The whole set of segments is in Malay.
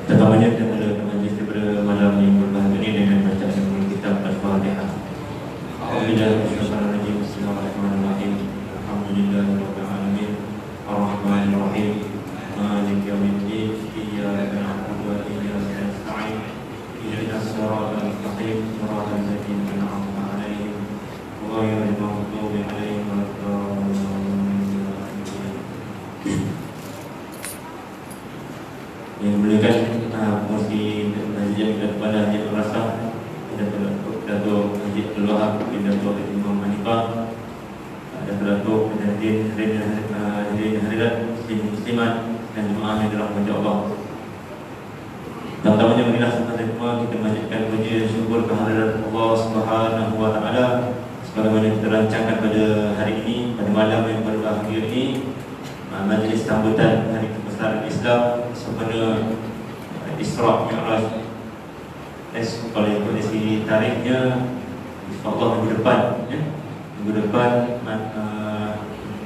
Terutamanya daripada majlis daripada malam yang berbahagia ini dengan bacaan kitab Al-Fatihah. Bismillahirrahmanirrahim. Bismillahirrahmanirrahim. Alhamdulillahirabbil alamin. Arrahmanir rahim. Maliki yaumiddin. Iyyaka na'budu wa iyyaka nasta'in. Ihdinas siratal mustaqim. Siratal ladzina an'amta 'alaihim ghairil maghdubi 'alaihim waladdallin. Yang dimuliakan Pengurusi Masjid dan Kepala Haji Al-Rasah, Datuk Haji Abdul Wahab bin Datuk Haji Imam Hanifah, Datuk Hadirin Hadirat Muslimat dan Jemaah yang dirahmati Allah. Pertama-tamanya marilah semua kita manjatkan puji dan syukur kehadirat Allah Subhanahu wa taala sebagaimana kita rancangkan pada hari ini, pada malam yang berbahagia ini, majlis sambutan Hari Kebesaran Islam sempena Isra' Mi'raj. Kalau ikut dari segi tarikhnya, insyaAllah minggu depan, minggu depan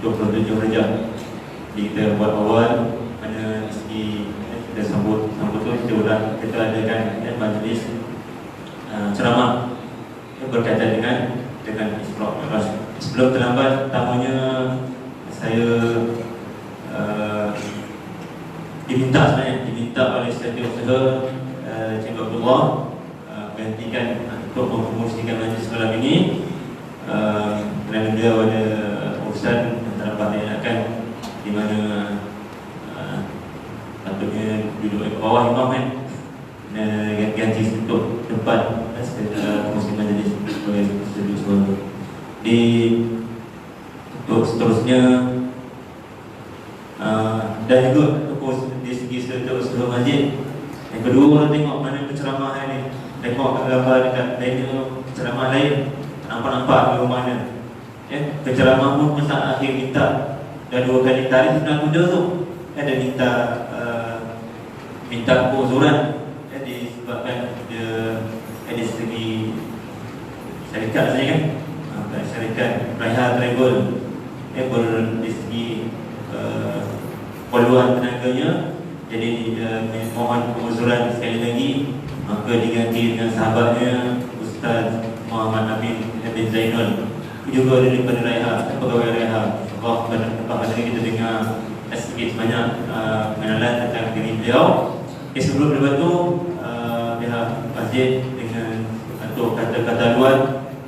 27 Rejab. Jadi kita buat awal, mana segi kita sambut tu kita adakan majlis ceramah yang berkaitan dengan Isra' Mi'raj. Sebelum terlambat, tamunya saya diminta oleh Setiausaha Cik Abdullah gantikan untuk mempromosikan majlis malam ini, kerana dia ada urusan antara perayaan di mana patutnya duduk di bawah imam kan, ganti untuk tempat promosi majlis sebagai Setiausaha. Untuk seterusnya dan juga di segi Setiausaha masjid. Yang kedua, tengok mana penceramah ni, tengok gambar dekat lain penceramah lain, nampak rumah mana. Penceramah pun masa akhir minta dah 2 kali tarikh sudah muda tu, ada minta penguzuran disebabkan dia dari segi syarikat saja kan, syarikat Raiha Travel dari segi perluan tenaganya, jadi mohon penguzuran sekali lagi, maka diganti dengan sahabatnya Ustaz Muhammad Amin bin Zainul, juga daripada Raiha, pegawai Raiha. Allah pada kita dengar sedikit sebanyak pengenalan tentang diri beliau. Sebelum debat tu, pihak masjid dengan untuk kata-kata luar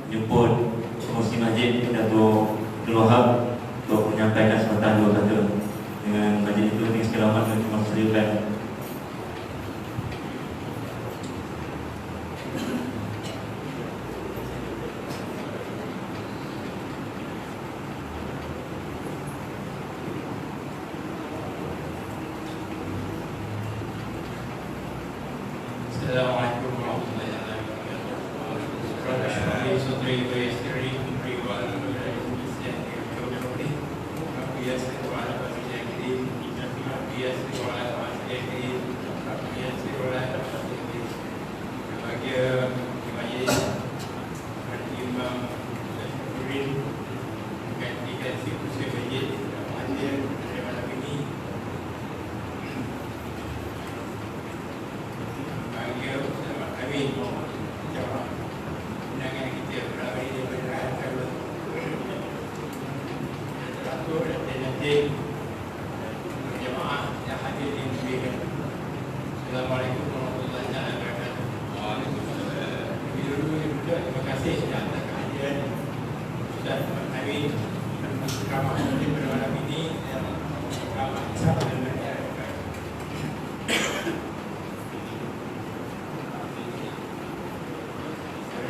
jemput pengurusi masjid Datuk Abdul Wahab untuk menyampaikan sepatah 2 kata. Dengan majlis itu dengan segala hormat kami mempersilakan. Assalamualaikum warahmatullahi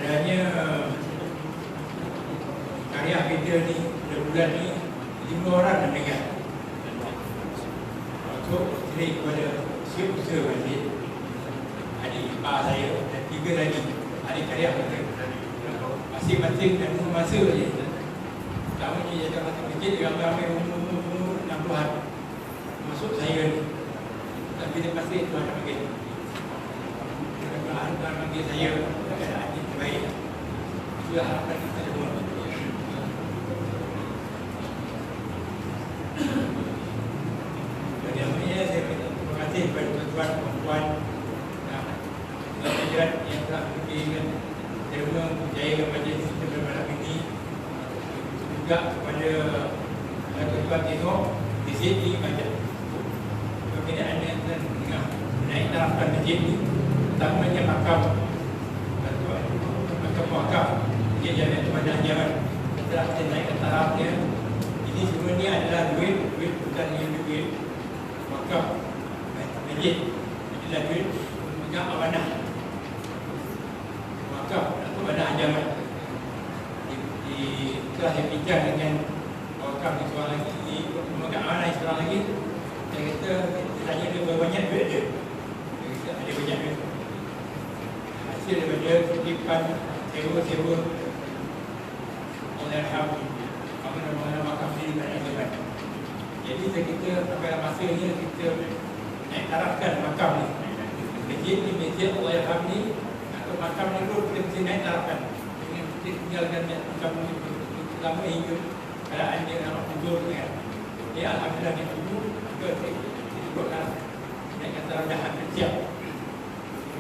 Sebenarnya karya kita ni bulan ni 5 orang mendengar. Untuk sini kepada Siap Usaha Masjid, adik ipar saya dan 3 lagi adik karya kita. Masing-masing dan masa saja. Pertamanya dia datang masuk masjid, dia ramai umur 60-an. Masuk saya ni. Tapi dia pasti Tuhan panggil. Tuhan panggil saya keadaan yang terbaik. Itulah harapan kita semua. Jadi saya terima kasih kepada tuan perempuan pelajaran yang telah diberikan terima berjaya majlis kita pada malam ini. Juga kepada tuan tengok di sini macam perbezaan yang dengan naik tarafkan masjid ini, utamanya makam wakaf dia jangan sepanjang jalan setelah kita naik ke tarafnya. Ini semua ni adalah duit bukan yang duit wakaf masjid, adalah duit pegang amanah wakaf atau amanah jalan. Setelah saya bincang dengan wakaf di seorang lagi, di pemegang amanah di seorang lagi, saya kata, tanya dia berapa banyak duit dia. Dia kata ada banyak duit. Hasil daripada kutipan sewa Allahyarham amanah wakaf diri pada Al-Quran. Jadi saya kata pada masanya kita naik tarafkan makam ni. Masjid ni, masjid Allahyarham ni atau makam ni pun kita mesti naik tarafkan. Dengan kita tinggalkan makam ni selama hingga keadaan dia nak tidur kan. Dia alhamdulillah dia tidur, maka dia buatkan naikkan taraf dah hampir siap.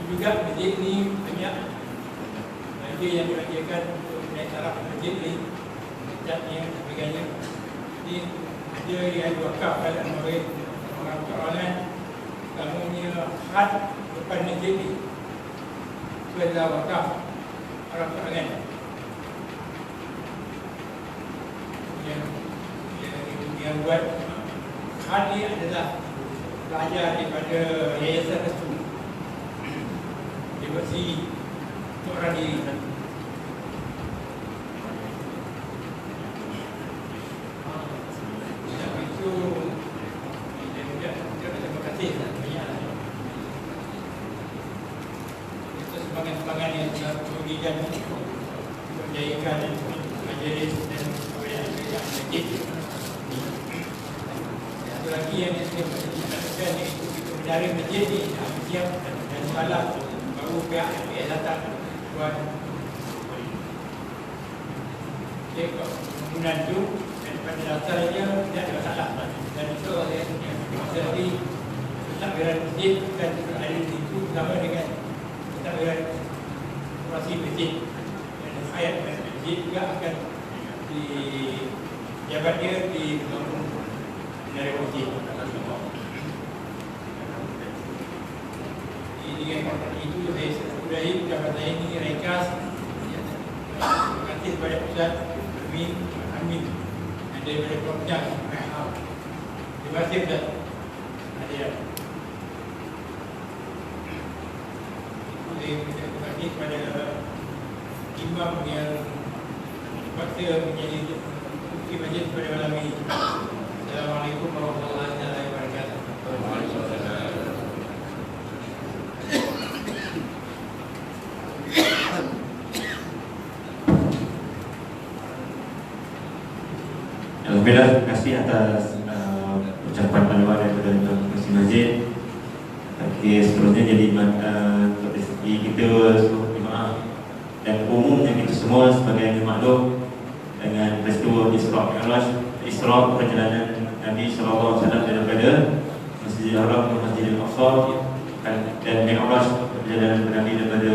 Juga masjid ni banyak dia yang dibacakan untuk naik taraf masjid ni, catnya dan sebagainya. Jadi ada yang wakaf dalam murid orang perorangan, namanya had depan masjid ni, itu adalah wakaf orang perorangan yang buat. Had ni adalah pelajar daripada Yayasan Restu. Dia buat siri untuk orang diri. Semangat-semangat yang telah memberikan menjayakan majlis dan kemudian masjid. Satu lagi yang saya maksudkan iaitu kita mencari masjid ni siap dan semalam baru pihak MPS datang buat cek pembangunan tu dan pada dasarnya tidak ada masalah. Dan itu saya masa tadi pentadbiran masjid dan ada di situ bersama dengan pentadbiran operasi masjid dan hayat masjid juga akan dijabat dia di bangun dari masjid. Dengan itu saya sudahi ucapan saya ini ringkas. Terima kasih kepada Ustaz Amin dan daripada Prof. Terima kasih Ustaz. Terima kasih kepada imam yang terpaksa menjadi bukti majlis pada malam ini. Assalamualaikum warahmatullahi wabarakatuh. Alhamdulillah, terima kasih atas ucapan panduan daripada Tuan Pengerusi Masjid. Okey, seterusnya jadi dari segi kita seluruh jemaah dan umumnya kita semua sebagai makhluk dengan peristiwa Isra perjalanan Nabi SAW daripada Masjidil Haram ke Masjidil Aqsa dan Mi'raj perjalanan Nabi daripada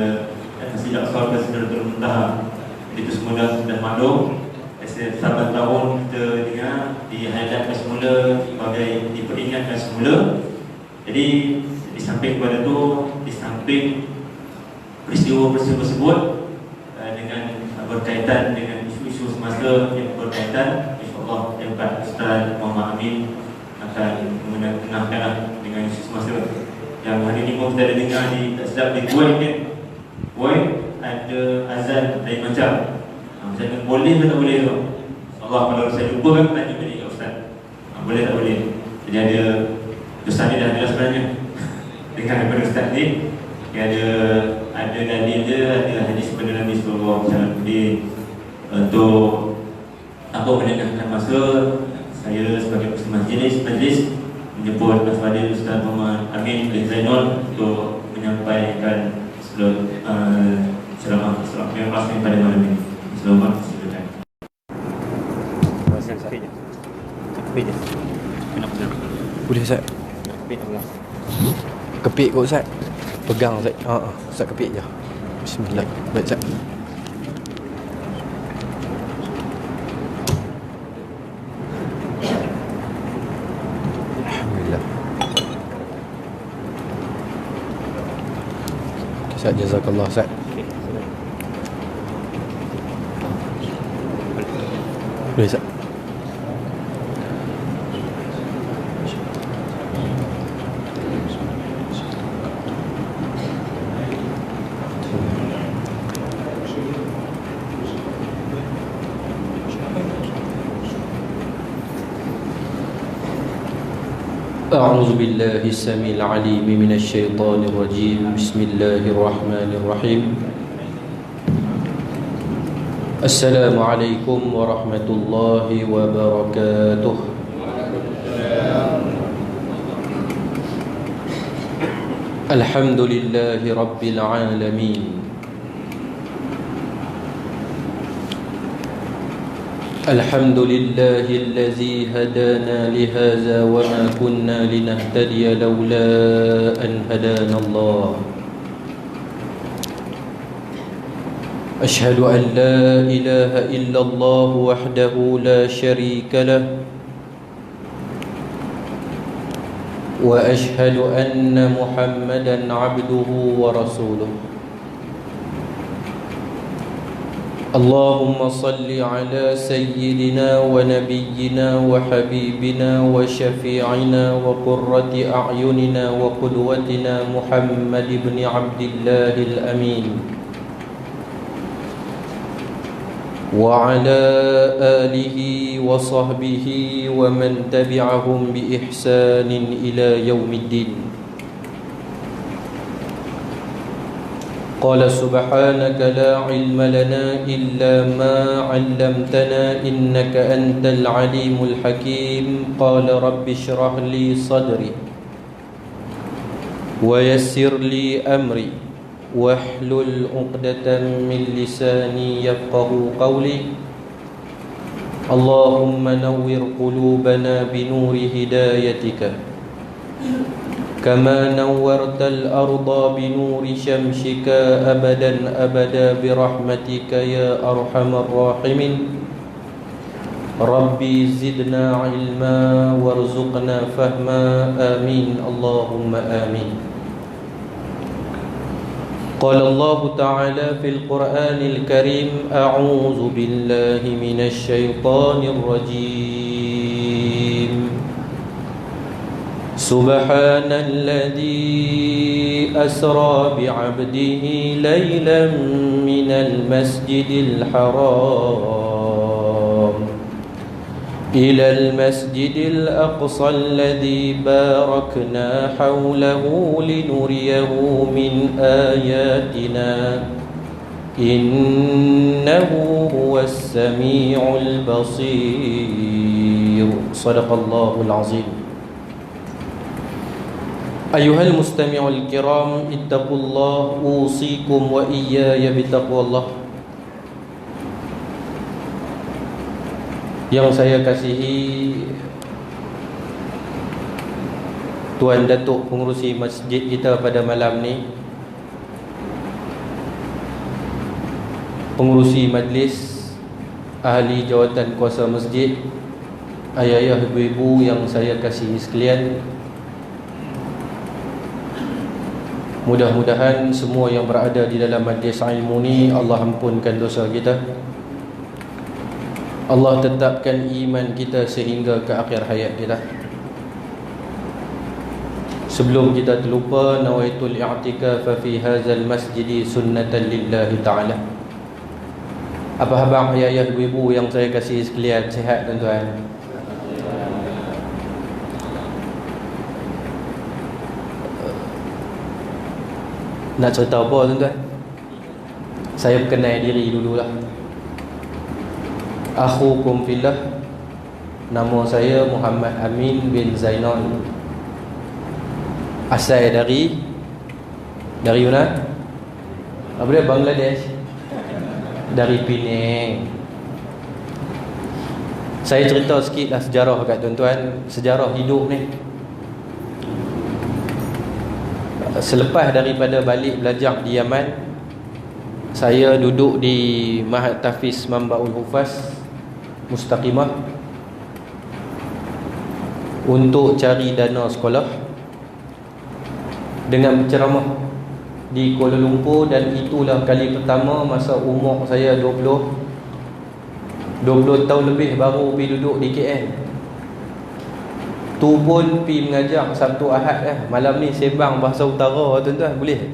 Masjidil Aqsa ke Sidratul Muntaha. Itu semua sudah maklum. Sahabat tahun kita dengar dihadapkan semula sebagai diperingatkan semula. Jadi di samping kepada tu, di samping peristiwa-peristiwa tersebut dengan berkaitan dengan isu-isu semasa yang berkaitan, insyaAllah yang Pak Ustaz Muhammad Amin akan mengenalkan dengan isu semasa yang hari ini pun kita ada dengar di sedap di Kuwait kan. Kuwait ada azan lain macam. Macam boleh ke tak boleh tu? Allah kalau saya lupa kan tanya balik ke Ustaz. Boleh tak boleh? Jadi ada Ustaz ni dah jelas sebenarnya. Dengar daripada Ustaz ni ada dalil dia, ada hadis daripada Nabi sallallahu alaihi wasallam. Jadi untuk apa mendengarkan masa saya sebagai muslim majlis menyebut Al-Fadhil Ustaz Muhammad Amin bin Zainul untuk menyampaikan ceramah yang rasmi pada malam ini. Selamat silakan. Boleh Ustaz? Kepit kot Ustaz. Pegang Ustaz. Ustaz kepit je. Bismillah. Baik Ustaz. Alhamdulillah. Ustaz, jazakallah Ustaz. Boleh Ustaz. أعوذ بالله السميع العليم من الشيطان الرجيم بسم الله الرحمن الرحيم السلام عليكم ورحمة الله وبركاته الحمد لله رب العالمين الحمد لله الذي هدانا لهذا وما كنا لنهتدي لولا أن هدانا الله أشهد أن لا إله إلا الله وحده لا شريك له وأشهد أن محمدا عبده ورسوله اللهم صل على سيدنا ونبينا وحبيبنا وشفيعنا وقرة أعيننا وقدوتنا محمد بن عبد الله الأمين وعلى آله وصحبه ومن تبعهم بإحسان إلى يوم الدين قال سبحانك لا علم لنا إلا ما علمتنا إنك أنت العليم الحكيم قال رب اشرح لي صدري ويسر لي أمري واحلل عقدة من لساني يفقه قولي اللهم نور قلوبنا بنور هدايتك كما نورت الأرض بنور شمسك أبدا أبدا برحمتك يا أرحم الراحمين ربي زدنا علما وارزقنا فهما آمين اللهم آمين قال الله تعالى في القرآن الكريم أعوذ بالله من الشيطان الرجيم سبحان الذي أسرى بعبده ليلا من المسجد الحرام إلى المسجد الأقصى الذي باركنا حوله لنريه من آياتنا إنه هو السميع البصير صدق الله العظيم أيها المستمع الكرام اتقوا الله أوصيكم وإياي بتقوى الله. Yang saya kasihi Tuan Datuk pengurusi masjid kita pada malam ni, pengurusi majlis, ahli jawatan kuasa masjid, ayah-ayah, ibu-ibu yang saya kasihi sekalian, mudah-mudahan semua yang berada di dalam majlis ilmu ni Allah ampunkan dosa kita, Allah tetapkan iman kita sehingga ke akhir hayat kita. Sebelum kita terlupa, nawaitul i'tikaf fi hadzal masjid sunnatan lillahi ta'ala. Abang-abang, ayah-ayah, ibu-ibu yang saya kasih sekalian, sihat tuan-tuan? Nak cerita apa tuan-tuan? Saya perkenal diri dululah. Akhukum fillah, nama saya Muhammad Amin bin Zainal. Asal dari mana? Apa dia? Bangladesh. Dari Penang. Saya cerita sikitlah sejarah kat tuan-tuan, sejarah hidup ni. Selepas daripada balik belajar di Yaman, saya duduk di Mahat Tahfiz Manbaul Hufaz Mustaqimah untuk cari dana sekolah dengan berceramah di Kuala Lumpur. Dan itulah kali pertama masa umur saya 20 tahun lebih baru pergi duduk di KL. Tu pun pergi mengajar Sabtu Ahad Malam ni sembang bahasa utara tuan-tuan, boleh?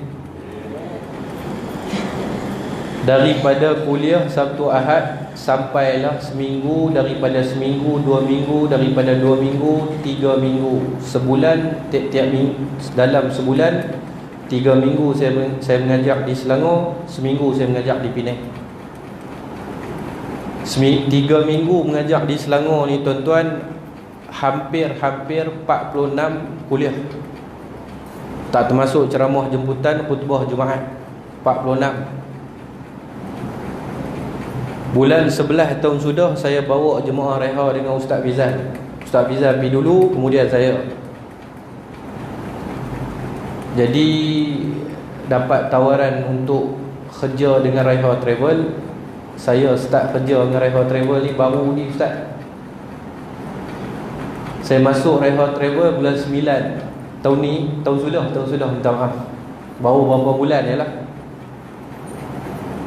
Daripada kuliah Sabtu Ahad sampailah seminggu, daripada seminggu 2 minggu, daripada 2 minggu 3 minggu, sebulan, tiap-tiap minggu, dalam sebulan 3 minggu saya mengajar di Selangor, seminggu saya mengajar di Penang. 3 minggu mengajar di Selangor ni tuan-tuan, hampir 46 kuliah, tak termasuk ceramah jemputan, khutbah Jumaat. 46. Bulan 11 tahun sudah saya bawa jemaah reha dengan Ustaz Fizal. Ustaz Fizal pergi dulu, kemudian saya. Jadi dapat tawaran untuk kerja dengan Reha Travel. Saya start kerja dengan Reha Travel ni baru ni Ustaz. Saya masuk Reha Travel bulan 9 tahun ni, tahun sudah minta maaf. Baru beberapa bulan je lah.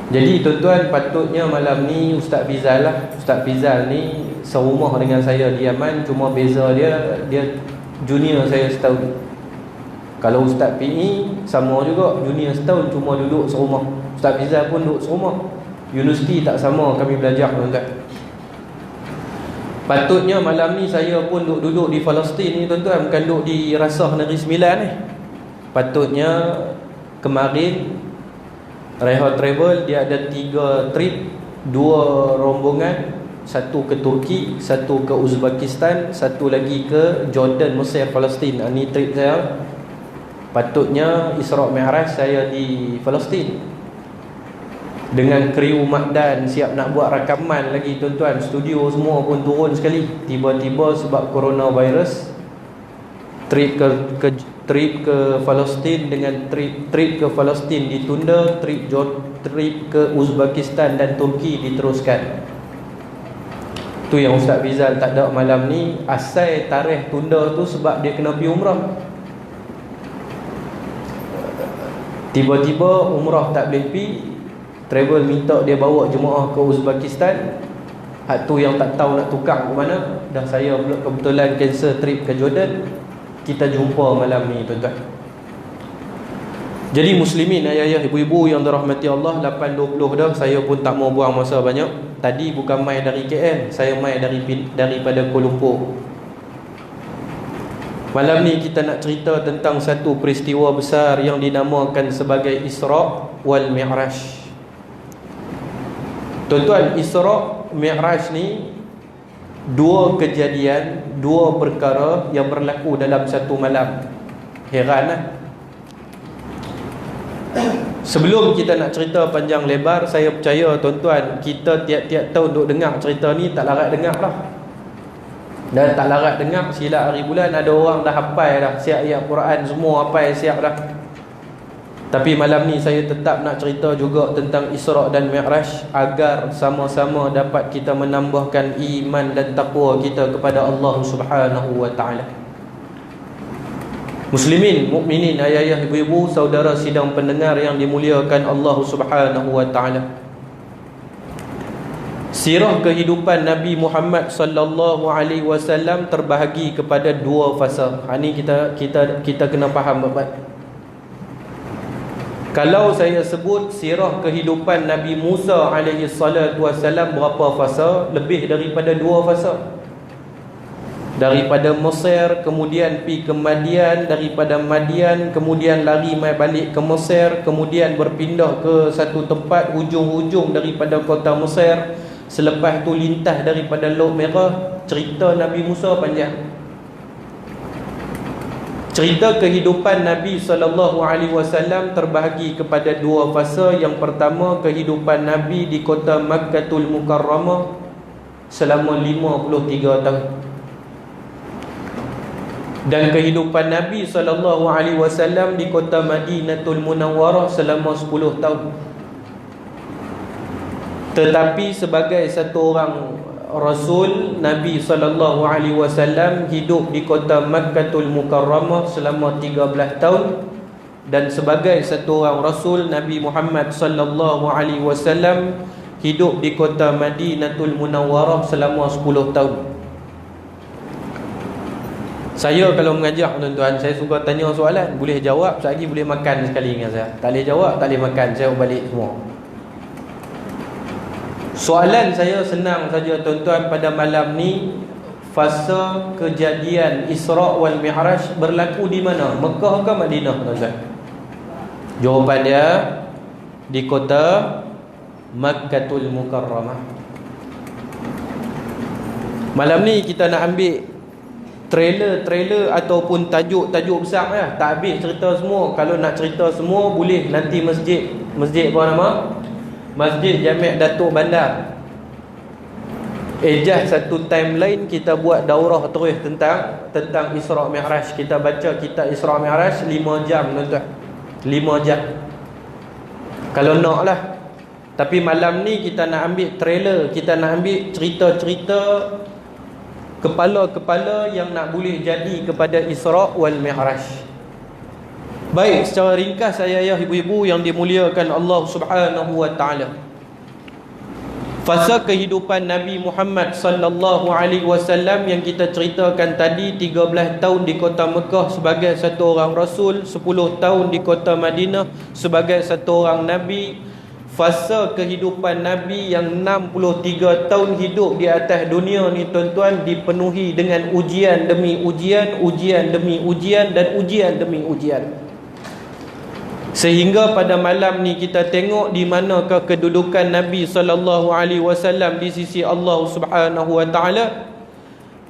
Jadi tuan-tuan, patutnya malam ni Ustaz Fizal lah. Ustaz Fizal ni serumah dengan saya di Yaman, cuma beza dia junior saya setahun. Kalau Ustaz PI sama juga, junior setahun, cuma duduk serumah. Ustaz Fizal pun duduk serumah. Universiti tak sama kami belajar tuan-tuan. Patutnya malam ni saya pun duduk di Palestin ni tuan-tuan, bukan duduk di Rasah Negeri Sembilan ni. Patutnya kemarin Reha Travel dia ada 3 trip, 2 rombongan, satu ke Turki, satu ke Uzbekistan, satu lagi ke Jordan, Mesir, Palestin. Ini trip saya. Patutnya Isra' Mi'raj saya di Palestin dengan kru Makdan, siap nak buat rakaman lagi tuan-tuan. Studio semua pun turun sekali. Tiba-tiba sebab coronavirus, trip ke Palestin dengan trip ke Palestin ditunda, trip ke Uzbekistan dan Turki diteruskan. Tu yang Ustaz Fizal tak ada malam ni. Asal tarikh tunda tu sebab dia kena pergi umrah. Tiba-tiba umrah tak boleh pergi, travel minta dia bawa jemaah ke Uzbekistan. Hak tu yang tak tahu nak tukar ke mana. Dah saya pula kebetulan cancel trip ke Jordan. Kita jumpa malam ni tuan-tuan. Jadi muslimin, ayah-ayah, ibu-ibu yang dirahmati Allah, 8.20 dah. Saya pun tak mau buang masa banyak. Tadi bukan mai dari KL, saya mai daripada Kuala Lumpur. Malam ni kita nak cerita tentang satu peristiwa besar yang dinamakan sebagai Isra' wal Mi'raj. Tuan-tuan, Isra' Mi'raj ni 2 kejadian, 2 perkara yang berlaku dalam satu malam. Heran lah. Sebelum kita nak cerita panjang lebar, saya percaya tuan-tuan, kita tiap-tiap tahun duk dengar cerita ni, tak larat dengar lah. Dan tak larat dengar, silap hari bulan ada orang dah hafal dah, siap ayat Quran semua hafal siap dah. Tapi malam ni saya tetap nak cerita juga tentang Isra' dan Mi'raj, agar sama-sama dapat kita menambahkan iman dan taqwa kita kepada Allah Subhanahu wa ta'ala. Muslimin, mukminin, ayah-ayah, ibu-ibu, saudara sidang pendengar yang dimuliakan Allah Subhanahu wa ta'ala. Sirah kehidupan Nabi Muhammad sallallahu alaihi wasallam terbahagi kepada 2 fasa. Ini kita kena faham baik-baik. Kalau saya sebut sirah kehidupan Nabi Musa alaihi salatu wasallam berapa fasa? Lebih daripada 2 fasa. Daripada Mesir kemudian pergi ke Madian, daripada Madian kemudian lari mai balik ke Mesir, kemudian berpindah ke satu tempat hujung-hujung daripada kota Mesir. Selepas tu lintas daripada Laut Merah. Cerita Nabi Musa panjang. Cerita kehidupan Nabi SAW terbahagi kepada 2 fasa. Yang pertama, kehidupan Nabi di kota Makkatul Mukarramah selama 53 tahun. Dan kehidupan Nabi SAW di kota Madinatul Munawwarah selama 10 tahun. Tetapi sebagai satu orang Rasul, Nabi SAW hidup di kota Makkatul Mukarramah selama 13 tahun. Dan sebagai satu orang Rasul, Nabi Muhammad SAW hidup di kota Madinatul Munawwarah selama 10 tahun. Saya kalau mengajar tuan-tuan, saya suka tanya soalan, boleh jawab, sekali boleh makan sekali dengan saya. Tak boleh jawab, tak boleh makan, saya balik semua. Soalan saya senang saja tuan-tuan pada malam ni. Fasa kejadian Isra' wal Mi'raj berlaku di mana? Mekah ke Madinah tuan-tuan? Jawapan dia di kota Makkatul Mukarramah. Malam ni kita nak ambil trailer ataupun tajuk besar lah. Tak habis cerita semua. Kalau nak cerita semua boleh nanti masjid apa nama? Masjid Jami' Datuk Bandar. Just satu timeline kita buat daurah terus tentang Isra' Mi'raj. Kita baca kitab Isra' Mi'raj 5 jam tuan-tuan. 5 jam. Kalau nak lah. Tapi malam ni kita nak ambil trailer, kita nak ambil cerita-cerita kepala-kepala yang nak boleh jadi kepada Isra' wal Mi'raj. Baik, secara ringkas ayah-ayah, ibu-ibu yang dimuliakan Allah Subhanahu wa taala. Fasa kehidupan Nabi Muhammad sallallahu alaihi wasallam yang kita ceritakan tadi, 13 tahun di kota Mekah sebagai satu orang Rasul, 10 tahun di kota Madinah sebagai satu orang Nabi. Fasa kehidupan Nabi yang 63 tahun hidup di atas dunia ni tuan-tuan, dipenuhi dengan ujian demi ujian, ujian demi ujian dan ujian demi ujian. Sehingga pada malam ni kita tengok di manakah kedudukan Nabi SAW di sisi Allah Subhanahu wa taala.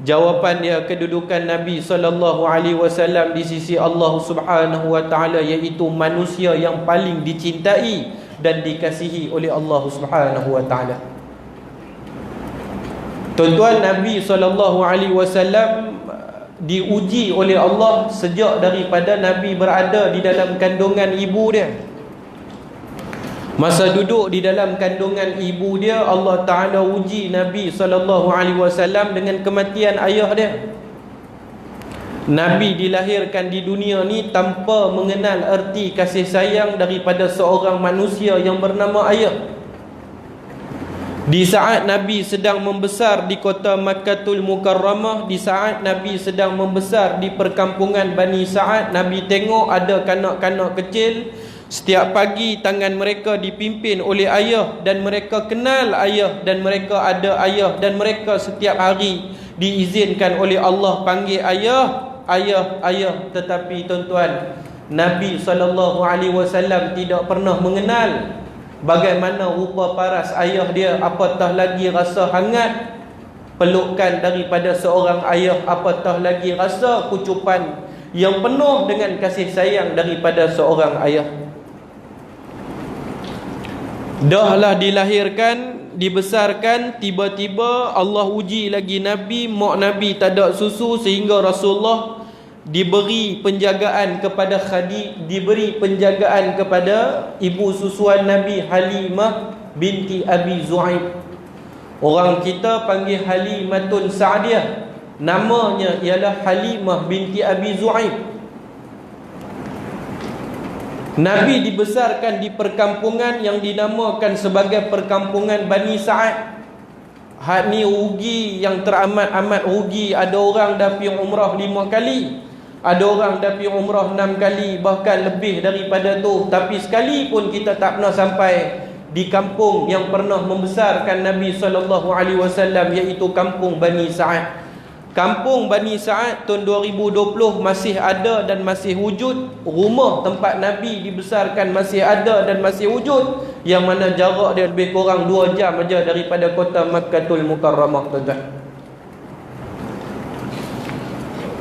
Jawapan dia, kedudukan Nabi SAW di sisi Allah Subhanahu wa taala iaitu manusia yang paling dicintai dan dikasihi oleh Allah Subhanahu wa taala. Tuan-tuan, Nabi SAW diuji oleh Allah sejak daripada Nabi berada di dalam kandungan ibu dia. Masa duduk di dalam kandungan ibu dia, Allah Ta'ala uji Nabi SAW dengan kematian ayah dia. Nabi dilahirkan di dunia ni tanpa mengenal erti kasih sayang daripada seorang manusia yang bernama ayah. Di saat Nabi sedang membesar di kota Makkatul Mukarramah, di saat Nabi sedang membesar di perkampungan Bani Sa'ad, Nabi tengok ada kanak-kanak kecil. Setiap pagi tangan mereka dipimpin oleh ayah, dan mereka kenal ayah, dan mereka ada ayah, dan mereka setiap hari diizinkan oleh Allah panggil ayah, ayah, ayah. Tetapi tuan-tuan, Nabi SAW tidak pernah mengenal bagaimana rupa paras ayah dia, apatah lagi rasa hangat pelukan daripada seorang ayah, apatah lagi rasa kucupan yang penuh dengan kasih sayang daripada seorang ayah. Dahlah dilahirkan, dibesarkan, tiba-tiba Allah uji lagi Nabi. Mak Nabi tak ada susu, sehingga Rasulullah diberi penjagaan kepada diberi penjagaan kepada ibu susuan Nabi, Halimah binti Abi Zu'aib. Orang kita panggil Halimatun Sa'diyah, namanya ialah Halimah binti Abi Zu'aib. Nabi dibesarkan di perkampungan yang dinamakan sebagai perkampungan Bani Sa'ad. Hak ni rugi yang teramat-amat rugi. Ada orang dah pergi umrah 5 kali, ada orang dah pergi umrah 6 kali, bahkan lebih daripada tu. Tapi sekali pun kita tak pernah sampai di kampung yang pernah membesarkan Nabi SAW, iaitu kampung Bani Sa'ad. Kampung Bani Sa'ad tahun 2020 masih ada dan masih wujud. Rumah tempat Nabi dibesarkan masih ada dan masih wujud, yang mana jarak dia lebih kurang 2 jam aja daripada kota Makkatul Mukarramah, tuan-tuan.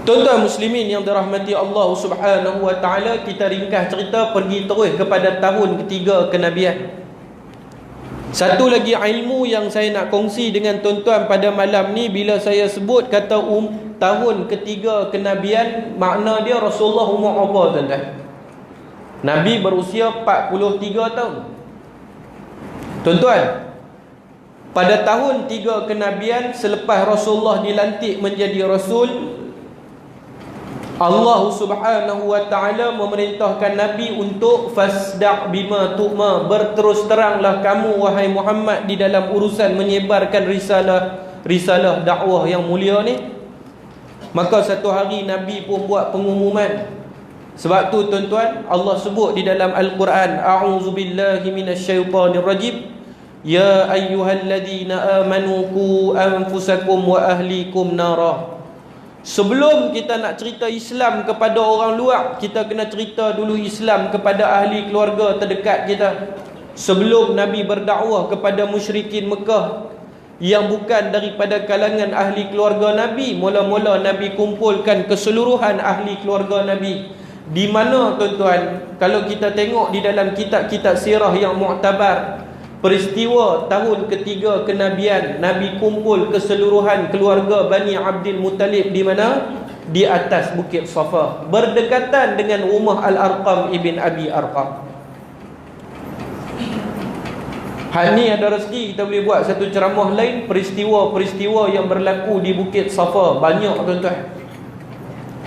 Tuan-tuan muslimin yang dirahmati Allah Subhanahu wa taala, kita ringkas cerita pergi terus kepada tahun ketiga kenabian. Satu lagi ilmu yang saya nak kongsi dengan tuan-tuan pada malam ni, bila saya sebut kata tahun ketiga kenabian, makna dia Rasulullah umur apa tuan-tuan? Nabi berusia 43 tahun. Tuan-tuan, pada tahun 3 kenabian selepas Rasulullah dilantik menjadi Rasul, Allah Subhanahu wa ta'ala memerintahkan Nabi untuk fasda' bima tu'ma, berterus teranglah kamu wahai Muhammad di dalam urusan menyebarkan risalah dakwah yang mulia ni. Maka satu hari Nabi pun buat pengumuman. Sebab tu tuan-tuan, Allah sebut di dalam Al-Quran, a'udzubillahi minasyaitonir rajim, ya ayyuhalladzina amanu qu anfusakum wa ahlikum nara. Sebelum kita nak cerita Islam kepada orang luar, kita kena cerita dulu Islam kepada ahli keluarga terdekat kita. Sebelum Nabi berdakwah kepada musyrikin Mekah yang bukan daripada kalangan ahli keluarga Nabi, mula-mula Nabi kumpulkan keseluruhan ahli keluarga Nabi. Di mana tuan-tuan, kalau kita tengok di dalam kitab-kitab sirah yang muktabar, peristiwa tahun ketiga kenabian, Nabi kumpul keseluruhan keluarga Bani Abdul Muttalib di mana? Di atas Bukit Safa, berdekatan dengan rumah Al-Arqam ibn Abi Arqam. Hal ni ada rezeki kita boleh buat satu ceramah lain, peristiwa-peristiwa yang berlaku di Bukit Safa. Banyak tuan-tuan.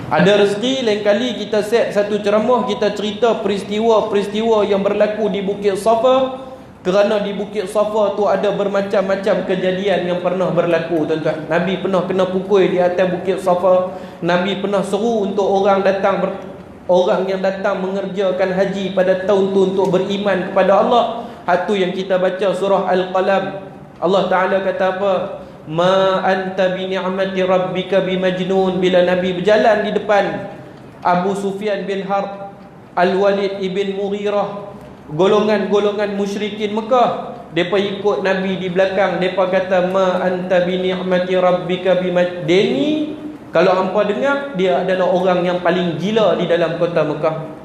Ada rezeki lain kali kita set satu ceramah, kita cerita peristiwa-peristiwa yang berlaku di Bukit Safa. Kerana di Bukit Safa tu ada bermacam-macam kejadian yang pernah berlaku tuan-tuan. Nabi pernah kena pukul di atas Bukit Safa. Nabi pernah seru untuk orang yang datang mengerjakan haji pada tahun tu untuk beriman kepada Allah. Hatu yang kita baca surah Al-Qalam. Allah Ta'ala kata apa? Ma anta bi ni'mati rabbika bimajnun. Bila Nabi berjalan di depan Abu Sufyan bin Harb, Al-Walid ibn Mughirah, golongan-golongan musyrikin Mekah, mereka ikut Nabi di belakang. Mereka kata ma anta bi ni'mati rabbika bimajnun. Deni, kalau hampa dengar, dia adalah orang yang paling gila di dalam kota Mekah.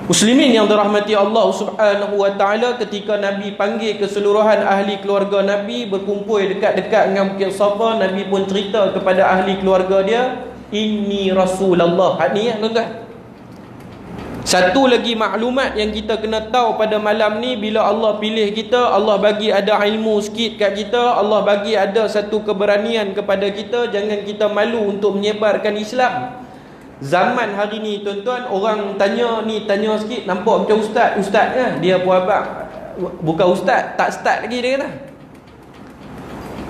Muslimin yang dirahmati Allah Subhanahu wa ta'ala, ketika Nabi panggil keseluruhan ahli keluarga Nabi berkumpul dekat-dekat dengan Bukit Safa, Nabi pun cerita kepada ahli keluarga dia, inni Rasulullah. Hak ni tuan-tuan. Satu lagi maklumat yang kita kena tahu pada malam ni, bila Allah pilih kita, Allah bagi ada ilmu sikit kat kita, Allah bagi ada satu keberanian kepada kita, jangan kita malu untuk menyebarkan Islam. Zaman hari ni tuan-tuan, orang tanya sikit, nampak macam ustaz kan? Dia pun abang, bukan ustaz, tak start lagi dia kata.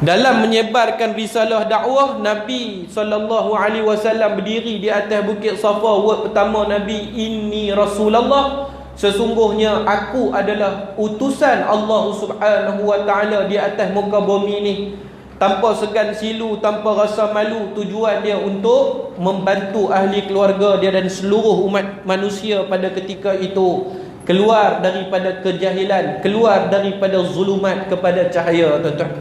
Dalam menyebarkan risalah dakwah, Nabi SAW berdiri di atas Bukit Safa. Word pertama Nabi, inni Rasulullah, sesungguhnya aku adalah utusan Allah Subhanahu wa ta'ala di atas muka bumi ni. Tanpa segan silu, tanpa rasa malu, tujuan dia untuk membantu ahli keluarga dia dan seluruh umat manusia pada ketika itu keluar daripada kejahilan, keluar daripada zulumat kepada cahaya tuan-tuan.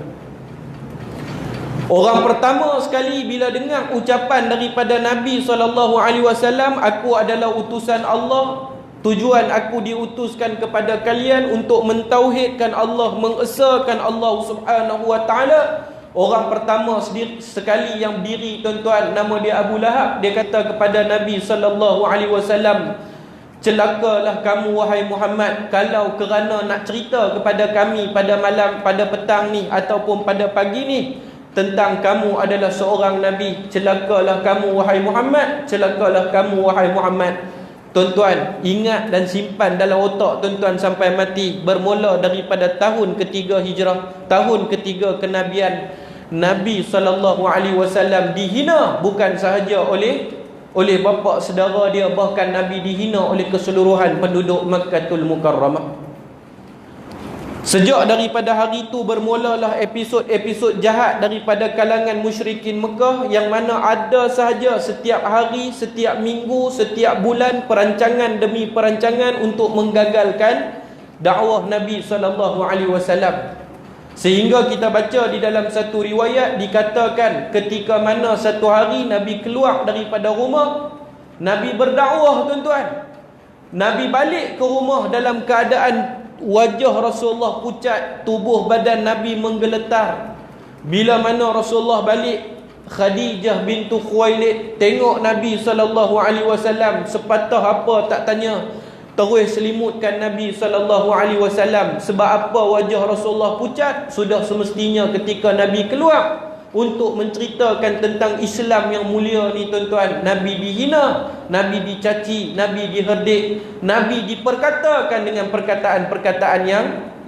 Orang pertama sekali bila dengar ucapan daripada Nabi SAW, aku adalah utusan Allah, tujuan aku diutuskan kepada kalian untuk mentauhidkan Allah, mengesahkan Allah Subhanahu wa ta'ala. Orang pertama sekali yang berdiri tuan-tuan, nama dia Abu Lahab. Dia kata kepada Nabi SAW, celakalah kamu wahai Muhammad, kalau kerana nak cerita kepada kami pada malam, pada petang ni ataupun pada pagi ni tentang kamu adalah seorang Nabi. Celakalah kamu wahai Muhammad, celakalah kamu wahai Muhammad. Tuan-tuan, ingat dan simpan dalam otak tuan-tuan sampai mati. Bermula daripada tahun ketiga hijrah, tahun ketiga kenabian, Nabi SAW dihina bukan sahaja oleh bapa saudara dia, bahkan Nabi dihina oleh keseluruhan penduduk Makkahul Mukarramah. Sejak daripada hari itu bermulalah episod-episod jahat daripada kalangan musyrikin Mekah, yang mana ada sahaja setiap hari, setiap minggu, setiap bulan perancangan demi perancangan untuk menggagalkan dakwah Nabi SAW. Sehingga kita baca di dalam satu riwayat dikatakan ketika mana satu hari Nabi keluar daripada rumah, Nabi berdakwah tuan-tuan. Nabi balik ke rumah dalam keadaan wajah Rasulullah pucat, tubuh badan Nabi menggeletar. Bila mana Rasulullah balik, Khadijah bintu Khuwailid tengok Nabi SAW, sepatah apa tak tanya, terus selimutkan Nabi SAW. Sebab apa wajah Rasulullah pucat? Sudah semestinya ketika Nabi keluar untuk menceritakan tentang Islam yang mulia ni tuan-tuan, Nabi dihina, Nabi dicaci, Nabi diherdik, Nabi diperkatakan dengan perkataan-perkataan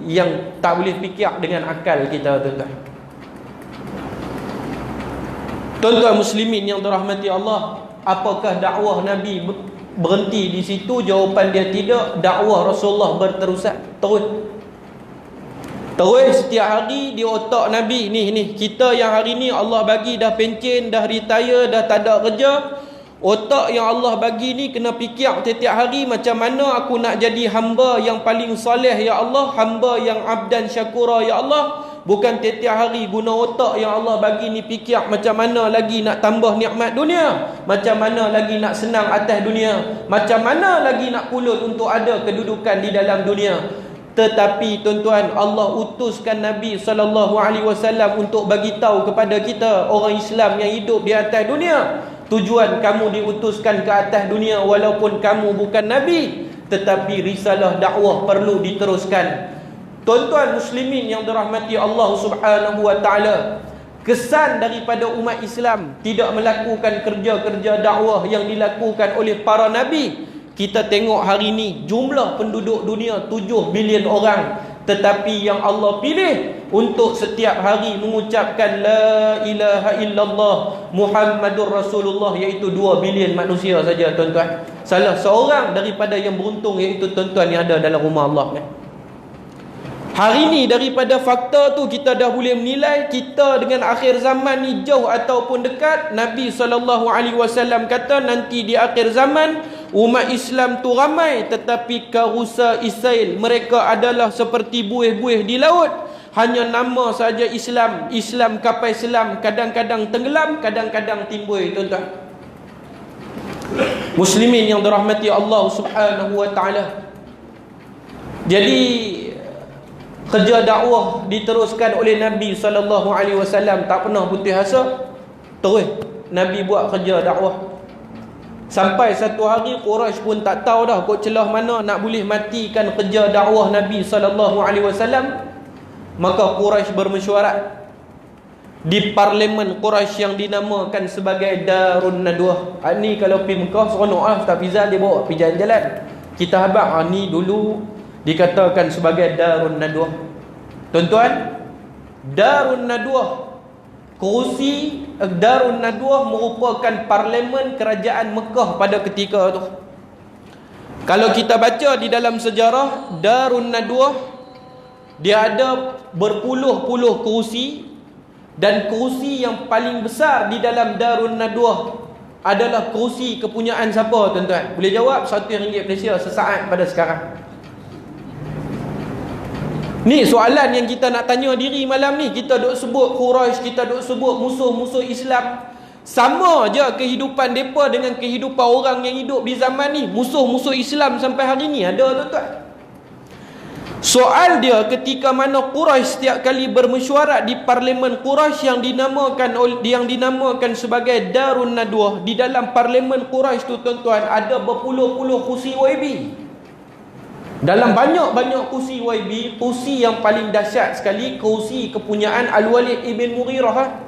yang tak boleh fikir dengan akal kita tuan-tuan. Tuan-tuan muslimin yang dirahmati Allah, apakah dakwah Nabi berhenti di situ? Jawapan dia tidak. Dakwah Rasulullah berterusan terus setiap hari di otak Nabi ni kita yang hari ni Allah bagi dah pencen, dah retire, dah tak ada kerja. Otak yang Allah bagi ni kena fikir setiap hari, macam mana aku nak jadi hamba yang paling soleh ya Allah, hamba yang abdan syakura ya Allah. Bukan setiap hari guna otak yang Allah bagi ni fikir macam mana lagi nak tambah nikmat dunia, macam mana lagi nak senang atas dunia, macam mana lagi nak pulut untuk ada kedudukan di dalam dunia. Tetapi tuan-tuan, Allah utuskan Nabi SAW untuk bagi tahu kepada kita orang Islam yang hidup di atas dunia, tujuan kamu diutuskan ke atas dunia walaupun kamu bukan Nabi, tetapi risalah dakwah perlu diteruskan. Tuan-tuan muslimin yang dirahmati Allah Subhanahu wa taala, kesan daripada umat Islam tidak melakukan kerja-kerja dakwah yang dilakukan oleh para nabi. Kita tengok hari ni jumlah penduduk dunia 7 bilion orang, tetapi yang Allah pilih untuk setiap hari mengucapkan la ilaha illallah Muhammadur Rasulullah iaitu 2 bilion manusia saja tuan-tuan. Salah seorang daripada yang beruntung iaitu tuan-tuan yang ada dalam rumah Allah. Hari ni daripada fakta tu kita dah boleh menilai kita dengan akhir zaman ni jauh ataupun dekat. Nabi SAW kata nanti di akhir zaman umat Islam tu ramai, tetapi karusa Isail, mereka adalah seperti buih-buih di laut. Hanya nama saja Islam, Islam kapal selam, kadang-kadang tenggelam, kadang-kadang timbul tuan-tuan. Muslimin yang dirahmati Allah Subhanahu wa taala. Jadi kerja dakwah diteruskan oleh Nabi SAW, tak pernah putus asa. Terus Nabi buat kerja dakwah. Sampai satu hari Quraisy pun tak tahu dah kok celah mana nak boleh matikan kerja dakwah Nabi SAW. Maka Quraisy bermesyuarat di parlimen Quraisy yang dinamakan sebagai Darun Nadwah. Ni kalau pergi Mekah seronok Ustaz Fizal dia bawa pergi jalan-jalan. Kita habaq ni dulu dikatakan sebagai Darun Nadwah. Tuan-tuan, Darun Nadwah, kerusi Darun Nadwah merupakan parlimen kerajaan Mekah pada ketika tu. Kalau kita baca di dalam sejarah, Darun Nadwah dia ada berpuluh-puluh kerusi, dan kerusi yang paling besar di dalam Darun Nadwah adalah kerusi kepunyaan siapa tuan-tuan? Boleh jawab? RM1 Malaysia sesaat pada sekarang. Ni soalan yang kita nak tanya diri malam ni. Kita duk sebut Quraisy, kita duk sebut musuh-musuh Islam. Sama je kehidupan mereka dengan kehidupan orang yang hidup di zaman ni. Musuh-musuh Islam sampai hari ni ada tuan-tuan. Soal dia ketika mana Quraisy setiap kali bermesyuarat di parlimen Quraisy yang dinamakan sebagai Darun Nadwah. Di dalam parlimen Quraisy tu tuan-tuan ada berpuluh-puluh kursi YB. Dalam banyak-banyak kursi YB, kursi yang paling dahsyat sekali kursi kepunyaan Al-Walid ibn Mughirah.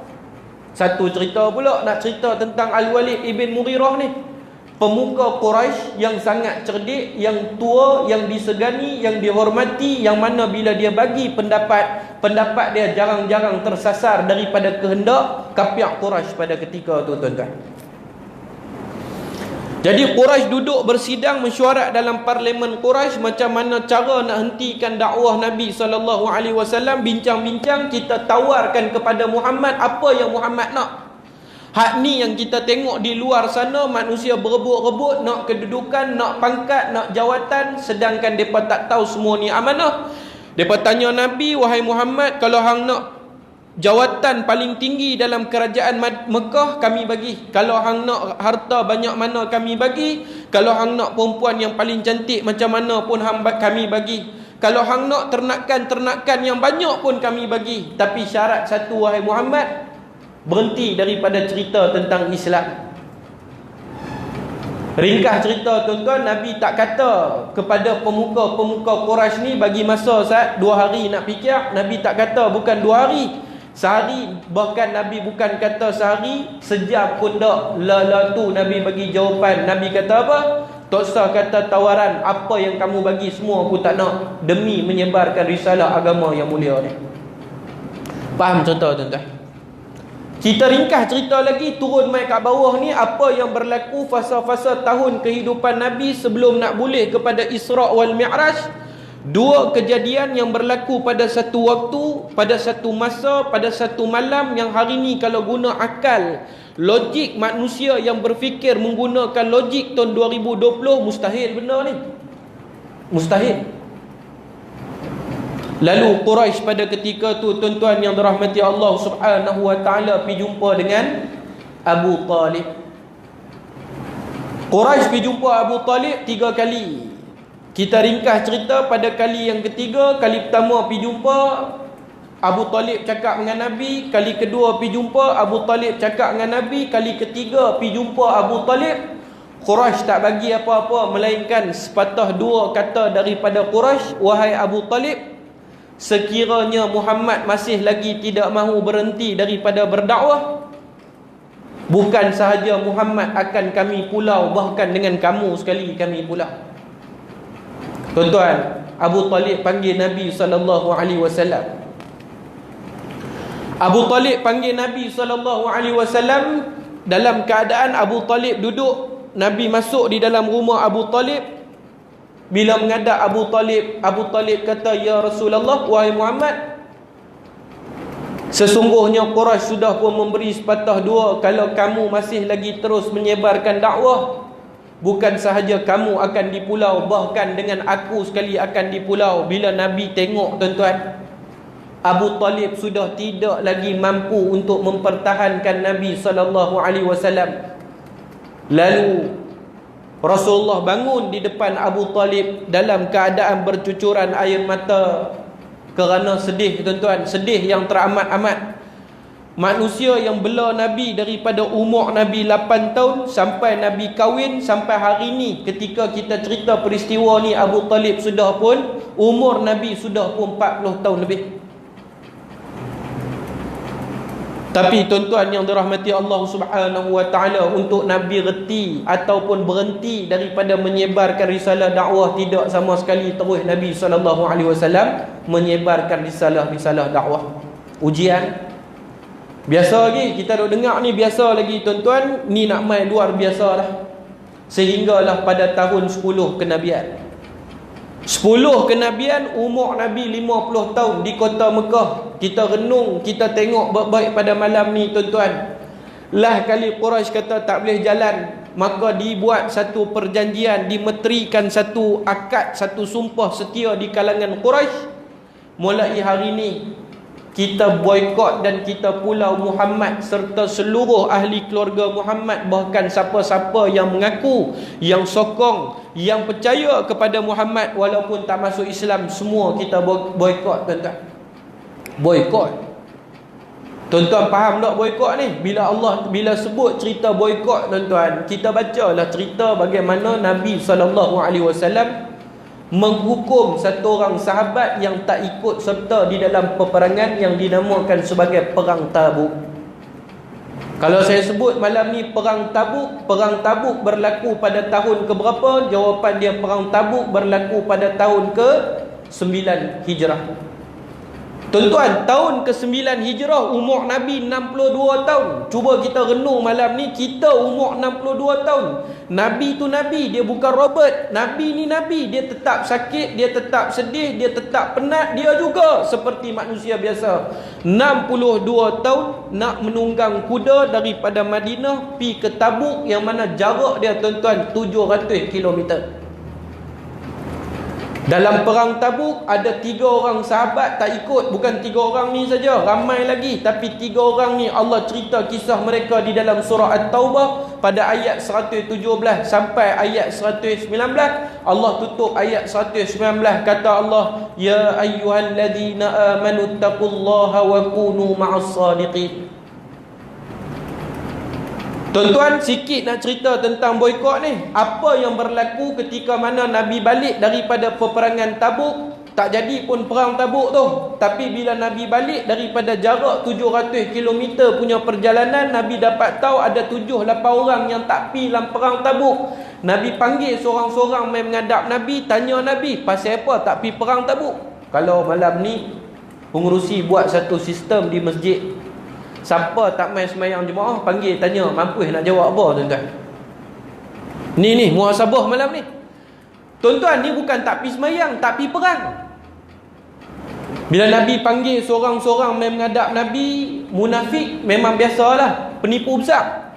Satu cerita pula nak cerita tentang Al-Walid ibn Mughirah ni. Pemuka Quraisy yang sangat cerdik, yang tua, yang disegani, yang dihormati, yang mana bila dia bagi pendapat dia jarang-jarang tersasar daripada kehendak kafir Quraisy pada ketika tu tuan-tuan. Jadi Quraisy duduk bersidang mesyuarat dalam parlimen Quraisy macam mana cara nak hentikan dakwah Nabi SAW. Bincang-bincang, kita tawarkan kepada Muhammad apa yang Muhammad nak. Hak ni yang kita tengok di luar sana, manusia berebut-rebut nak kedudukan, nak pangkat, nak jawatan, sedangkan mereka tak tahu semua ni amanah. Mereka tanya Nabi, wahai Muhammad, kalau hang nak jawatan paling tinggi dalam kerajaan Mekah kami bagi. Kalau hang nak harta banyak mana kami bagi. Kalau hang nak perempuan yang paling cantik macam mana pun kami bagi. Kalau hang nak ternakan yang banyak pun kami bagi. Tapi syarat satu, wahai Muhammad, berhenti daripada cerita tentang Islam. Ringkas cerita tuan-tuan, Nabi tak kata kepada pemuka-pemuka Quraisy ni bagi masa 2 hari nak fikir. Nabi tak kata bukan 2 hari, sehari. Bahkan Nabi bukan kata sehari, sejam pun tak. Tu Nabi bagi jawapan. Nabi kata apa? Tak usah kata tawaran, apa yang kamu bagi semua aku tak nak, demi menyebarkan risalah agama yang mulia ni. Faham cerita tuan-tuan? Kita ringkas cerita lagi, turun mai kat bawah ni, apa yang berlaku fasa-fasa tahun kehidupan Nabi sebelum nak boleh kepada Isra' wal Mi'raj. 2 kejadian yang berlaku pada satu waktu, pada satu masa, pada satu malam, yang hari ni kalau guna akal, logik manusia yang berfikir menggunakan logik tahun 2020, mustahil benda ni. Mustahil. Lalu Quraisy pada ketika tu tuan-tuan yang dirahmati Allah Subhanahu wa taala pergi jumpa dengan Abu Talib. Quraisy pergi jumpa Abu Talib 3 kali. Kita ringkas cerita pada kali yang ketiga. Kali pertama pergi jumpa, Abu Talib cakap dengan Nabi. Kali kedua pergi jumpa, Abu Talib cakap dengan Nabi. Kali ketiga pergi jumpa Abu Talib. Quraisy tak bagi apa-apa melainkan sepatah 2 kata daripada Quraisy, wahai Abu Talib, sekiranya Muhammad masih lagi tidak mahu berhenti daripada berdakwah, bukan sahaja Muhammad akan kami pulau, bahkan dengan kamu sekali kami pulau. Tuan-tuan, Abu Talib panggil Nabi SAW. Abu Talib panggil Nabi SAW dalam keadaan Abu Talib duduk. Nabi masuk di dalam rumah Abu Talib. Bila menghadap Abu Talib kata, ya Rasulullah, wahai Muhammad, sesungguhnya Quraisy sudah pun memberi sepatah 2, kalau kamu masih lagi terus menyebarkan dakwah, bukan sahaja kamu akan dipulau, bahkan dengan aku sekali akan dipulau. Bila Nabi tengok tuan-tuan, Abu Talib sudah tidak lagi mampu untuk mempertahankan Nabi SAW. Lalu Rasulullah bangun di depan Abu Talib dalam keadaan bercucuran air mata kerana sedih tuan-tuan, sedih yang teramat-amat. Manusia yang bela Nabi daripada umur Nabi 8 tahun sampai Nabi kahwin, sampai hari ni ketika kita cerita peristiwa ni, Abu Talib sudah pun, umur Nabi sudah pun 40 tahun lebih. Tapi tuan-tuan yang dirahmati Allah Subhanahu wa taala, untuk Nabi reti ataupun berhenti daripada menyebarkan risalah dakwah, tidak sama sekali. Terus Nabi SAW menyebarkan risalah dakwah. Ujian biasa lagi, kita duk dengar ni biasa lagi tuan-tuan, ni nak main luar biasa lah. Sehinggalah pada tahun 10 kenabian, 10 kenabian, umur Nabi 50 tahun di kota Mekah. Kita renung, kita tengok baik-baik pada malam ni tuan-tuan. Lah kali Quraisy kata tak boleh jalan, maka dibuat satu perjanjian, dimeterikan satu akad, satu sumpah setia di kalangan Quraisy. Mulai hari ni kita boikot dan kita pulau Muhammad serta seluruh ahli keluarga Muhammad. Bahkan siapa-siapa yang mengaku, yang sokong, yang percaya kepada Muhammad walaupun tak masuk Islam, semua kita boikot tuan-tuan. Boikot. Tuan-tuan faham tak boikot ni? Bila sebut cerita boikot tuan-tuan, kita bacalah cerita bagaimana Nabi SAW menghukum satu orang sahabat yang tak ikut serta di dalam peperangan yang dinamakan sebagai Perang Tabuk. Kalau saya sebut malam ni Perang Tabuk berlaku pada tahun ke berapa? Jawapan dia, Perang Tabuk berlaku pada tahun ke-9 Hijrah. Tuan-tuan, tahun ke-9 Hijrah, umur Nabi 62 tahun. Cuba kita renung malam ni, kita umur 62 tahun. Nabi tu Nabi, dia bukan Robert. Nabi ni Nabi, dia tetap sakit, dia tetap sedih, dia tetap penat. Dia juga seperti manusia biasa. 62 tahun nak menunggang kuda daripada Madinah pi ke Tabuk, yang mana jarak dia tuan-tuan 700 km. Dalam perang Tabuk ada 3 orang sahabat tak ikut. Bukan 3 orang ni saja, ramai lagi. Tapi 3 orang ni Allah cerita kisah mereka di dalam surah At-Taubah pada ayat 117 sampai ayat 119. Allah tutup ayat 119, kata Allah, ya ayyuhalladzina amanu taqullaha wa kunu ma'as sadiqin. Tuan-tuan, sikit nak cerita tentang boikot ni. Apa yang berlaku ketika mana Nabi balik daripada peperangan Tabuk? Tak jadi pun perang Tabuk tu. Tapi bila Nabi balik daripada jarak 700 km punya perjalanan, Nabi dapat tahu ada 7-8 orang yang tak pi dalam perang Tabuk. Nabi panggil seorang-seorang main menghadap Nabi, tanya Nabi, pasal apa tak pi perang Tabuk? Kalau malam ni pengurusi buat satu sistem di masjid, siapa tak main semayang jemaah, panggil tanya, mampu nak jawab apa tuan-tuan? Ni muhasabah malam ni. Tuan-tuan, ni bukan tak pergi semayang, tak pergi perang. Bila Nabi panggil seorang-seorang main menghadap Nabi, munafik memang biasalah, penipu besar.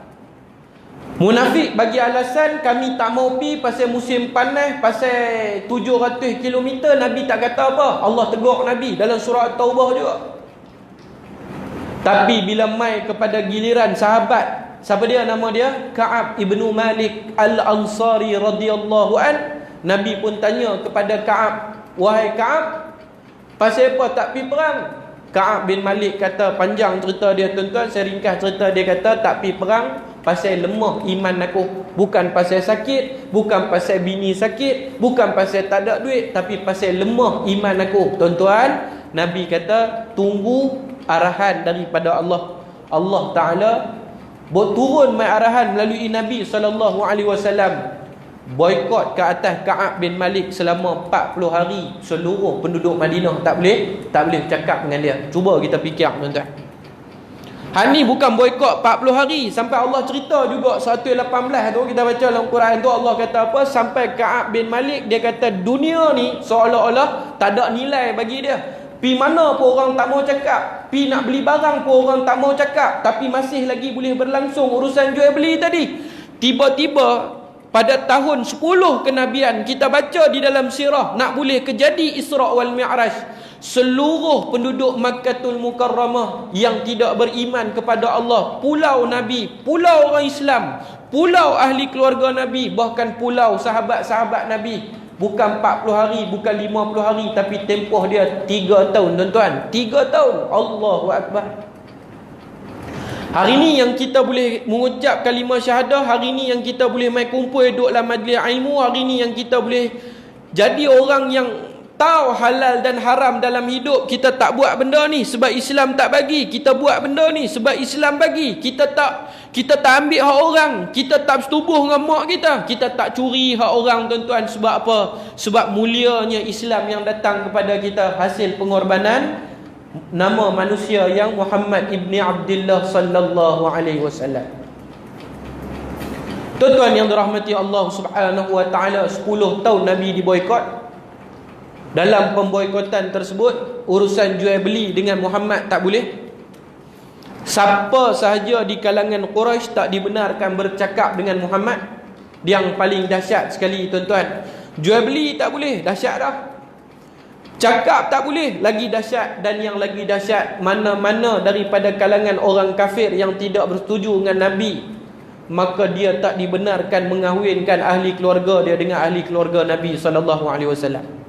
Munafik bagi alasan kami tak mau pergi pasal musim panas, pasal 700 km. Nabi tak kata apa. Allah tegur Nabi dalam surah At-Taubah juga. Tapi bila mai kepada giliran sahabat, siapa dia nama dia? Ka'ab ibnu Malik Al-Ansari radhiyallahu an. Nabi pun tanya kepada Ka'ab, wahai Ka'ab, pasal apa tak pergi perang? Ka'ab bin Malik kata, panjang cerita dia tuan-tuan, saya ringkas cerita dia, kata tak pergi perang pasal lemah iman aku. Bukan pasal sakit, bukan pasal bini sakit, bukan pasal tak ada duit, tapi pasal lemah iman aku. Tuan-tuan, Nabi kata tunggu arahan daripada Allah. Allah Ta'ala buat turun mai arahan melalui Nabi SAW, boikot ke atas Ka'ab bin Malik selama 40 hari. Seluruh penduduk Madinah tak boleh cakap dengan dia. Cuba kita fikir tuan-tuan. Ni bukan boikot 40 hari. Sampai Allah cerita juga 118 tu, kita baca dalam Quran tu, Allah kata apa? Sampai Ka'ab bin Malik dia kata dunia ni seolah-olah tak ada nilai bagi dia. Pi mana pun orang tak mau cakap, pi nak beli barang pun orang tak mau cakap, tapi masih lagi boleh berlangsung urusan jual beli tadi. Tiba-tiba pada tahun 10 kenabian, kita baca di dalam sirah, nak boleh kejadi Isra' wal Mi'raj, seluruh penduduk Makkatul Mukarramah yang tidak beriman kepada Allah, pulau Nabi, pulau orang Islam, pulau ahli keluarga Nabi, bahkan pulau sahabat-sahabat Nabi, bukan 40 hari, bukan 50 hari, tapi tempoh dia 3 tahun tuan-tuan. 3 tahun. Allahu Akbar. Hari ni yang kita boleh mengucap kalimah syahadah, hari ni yang kita boleh mai kumpul duduk dalam majlis ilmu, hari ni yang kita boleh jadi orang yang tahu halal dan haram dalam hidup. Kita tak buat benda ni sebab Islam tak bagi, kita buat benda ni sebab Islam bagi. Kita tak ambil hak orang, kita tak bersetubuh dengan mak kita tak curi hak orang tuan-tuan. Sebab apa? Sebab mulianya Islam yang datang kepada kita hasil pengorbanan nama manusia yang Muhammad ibni Abdullah sallallahu alaihi wasallam. Tuan-tuan yang dirahmati Allah Subhanahu wa taala, 10 tahun Nabi diboikot. Dalam pemboikotan tersebut, urusan jual beli dengan Muhammad tak boleh. Siapa sahaja di kalangan Quraisy tak dibenarkan bercakap dengan Muhammad. Yang paling dahsyat sekali tuan-tuan, jual beli tak boleh, dahsyat dah. Cakap tak boleh, lagi dahsyat. Dan yang lagi dahsyat, mana-mana daripada kalangan orang kafir yang tidak bersetuju dengan Nabi, maka dia tak dibenarkan mengahwinkan ahli keluarga dia dengan ahli keluarga Nabi SAW.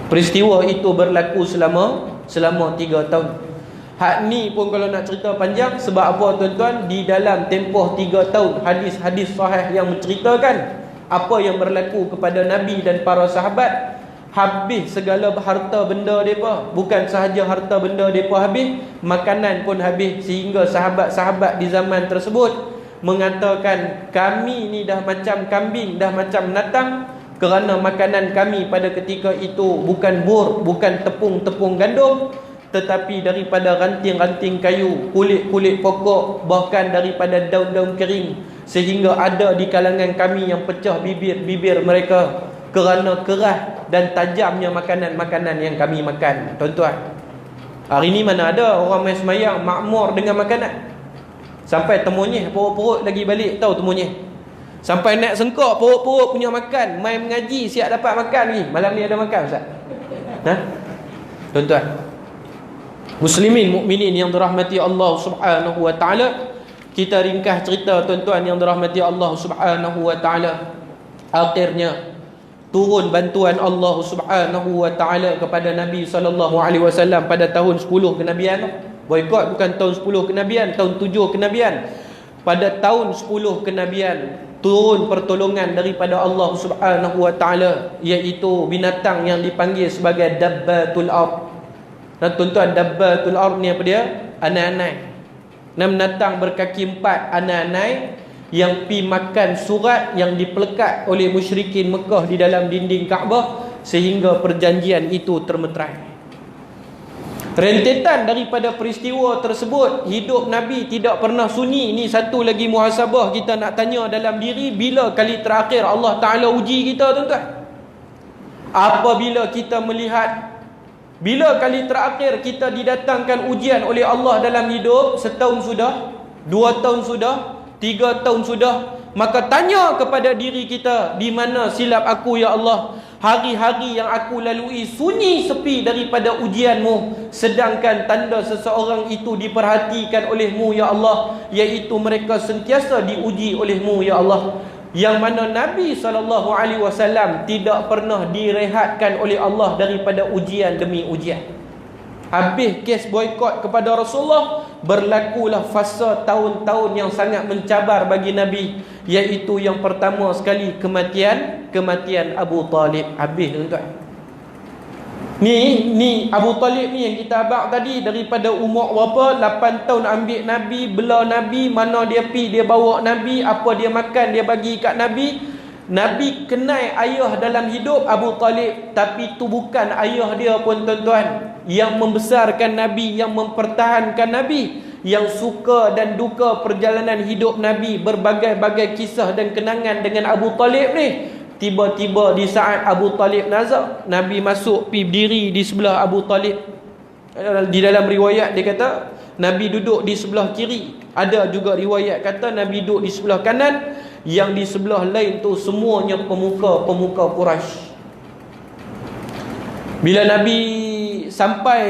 Peristiwa itu berlaku selama 3 tahun. Hak ni pun kalau nak cerita panjang. Sebab apa tuan-tuan? Di dalam tempoh 3 tahun, hadis-hadis sahih yang menceritakan apa yang berlaku kepada Nabi dan para sahabat. Habis segala harta benda mereka. Bukan sahaja harta benda mereka habis, makanan pun habis. Sehingga sahabat-sahabat di zaman tersebut mengatakan, kami ni dah macam kambing, dah macam binatang, kerana makanan kami pada ketika itu bukan bur, bukan tepung-tepung gandum, tetapi daripada ranting-ranting kayu, kulit-kulit pokok, bahkan daripada daun-daun kering. Sehingga ada di kalangan kami yang pecah bibir-bibir mereka kerana keras dan tajamnya makanan-makanan yang kami makan. Tuan-tuan, hari ni mana ada orang main semayang makmur dengan makanan. Sampai temunyeh perut-perut lagi balik. Tahu temunyeh? Sampai nak sengkok perut-perut punya makan. Mai mengaji siap dapat makan ni. Malam ni ada makan Ustaz? Ha? Tuan-tuan, muslimin mukminin yang dirahmati Allah Subhanahu wa taala, kita ringkas cerita tuan-tuan yang dirahmati Allah Subhanahu wa taala. Akhirnya turun bantuan Allah Subhanahu wa taala kepada Nabi sallallahu alaihi wasallam pada tahun 10 kenabian. Boikot bukan tahun 10 kenabian, tahun 7 kenabian. Pada tahun 10 kenabian turun pertolongan daripada Allah Subhanahu wa taala, iaitu binatang yang dipanggil sebagai dabbatul ard. Dan tuan-tuan, dabbatul ard ni apa dia? Anai-anai. Binatang berkaki 4, anai-anai yang pi makan surat yang dipelekat oleh musyrikin Mekah di dalam dinding Kaabah sehingga perjanjian itu termeterai. Rentetan daripada peristiwa tersebut, hidup Nabi tidak pernah sunyi. Ini satu lagi muhasabah kita nak tanya dalam diri. Bila kali terakhir Allah Ta'ala uji kita, tuan-tuan? Apabila kita melihat, bila kali terakhir kita didatangkan ujian oleh Allah dalam hidup? Setahun sudah? 2 tahun sudah? 3 tahun sudah? Maka tanya kepada diri kita, di mana silap aku ya Allah? Hari-hari yang aku lalui sunyi sepi daripada ujianmu, sedangkan tanda seseorang itu diperhatikan olehmu ya Allah, iaitu mereka sentiasa diuji olehmu ya Allah. Yang mana Nabi SAW tidak pernah direhatkan oleh Allah daripada ujian demi ujian. Habis kes boikot kepada Rasulullah, berlakulah fasa tahun-tahun yang sangat mencabar bagi Nabi, iaitu yang pertama sekali kematian Abu Talib. Habis, tuan-tuan. Ni Abu Talib ni yang kita abang tadi, daripada umur berapa? 8 tahun ambil Nabi, bela Nabi, mana dia pi dia bawa Nabi, apa dia makan dia bagi kat Nabi. Nabi kenal ayah dalam hidup Abu Talib, tapi itu bukan ayah dia pun, tuan-tuan. Yang membesarkan Nabi, yang mempertahankan Nabi, yang suka dan duka perjalanan hidup Nabi, berbagai-bagai kisah dan kenangan dengan Abu Talib ni. Tiba-tiba di saat Abu Talib nazak, Nabi masuk pergi berdiri di sebelah Abu Talib. Di dalam riwayat dia kata Nabi duduk di sebelah kiri. Ada juga riwayat kata Nabi duduk di sebelah kanan. Yang di sebelah lain tu semuanya pemuka-pemuka Quraisy. Bila Nabi sampai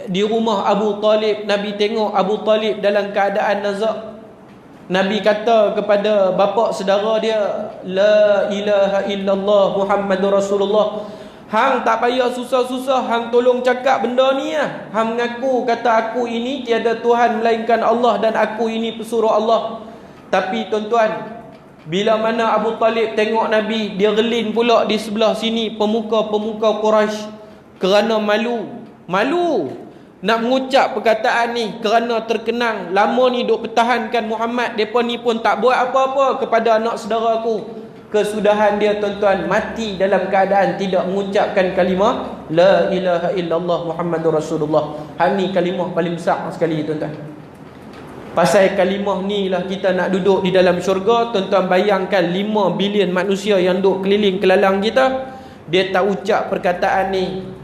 di rumah Abu Talib, Nabi tengok Abu Talib dalam keadaan nazak. Nabi kata kepada bapa saudara dia, La ilaha illallah Muhammadur Rasulullah. Hang tak payah susah-susah, hang tolong cakap benda ni lah. Hang mengaku kata aku ini tiada Tuhan melainkan Allah dan aku ini pesuruh Allah. Tapi tuan-tuan, bila mana Abu Talib tengok Nabi, dia gelin pula di sebelah sini pemuka-pemuka Quraisy kerana malu nak mengucap perkataan ni, kerana terkenang lama ni duk pertahankan Muhammad. Depa ni pun tak buat apa-apa kepada anak saudara aku. Kesudahan dia, tuan-tuan, mati dalam keadaan tidak mengucapkan kalimah La ilaha illallah Muhammadur Rasulullah. Hal ni kalimah paling besar sekali, tuan-tuan. Pasal kalimah ni lah kita nak duduk di dalam syurga. Tuan-tuan bayangkan 5 bilion manusia yang duduk keliling kelalang kita, dia tak ucap perkataan ni,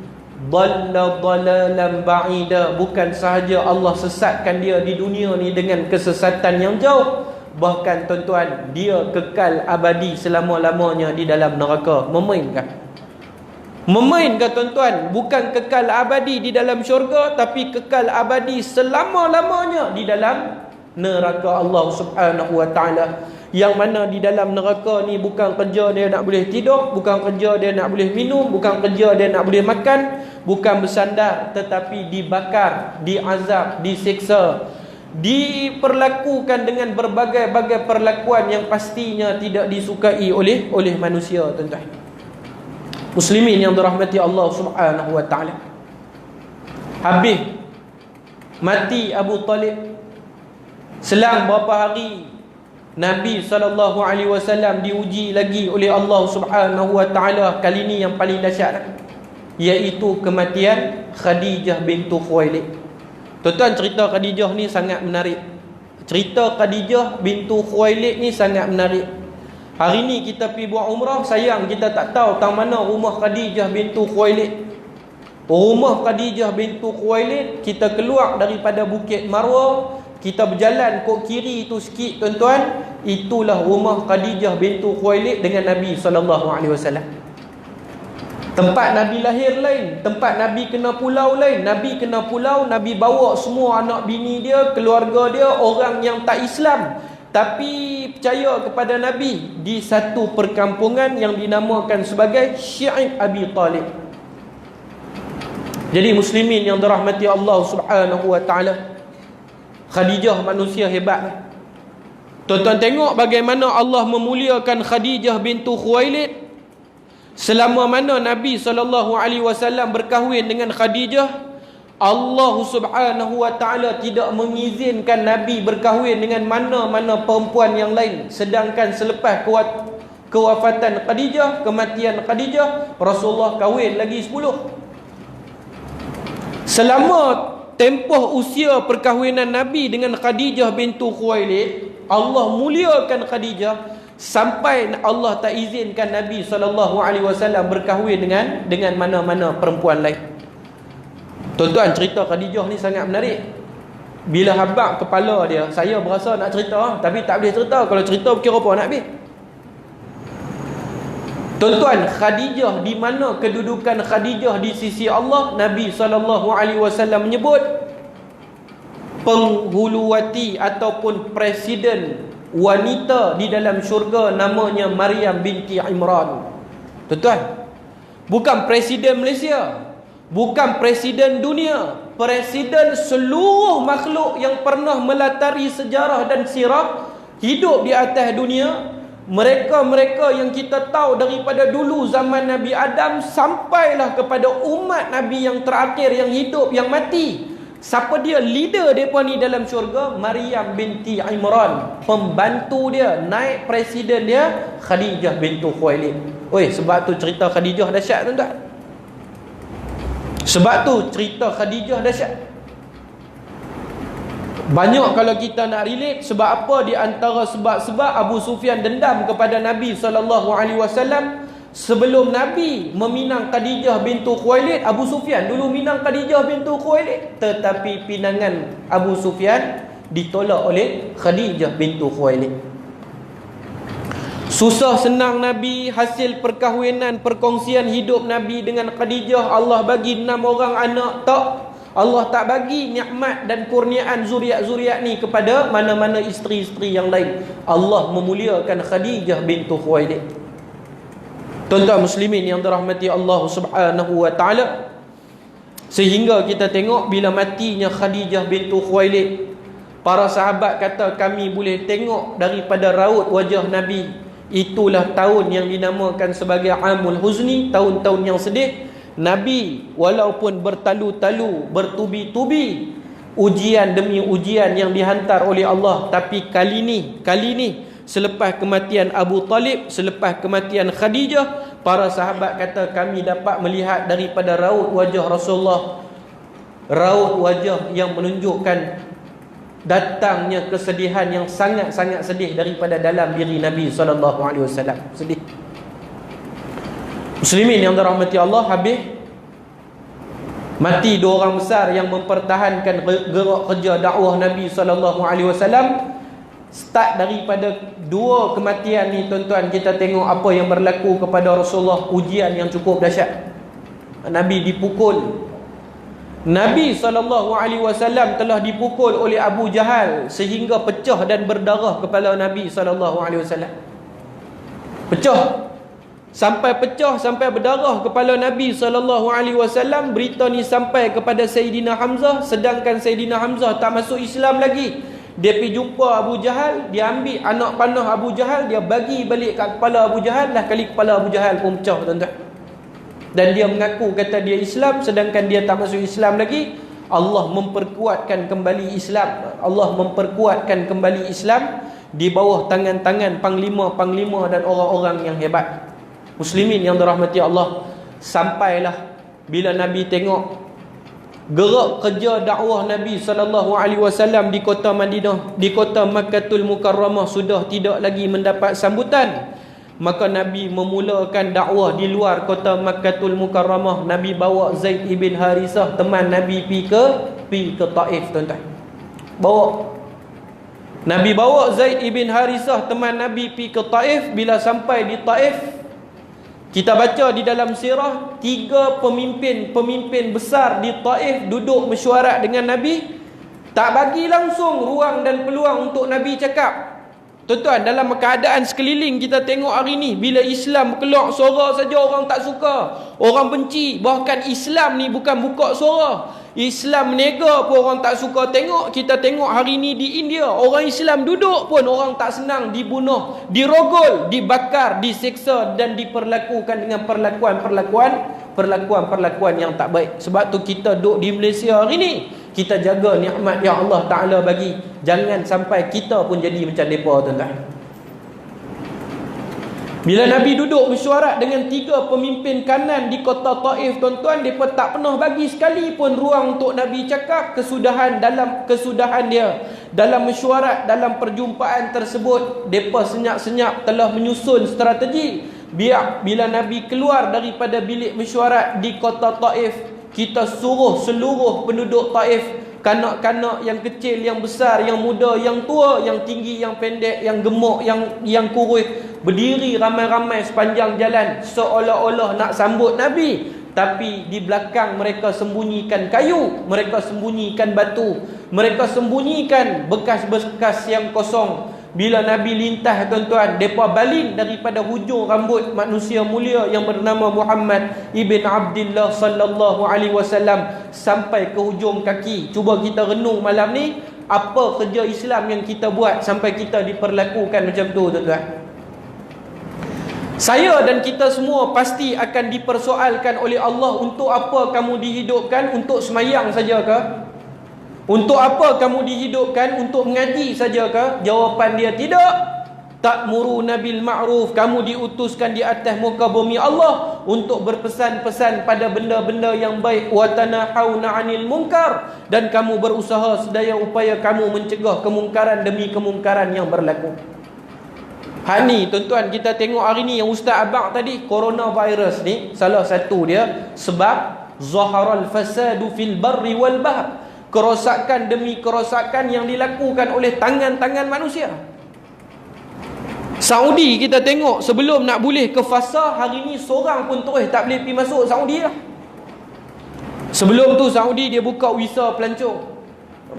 Dhalla dhalalan ba'ida. Bukan sahaja Allah sesatkan dia di dunia ni dengan kesesatan yang jauh, bahkan tuan-tuan, dia kekal abadi selama-lamanya di dalam neraka. Memainkah? Memainkah, tuan-tuan? Bukan kekal abadi di dalam syurga, tapi kekal abadi selama-lamanya di dalam neraka Allah Subhanahu wa ta'ala. Yang mana di dalam neraka ni bukan kerja dia nak boleh tidur, bukan kerja dia nak boleh minum, bukan kerja dia nak boleh makan, bukan bersandar, tetapi dibakar, diazab, disiksa, diperlakukan dengan berbagai-bagai perlakuan yang pastinya tidak disukai oleh manusia, tuan-tuan. Muslimin yang dirahmati Allah Subhanahu wa ta'ala. Habis mati Abu Talib, selang berapa hari Nabi SAW diuji lagi oleh Allah Subhanahu wa ta'ala. Kali ni yang paling dahsyat, iaitu kematian Khadijah bintu Khuwailid. Tuan-tuan, cerita Khadijah ni sangat menarik. Cerita Khadijah bintu Khuwailid ni sangat menarik. Hari ni kita pergi buat umrah, sayang kita tak tahu tang mana rumah Khadijah bintu Khuwailid. Rumah Khadijah bintu Khuwailid, kita keluar daripada Bukit Marwah, kita berjalan kok kiri itu sikit tuan-tuan, itulah rumah Khadijah bintu Khuwailid dengan Nabi SAW. Tempat Nabi lahir lain, tempat Nabi kena pulau lain. Nabi kena pulau, Nabi bawa semua anak bini dia, keluarga dia, orang yang tak Islam tapi percaya kepada Nabi di satu perkampungan yang dinamakan sebagai Syi'ib Abi Talib. Jadi muslimin yang dirahmati Allah Subhanahu wa taala, Khadijah manusia hebat. Tuan-tuan tengok bagaimana Allah memuliakan Khadijah bintu Khuwailid. Selama mana Nabi SAW berkahwin dengan Khadijah, Allah Subhanahu wa taala tidak mengizinkan Nabi berkahwin dengan mana-mana perempuan yang lain. Sedangkan selepas kewafatan Khadijah, kematian Khadijah, Rasulullah kahwin lagi 10. Selama tempoh usia perkahwinan Nabi dengan Khadijah bintu Khuwailid, Allah muliakan Khadijah sampai Allah tak izinkan Nabi SAW berkahwin dengan mana-mana perempuan lain. Tuan-tuan, cerita Khadijah ni sangat menarik. Bila habaq kepala dia, saya berasa nak cerita tapi tak boleh cerita. Kalau cerita kira apa nak habis. Tuan-tuan, Khadijah, di mana kedudukan Khadijah di sisi Allah? Nabi SAW menyebut penghuluwati ataupun presiden wanita di dalam syurga namanya Maryam binti Imran. Tuan-tuan, bukan presiden Malaysia, bukan presiden dunia, presiden seluruh makhluk yang pernah melatari sejarah dan sirah hidup di atas dunia. Mereka-mereka yang kita tahu daripada dulu zaman Nabi Adam sampailah kepada umat Nabi yang terakhir yang hidup, yang mati. Siapa dia leader mereka ni dalam syurga? Maryam binti Imran. Pembantu dia, naik presiden dia Khadijah bintu Khuwailid. Oi, sebab tu cerita Khadijah dahsyat tuan-tuan. Sebab tu cerita Khadijah dahsyat. Banyak kalau kita nak relate. Sebab apa? Di antara sebab-sebab Abu Sufyan dendam kepada Nabi SAW. Sebelum Nabi meminang Khadijah bintu Khuwailid, Abu Sufyan dulu minang Khadijah bintu Khuwailid. Tetapi pinangan Abu Sufyan ditolak oleh Khadijah bintu Khuwailid. Susah senang Nabi, hasil perkahwinan, perkongsian hidup Nabi dengan Khadijah, Allah bagi 6 orang anak. Tak, Allah tak bagi nikmat dan kurniaan zuriat-zuriat ni kepada mana-mana isteri-isteri yang lain. Allah memuliakan Khadijah bintu Khuwailid. Tuan-tuan muslimin yang dirahmati Allah Subhanahu wa taala, sehingga kita tengok bila matinya Khadijah bintu Khuwailid, para sahabat kata kami boleh tengok daripada raut wajah Nabi. Itulah tahun yang dinamakan sebagai Amul Huzni, tahun-tahun yang sedih. Nabi walaupun bertalu-talu, bertubi-tubi, ujian demi ujian yang dihantar oleh Allah, tapi kali ni selepas kematian Abu Talib, selepas kematian Khadijah, para sahabat kata kami dapat melihat daripada raut wajah Rasulullah, raut wajah yang menunjukkan datangnya kesedihan yang sangat-sangat sedih daripada dalam diri Nabi SAW. Sedih. Muslimin yang dirahmati Allah, habis mati 2 orang besar yang mempertahankan gerak kerja dakwah Nabi SAW. Start daripada 2 kematian ni tuan-tuan, kita tengok apa yang berlaku kepada Rasulullah. Ujian yang cukup dahsyat. Nabi dipukul. Nabi SAW telah dipukul oleh Abu Jahal sehingga pecah dan berdarah kepala Nabi SAW. Pecah. Sampai berdarah kepala Nabi SAW. Berita ni sampai kepada Sayyidina Hamzah. Sedangkan Sayyidina Hamzah tak masuk Islam lagi. Dia pergi jumpa Abu Jahal. Dia ambil anak panah Abu Jahal, dia bagi balik kat kepala Abu Jahal. Dah kali kepala Abu Jahal pun pecah tuan-tuan. Dan dia mengaku kata dia Islam, sedangkan dia tak masuk Islam lagi. Allah memperkuatkan kembali Islam. Allah memperkuatkan kembali Islam di bawah tangan-tangan panglima-panglima dan orang-orang yang hebat. Muslimin yang dirahmati Allah, sampailah bila Nabi tengok gerak kerja dakwah Nabi SAW di kota Madinah, di kota Makkatul Mukarramah sudah tidak lagi mendapat sambutan, maka Nabi memulakan dakwah di luar kota Makkatul Mukarramah. Nabi bawa Zaid ibn Harisah, teman Nabi, pi ke Taif tuan-tuan. Bawa Nabi bawa Zaid ibn Harisah teman Nabi pergi ke Taif. Bila sampai di Taif, kita baca di dalam sirah, 3 pemimpin besar di Taif duduk mesyuarat dengan Nabi. Tak bagi langsung ruang dan peluang untuk Nabi cakap. Tuan-tuan, dalam keadaan sekeliling kita tengok hari ni, bila Islam berkelak suara saja orang tak suka, orang benci. Bahkan Islam ni bukan buka suara, Islam menega pun orang tak suka tengok. Kita tengok hari ni di India, orang Islam duduk pun orang tak senang, dibunuh, dirogol, dibakar, diseksa dan diperlakukan dengan perlakuan yang tak baik. Sebab tu kita duduk di Malaysia hari ni, kita jaga nikmat yang Allah Ta'ala bagi. Jangan sampai kita pun jadi macam mereka, tuan-tuan. Bila Nabi duduk mesyuarat dengan 3 pemimpin kanan di kota Taif, tuan-tuan, mereka tak pernah bagi sekali pun ruang untuk Nabi cakap. Kesudahan dia dalam mesyuarat, dalam perjumpaan tersebut, mereka senyap-senyap telah menyusun strategi. Bila Nabi keluar daripada bilik mesyuarat di kota Taif, kita suruh seluruh penduduk Taif, kanak-kanak, yang kecil, yang besar, yang muda, yang tua, yang tinggi, yang pendek, yang gemuk, yang kurus, berdiri ramai-ramai sepanjang jalan seolah-olah nak sambut Nabi. Tapi di belakang mereka sembunyikan kayu, mereka sembunyikan batu, mereka sembunyikan bekas-bekas yang kosong. Bila Nabi lintas, tuan-tuan, mereka balin daripada hujung rambut manusia mulia yang bernama Muhammad ibn Abdullah sallallahu alaihi wasallam sampai ke hujung kaki. Cuba kita renung malam ni, apa kerja Islam yang kita buat sampai kita diperlakukan macam tu, tuan-tuan. Saya dan kita semua pasti akan dipersoalkan oleh Allah, untuk apa kamu dihidupkan? Untuk semayang saja ke? Untuk apa kamu dihidupkan? Untuk mengaji saja ke? Jawapan dia tidak. Ta'muruna bil ma'ruf, kamu diutuskan di atas muka bumi Allah untuk berpesan-pesan pada benda-benda yang baik. Wa tanahawna 'anil munkar, dan kamu berusaha sedaya upaya kamu mencegah kemungkaran demi kemungkaran yang berlaku. Ni tuan-tuan, kita tengok hari ni yang Ustaz Abang tadi, coronavirus ni salah satu dia sebab zaharal fasadu fil barri wal bahr. Kerosakan demi kerosakan yang dilakukan oleh tangan-tangan manusia. Saudi kita tengok, sebelum nak boleh ke fasa, hari ni seorang pun terus tak boleh pergi masuk Saudi lah. Sebelum tu Saudi dia buka visa pelancong.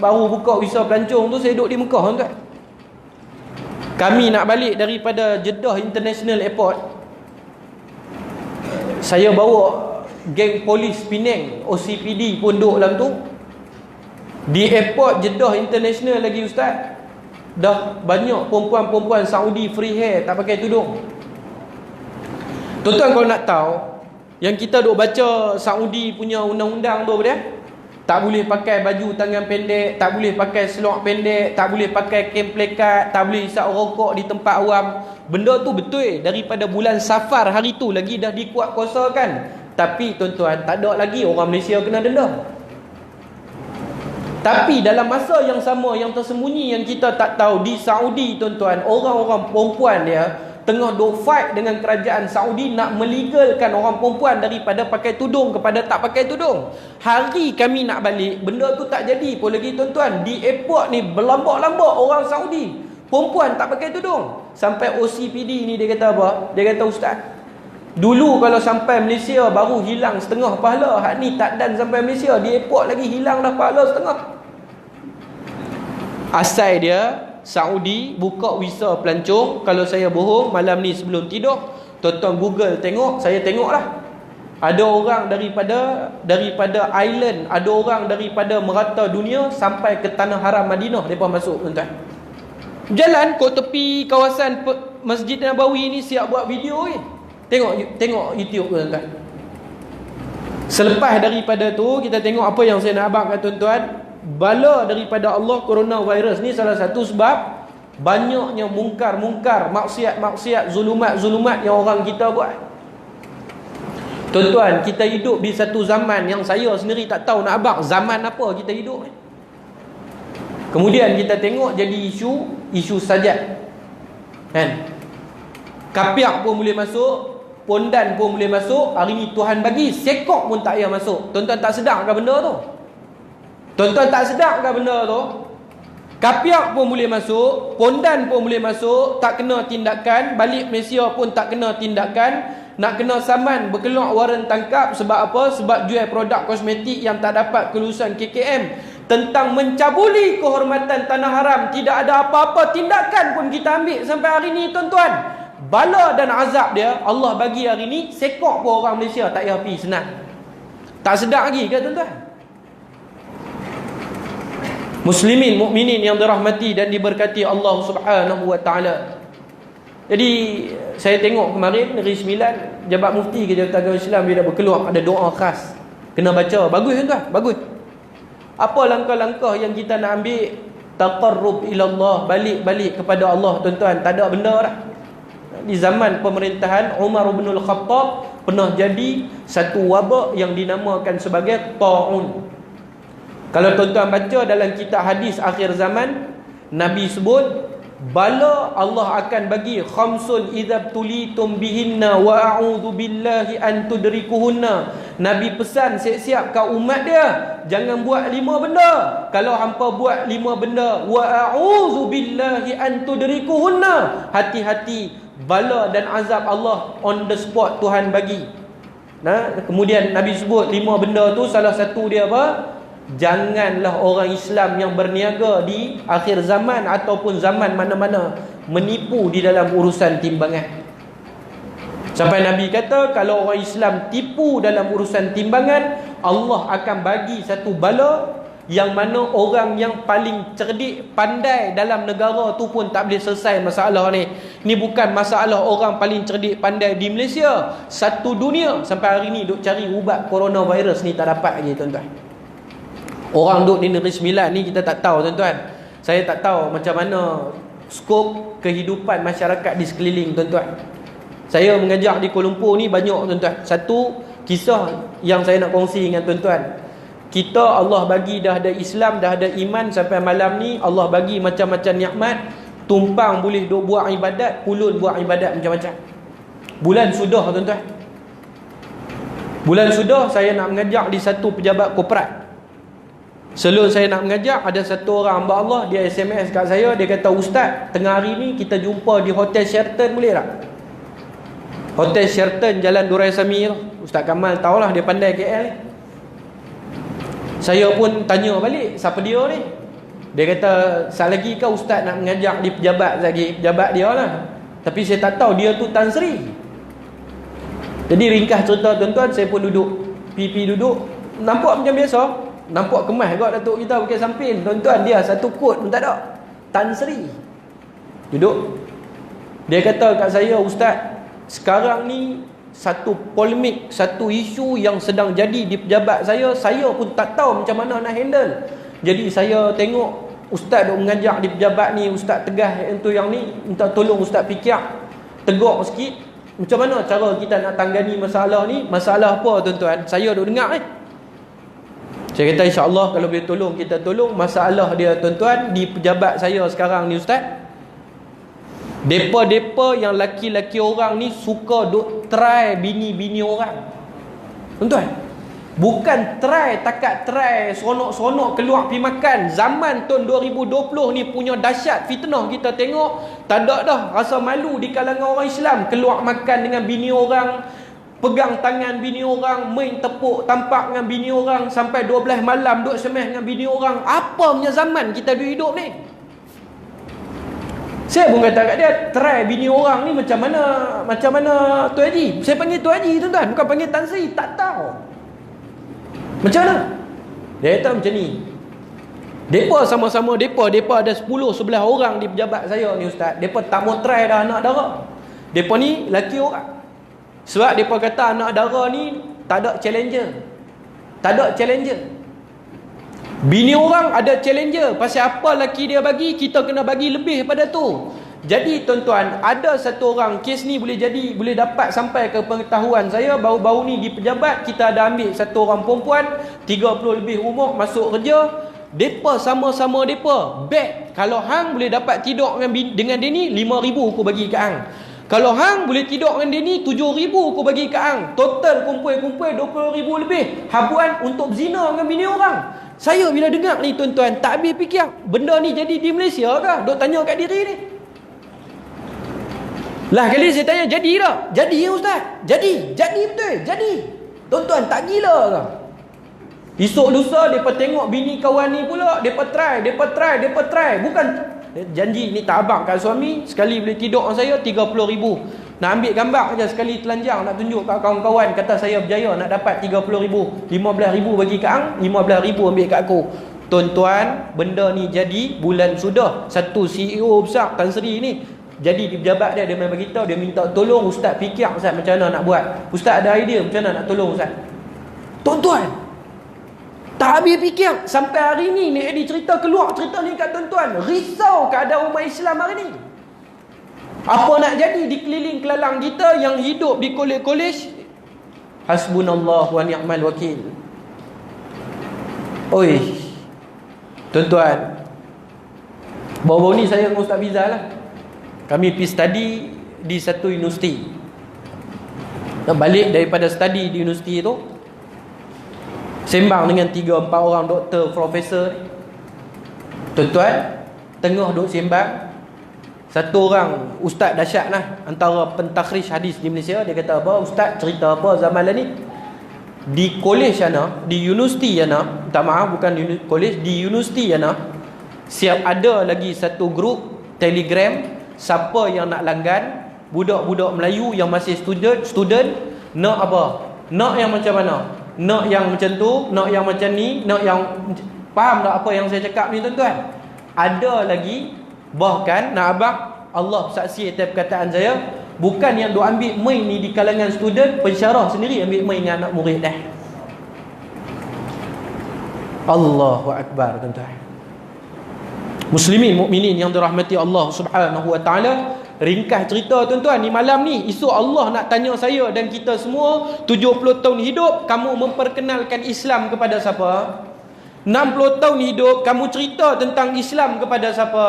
Baru buka visa pelancong tu saya duduk di Mekah, tuan. Kami nak balik daripada Jeddah International Airport, saya bawa geng polis Penang, OCPD pun duduk dalam tu. Di airport Jeddah International lagi, Ustaz, dah banyak perempuan-perempuan Saudi free hair, tak pakai tudung. Tuan-tuan, kalau nak tahu, yang kita duk baca Saudi punya undang-undang tu apa dia? Tak boleh pakai baju tangan pendek, tak boleh pakai selok pendek, tak boleh pakai kem plekat, tak boleh hisap rokok di tempat awam. Benda tu betul daripada bulan Safar hari tu lagi dah dikuat kuasakan. Tapi tuan-tuan, tak ada lagi orang Malaysia kena denda. Tapi dalam masa yang sama, yang tersembunyi, yang kita tak tahu, di Saudi, tuan-tuan, orang-orang perempuan dia tengah duk fight dengan kerajaan Saudi nak melegalkan orang perempuan daripada pakai tudung kepada tak pakai tudung. Hari kami nak balik, benda tu tak jadi pun lagi, tuan-tuan. Di airport ni berlambak-lambak orang Saudi, perempuan tak pakai tudung. Sampai OCPD ni dia kata apa? Dia kata, Ustaz, dulu kalau sampai Malaysia baru hilang setengah pahala, hak ni tak dan sampai Malaysia, di airport lagi hilang dah pahala setengah. Asal dia Saudi buka visa pelancong. Kalau saya bohong, malam ni sebelum tidur, tuan-tuan Google tengok, saya tengoklah. Ada orang daripada island, ada orang daripada merata dunia sampai ke tanah haram Madinah depa masuk, tuan-tuan. Jalan kat tepi kawasan Masjid Nabawi ni siap buat video ni. Tengok YouTube, tuan-tuan. Selepas daripada tu, kita tengok apa yang saya nak abangkan, tuan-tuan. Bala daripada Allah, coronavirus ni salah satu sebab banyaknya mungkar-mungkar, maksiat-maksiat, zulumat-zulumat yang orang kita buat. Tuan-tuan, kita hidup di satu zaman yang saya sendiri tak tahu nak abang zaman apa kita hidup ni. Kemudian kita tengok jadi isu sajat, kan? Kapiak pun boleh masuk, pondan pun boleh masuk. Hari ni Tuhan bagi sekok pun tak payah masuk. Tuan-tuan tak sedar ke benda tu? Tuan-tuan tak sedar ke benda tu? Kapiak pun boleh masuk, Pondan pun boleh masuk, tak kena tindakan. Balik Malaysia pun tak kena tindakan. Nak kena saman, berkeluar waran tangkap. Sebab apa? Sebab jual produk kosmetik yang tak dapat kelulusan KKM. Tentang mencabuli kehormatan tanah haram. Tidak ada apa-apa tindakan pun kita ambil sampai hari ni, tuan-tuan. Bala dan azab dia Allah bagi hari ni, sekok pun orang Malaysia tak payah pergi senang. Tak sedap lagi ke, tuan-tuan? Muslimin, mukminin yang dirahmati dan diberkati Allah Subhanahu wa taala. Jadi saya tengok kemarin Negeri Sembilan, Jabat Mufti ke Jabatan Agama Islam dia dah berkeluar ada doa khas. Kena baca. Bagus tuan-tuan, bagus. Apa langkah-langkah yang kita nak ambil? Taqarrub ila Allah, balik kepada Allah, tuan-tuan. Tak ada benda dah. Di zaman pemerintahan Umar bin Al-Khattab pernah jadi satu wabak yang dinamakan sebagai ta'un. Kalau tuan-tuan baca dalam kitab hadis akhir zaman, Nabi sebut bala Allah akan bagi khamsun idza tulitum bihinna wa a'udzu billahi an tudrikuhunna. Nabi pesan siap-siap kat umat dia, jangan buat 5 benda. Kalau hampa buat 5 benda, wa a'udzu billahi an tudrikuhunna, hati-hati bala dan azab Allah on the spot Tuhan bagi. Nah, kemudian Nabi sebut 5 benda tu, salah satu dia apa? Janganlah orang Islam yang berniaga di akhir zaman ataupun zaman mana-mana menipu di dalam urusan timbangan. Sampai Nabi kata, kalau orang Islam tipu dalam urusan timbangan, Allah akan bagi satu bala yang mana orang yang paling cerdik, pandai dalam negara tu pun tak boleh selesai masalah ni. Ni bukan masalah orang paling cerdik, pandai di Malaysia. Satu dunia sampai hari ni duk cari ubat coronavirus ni tak dapat lagi, tuan-tuan. Orang duduk di Negeri Sembilan ni kita tak tahu, tuan-tuan. Saya tak tahu macam mana skop kehidupan masyarakat di sekeliling, tuan-tuan. Saya mengajar di Kuala Lumpur ni banyak, tuan-tuan. Satu kisah yang saya nak kongsi dengan tuan-tuan. Kita Allah bagi dah ada Islam, dah ada iman, sampai malam ni Allah bagi macam-macam nikmat. Tumpang boleh duk buat ibadat, pulun buat ibadat macam-macam. Bulan sudah, tuan-tuan. Bulan sudah saya nak mengajar di satu pejabat korporat. Sebelum saya nak mengajar, ada satu orang hamba Allah, dia SMS kat saya, dia kata, "Ustaz, tengah hari ni kita jumpa di Hotel Sheraton boleh tak?" Hotel Sheraton Jalan Durai Samir. Ustaz Kamal tahulah, dia pandai KL ni. Saya pun tanya balik, siapa dia ni? Dia kata, "Sat lagi kau ustaz nak mengajar di pejabat lagi, pejabat dia lah. Tapi saya tak tahu dia tu Tan Sri." Jadi ringkas cerita, tuan-tuan, saya pun duduk, pipi duduk, nampak macam biasa. Nampak kemas kot datuk kita pakai samping. Tuan-tuan, dia satu kod pun tak ada. Tan Sri. Duduk. Dia kata kat saya, "Ustaz, sekarang ni satu polemik, satu isu yang sedang jadi di pejabat saya pun tak tahu macam mana nak handle. Jadi saya tengok ustaz duk mengajar di pejabat ni, ustaz tegah yang tu yang ni, minta tolong ustaz fikir, tegak sikit. Macam mana cara kita nak tanggani masalah ni? Masalah apa, tuan-tuan? Saya duk dengar ni." Saya kata, insya-Allah kalau boleh tolong, kita tolong. Masalah dia, tuan-tuan, di pejabat saya sekarang ni, ustaz, depa-depa yang laki-laki orang ni suka duk try bini-bini orang. Tuan-tuan, bukan try, takat try seronok-seronok keluar pergi makan. Zaman tahun 2020 ni punya dahsyat fitnah kita tengok. Tak ada dah rasa malu di kalangan orang Islam keluar makan dengan bini orang, pegang tangan bini orang, main tepuk tampak dengan bini orang, sampai 12 malam duk semeh dengan bini orang. Apa punya zaman kita hidup ni? Saya pun kata kat dia, try bini orang ni macam mana Tu Haji? Saya panggil Tu Haji, tuan-tuan, bukan panggil Tan Sri. Tak tahu macam mana. Dia kata macam ni, depa sama-sama depa ada 10-11 orang di pejabat saya ni, ustaz. Depa tak mau try dah anak dara. Depa ni laki orang. Sebab mereka kata anak dara ni tak ada challenger. Tak ada challenger. Bini orang ada challenger. Pasal apa laki dia bagi, kita kena bagi lebih pada tu. Jadi tuan-tuan, ada satu orang, kes ni boleh dapat sampai ke pengetahuan saya. Baru-baru ni di pejabat, kita ada ambil satu orang perempuan 30 lebih umur masuk kerja. Depa sama-sama depa bet, kalau hang boleh dapat tidur dengan dia ni, 5,000 aku bagi kat hang. Kalau hang boleh tidur dengan dia ni, 7,000 aku bagi kat hang. Total kumpul 20,000 lebih. Habuan untuk berzina dengan bini orang. Saya bila dengar ni tuan-tuan, tak habis fikir, benda ni jadi di Malaysia ke? Duk tanya kat diri ni. Lah kali saya tanya, jadi tak? Jadi ya ustaz? Jadi betul, jadi. Tuan-tuan, tak gila ke? Esok lusa depa tengok bini kawan ni pula, depa try. Bukan janji ni tak abang kat suami, sekali boleh tidur dengan saya 30,000. Nak ambil gambar aja sekali telanjang, nak tunjuk kat kawan-kawan, kata saya berjaya nak dapat 30,000. 15,000 bagi kat hang, 15,000 ambil kat aku. Tuan-tuan, benda ni jadi bulan sudah. Satu CEO besar Tan Sri ni jadi di pejabat dia main beritahu, dia minta tolong ustaz fikir ustaz macam mana nak buat. Ustaz ada idea macam mana nak tolong ustaz. Tuan-tuan, tak habis fikir sampai hari ni Eddie cerita keluar cerita ni kat tuan-tuan. Risau keadaan umat Islam hari ni. Apa nak jadi di keliling kelalang kita yang hidup di kolej-kolej? Hasbunallah wa ni'mal wakil. Oi, tuan-tuan, baru-baru ni saya dengan Ustaz Bizal lah, kami pergi study di satu universiti. Nak balik daripada study di universiti tu, sembang dengan 3-4 orang doktor, profesor ni. Tuan-tuan, tengah duk sembang, satu orang ustaz dahsyat lah, antara pentakhris hadis di Malaysia. Dia kata apa? Ustaz cerita apa zaman ni? Di kolej sana, di universiti sana, minta maaf bukan kolej, di universiti sana, siap ada lagi satu grup Telegram. Siapa yang nak langgan, budak-budak Melayu yang masih student, nak apa? Nak yang macam mana? Nak yang macam tu, nak yang macam ni, nak yang, faham tak apa yang saya cakap ni tuan-tuan? Ada lagi, bahkan nak abang, Allah saksi atas perkataan saya, bukan yang duk ambil main ni di kalangan student, pensyarah sendiri ambil main dengan anak murid dah. Allahu Akbar tuan-tuan. Muslimin mukminin yang dirahmati Allah Subhanahu wa taala, ringkas cerita tuan-tuan ni malam ni, esok Allah nak tanya saya dan kita semua, 70 tahun hidup kamu memperkenalkan Islam kepada siapa? 60 tahun hidup kamu cerita tentang Islam kepada siapa?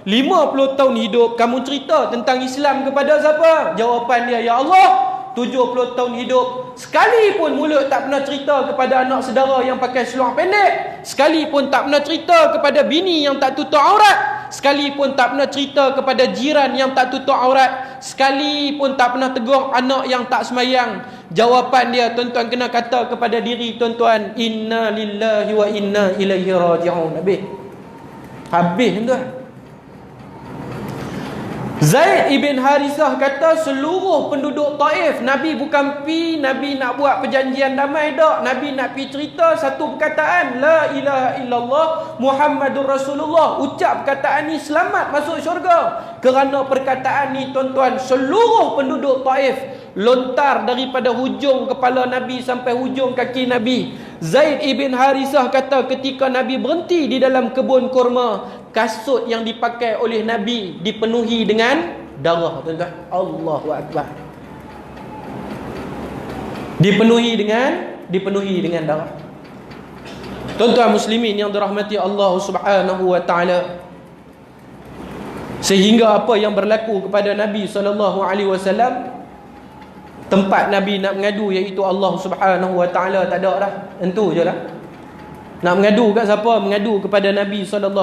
50 tahun hidup kamu cerita tentang Islam kepada siapa? Jawapan dia, ya Allah, 70 tahun hidup sekalipun mulut tak pernah cerita kepada anak saudara yang pakai seluar pendek, sekalipun tak pernah cerita kepada bini yang tak tutup aurat, sekalipun tak pernah cerita kepada jiran yang tak tutup aurat, sekalipun tak pernah tegur anak yang tak semayang. Jawapan dia tuan-tuan kena kata kepada diri tuan-tuan, inna lillahi wa inna ilaihi raji'un. Habis tuan. Zaid ibn Harisah kata seluruh penduduk Taif, Nabi bukan pi, Nabi nak buat perjanjian damai dak, Nabi nak pi cerita satu perkataan, la ilaha illallah Muhammadur Rasulullah. Ucap perkataan ni selamat masuk syurga. Kerana perkataan ni tuan-tuan, seluruh penduduk Taif lontar daripada hujung kepala Nabi sampai hujung kaki Nabi. Zaid ibn Harisah kata ketika Nabi berhenti di dalam kebun kurma, kasut yang dipakai oleh Nabi dipenuhi dengan darah tuan-tuan. Allahu Akbar. Dipenuhi dengan darah. Tuan-tuan muslimin yang dirahmati Allah Subhanahu wa taala, sehingga apa yang berlaku kepada Nabi SAW, tempat Nabi nak mengadu iaitu Allah Subhanahu wa taala tak ada dah. Entu je lah. Nak mengadu kat siapa? Mengadu kepada Nabi SAW,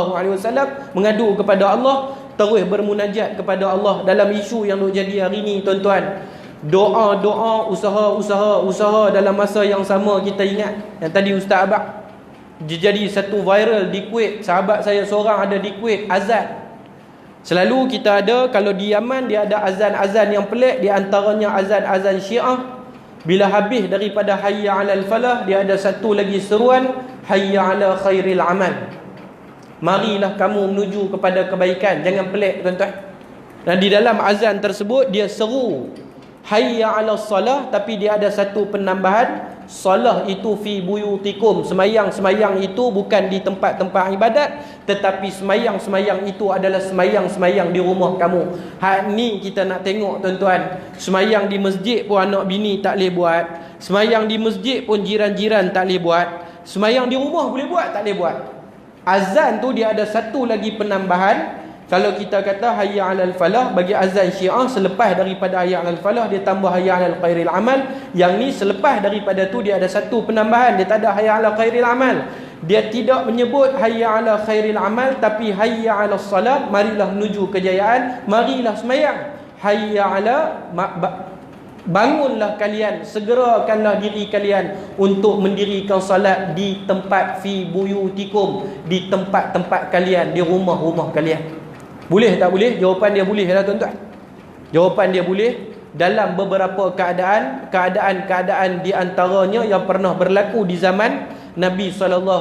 mengadu kepada Allah, terus bermunajat kepada Allah dalam isu yang duk jadi hari ni tuan-tuan. Doa-doa, usaha dalam masa yang sama. Kita ingat yang tadi Ustaz Abang jadi satu viral di Kuwait. Sahabat saya seorang ada di Kuwait, azan. Selalu kita ada, kalau di Yaman dia ada azan-azan yang pelik, di antaranya azan-azan Syiah. Bila habis daripada hayya 'alal falah, dia ada satu lagi seruan, hayya 'ala khairil amal. Marilah kamu menuju kepada kebaikan. Jangan pelik tuan-tuan. Dan di dalam azan tersebut dia seru hayya 'alas salah, tapi dia ada satu penambahan, salah itu fi buyutikum. Semayang itu bukan di tempat-tempat ibadat, tetapi semayang itu adalah semayang di rumah kamu. Hak ni kita nak tengok tuan-tuan. Semayang di masjid pun anak bini tak boleh buat. Semayang di masjid pun jiran-jiran tak boleh buat. Semayang di rumah boleh buat, tak boleh buat. Azan tu dia ada satu lagi penambahan. Kalau kita kata hayya 'alal falah, bagi azan Syiah selepas daripada hayya 'alal falah dia tambah hayya 'alal khairil amal. Yang ni selepas daripada tu dia ada satu penambahan, dia tak ada hayya 'alal khairil amal. Dia tidak menyebut hayya ala khairil amal, tapi hayya ala salat, marilah menuju kejayaan, marilah sembahyang. Hayya ala bangunlah kalian, segerakanlah diri kalian untuk mendirikan salat di tempat fi buyutikum, di tempat-tempat kalian, di rumah-rumah kalian. Boleh tak boleh? Jawapan dia boleh lah tuan-tuan. Jawapan dia boleh dalam beberapa keadaan di antaranya yang pernah berlaku di zaman Nabi SAW,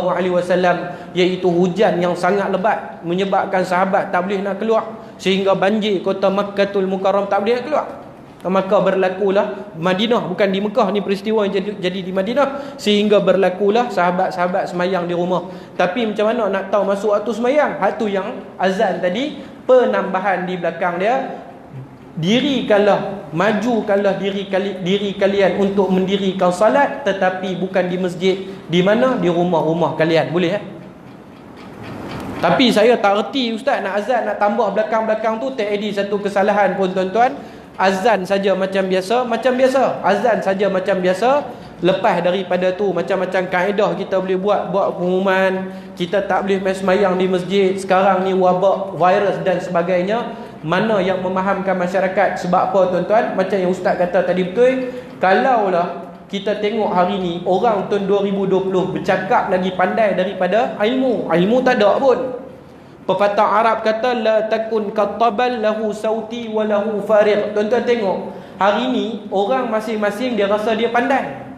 iaitu hujan yang sangat lebat menyebabkan sahabat tak boleh nak keluar, sehingga banjir kota Makkatul Mukarram, tak boleh nak keluar. Maka berlakulah Madinah, bukan di Mekah ni peristiwa yang jadi di Madinah, sehingga berlakulah sahabat-sahabat semayang di rumah. Tapi macam mana nak tahu masuk waktu semayang? Hak tu yang azan tadi, penambahan di belakang dia, dirikanlah, majukanlah diri kalian untuk mendirikan salat, tetapi bukan di masjid. Di mana? Di rumah-rumah kalian. Boleh Tapi saya tak erti ustaz, nak azan nak tambah belakang-belakang tu, tak ada satu kesalahan pun tuan-tuan. Azan saja macam biasa, azan saja macam biasa. Lepas daripada tu macam-macam kaedah kita boleh buat pengumuman, kita tak boleh main semayang di masjid. Sekarang ni wabak virus dan sebagainya. Mana yang memahamkan masyarakat? Sebab apa tuan-tuan? Macam yang ustaz kata tadi betul, kalaulah kita tengok hari ni orang tahun 2020 bercakap lagi pandai daripada ilmu tak ada pun. Pepatah Arab kata la takun kattabal lahu sauti wa lahu fariq. Tuan-tuan tengok, hari ni orang masing-masing dia rasa dia pandai.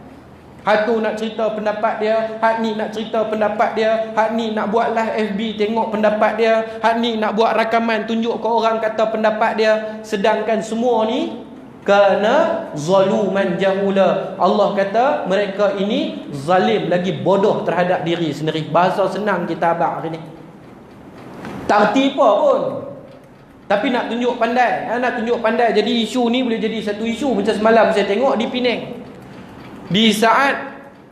Hak tu nak cerita pendapat dia, hak ni nak cerita pendapat dia, hak ni nak buat live FB tengok pendapat dia, hak ni nak buat rakaman tunjuk ke orang kata pendapat dia. Sedangkan semua ni kana zaluman jahula. Allah kata mereka ini zalim lagi bodoh terhadap diri sendiri. Bahasa senang kita abang hari ni, tak erti apa pun, tapi nak tunjuk pandai. Nak tunjuk pandai. Jadi isu ni boleh jadi satu isu. Macam semalam saya tengok di Penang, di saat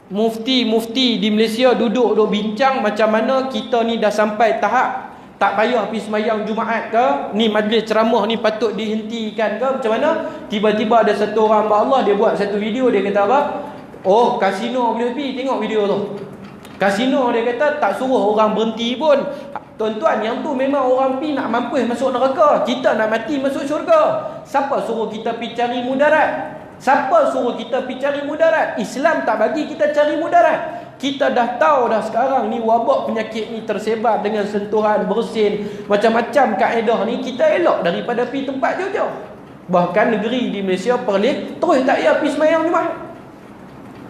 mufti-mufti di Malaysia duduk bincang macam mana kita ni dah sampai tahap tak payah pergi semayang Jumaat ke, ni majlis ceramah ni patut dihentikan ke, macam mana. Tiba-tiba ada satu orang hamba Allah, dia buat satu video, dia kata apa? Oh, kasino boleh pergi, tengok video tu. Kasino dia kata tak suruh orang berhenti pun. Tuan-tuan, yang tu memang orang pergi nak mampus masuk neraka. Kita nak mati masuk syurga. Siapa suruh kita pergi cari mudarat? Siapa suruh kita pergi cari mudarat? Islam tak bagi kita cari mudarat. Kita dah tahu dah sekarang ni wabak penyakit ni tersebar dengan sentuhan, bersin, macam-macam kaedah ni. Kita elok daripada pergi tempat jauh-jauh. Bahkan negeri di Malaysia perlis terus tak payah pergi semayang Jumaat.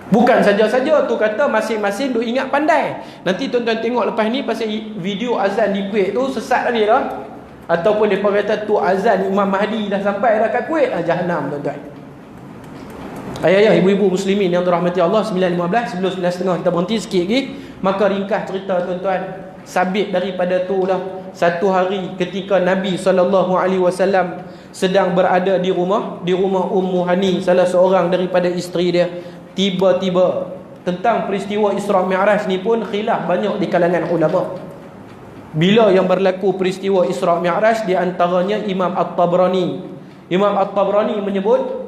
Bukan saja-saja tu kata masing-masing duk ingat pandai. Nanti tuan-tuan tengok lepas ni pasal video azan di Kuwait tu sesat tadi dah. Ataupun mereka kata tu azan Imam Mahdi dah sampai dah kat Kuwait. Jahanam tuan-tuan. Ayah-ayah, ibu-ibu muslimin yang dirahmati Allah, 9.15 sebelum 9.30 kita berhenti sikit lagi. Maka ringkas cerita tuan-tuan, sabit daripada tu lah, satu hari ketika Nabi SAW sedang berada di rumah Ummu Hani, salah seorang daripada isteri dia. Tiba-tiba tentang peristiwa Isra Mi'raj ni pun khilaf banyak di kalangan ulama. Bila yang berlaku peristiwa Isra Mi'raj, di antaranya Imam At-Tabrani menyebut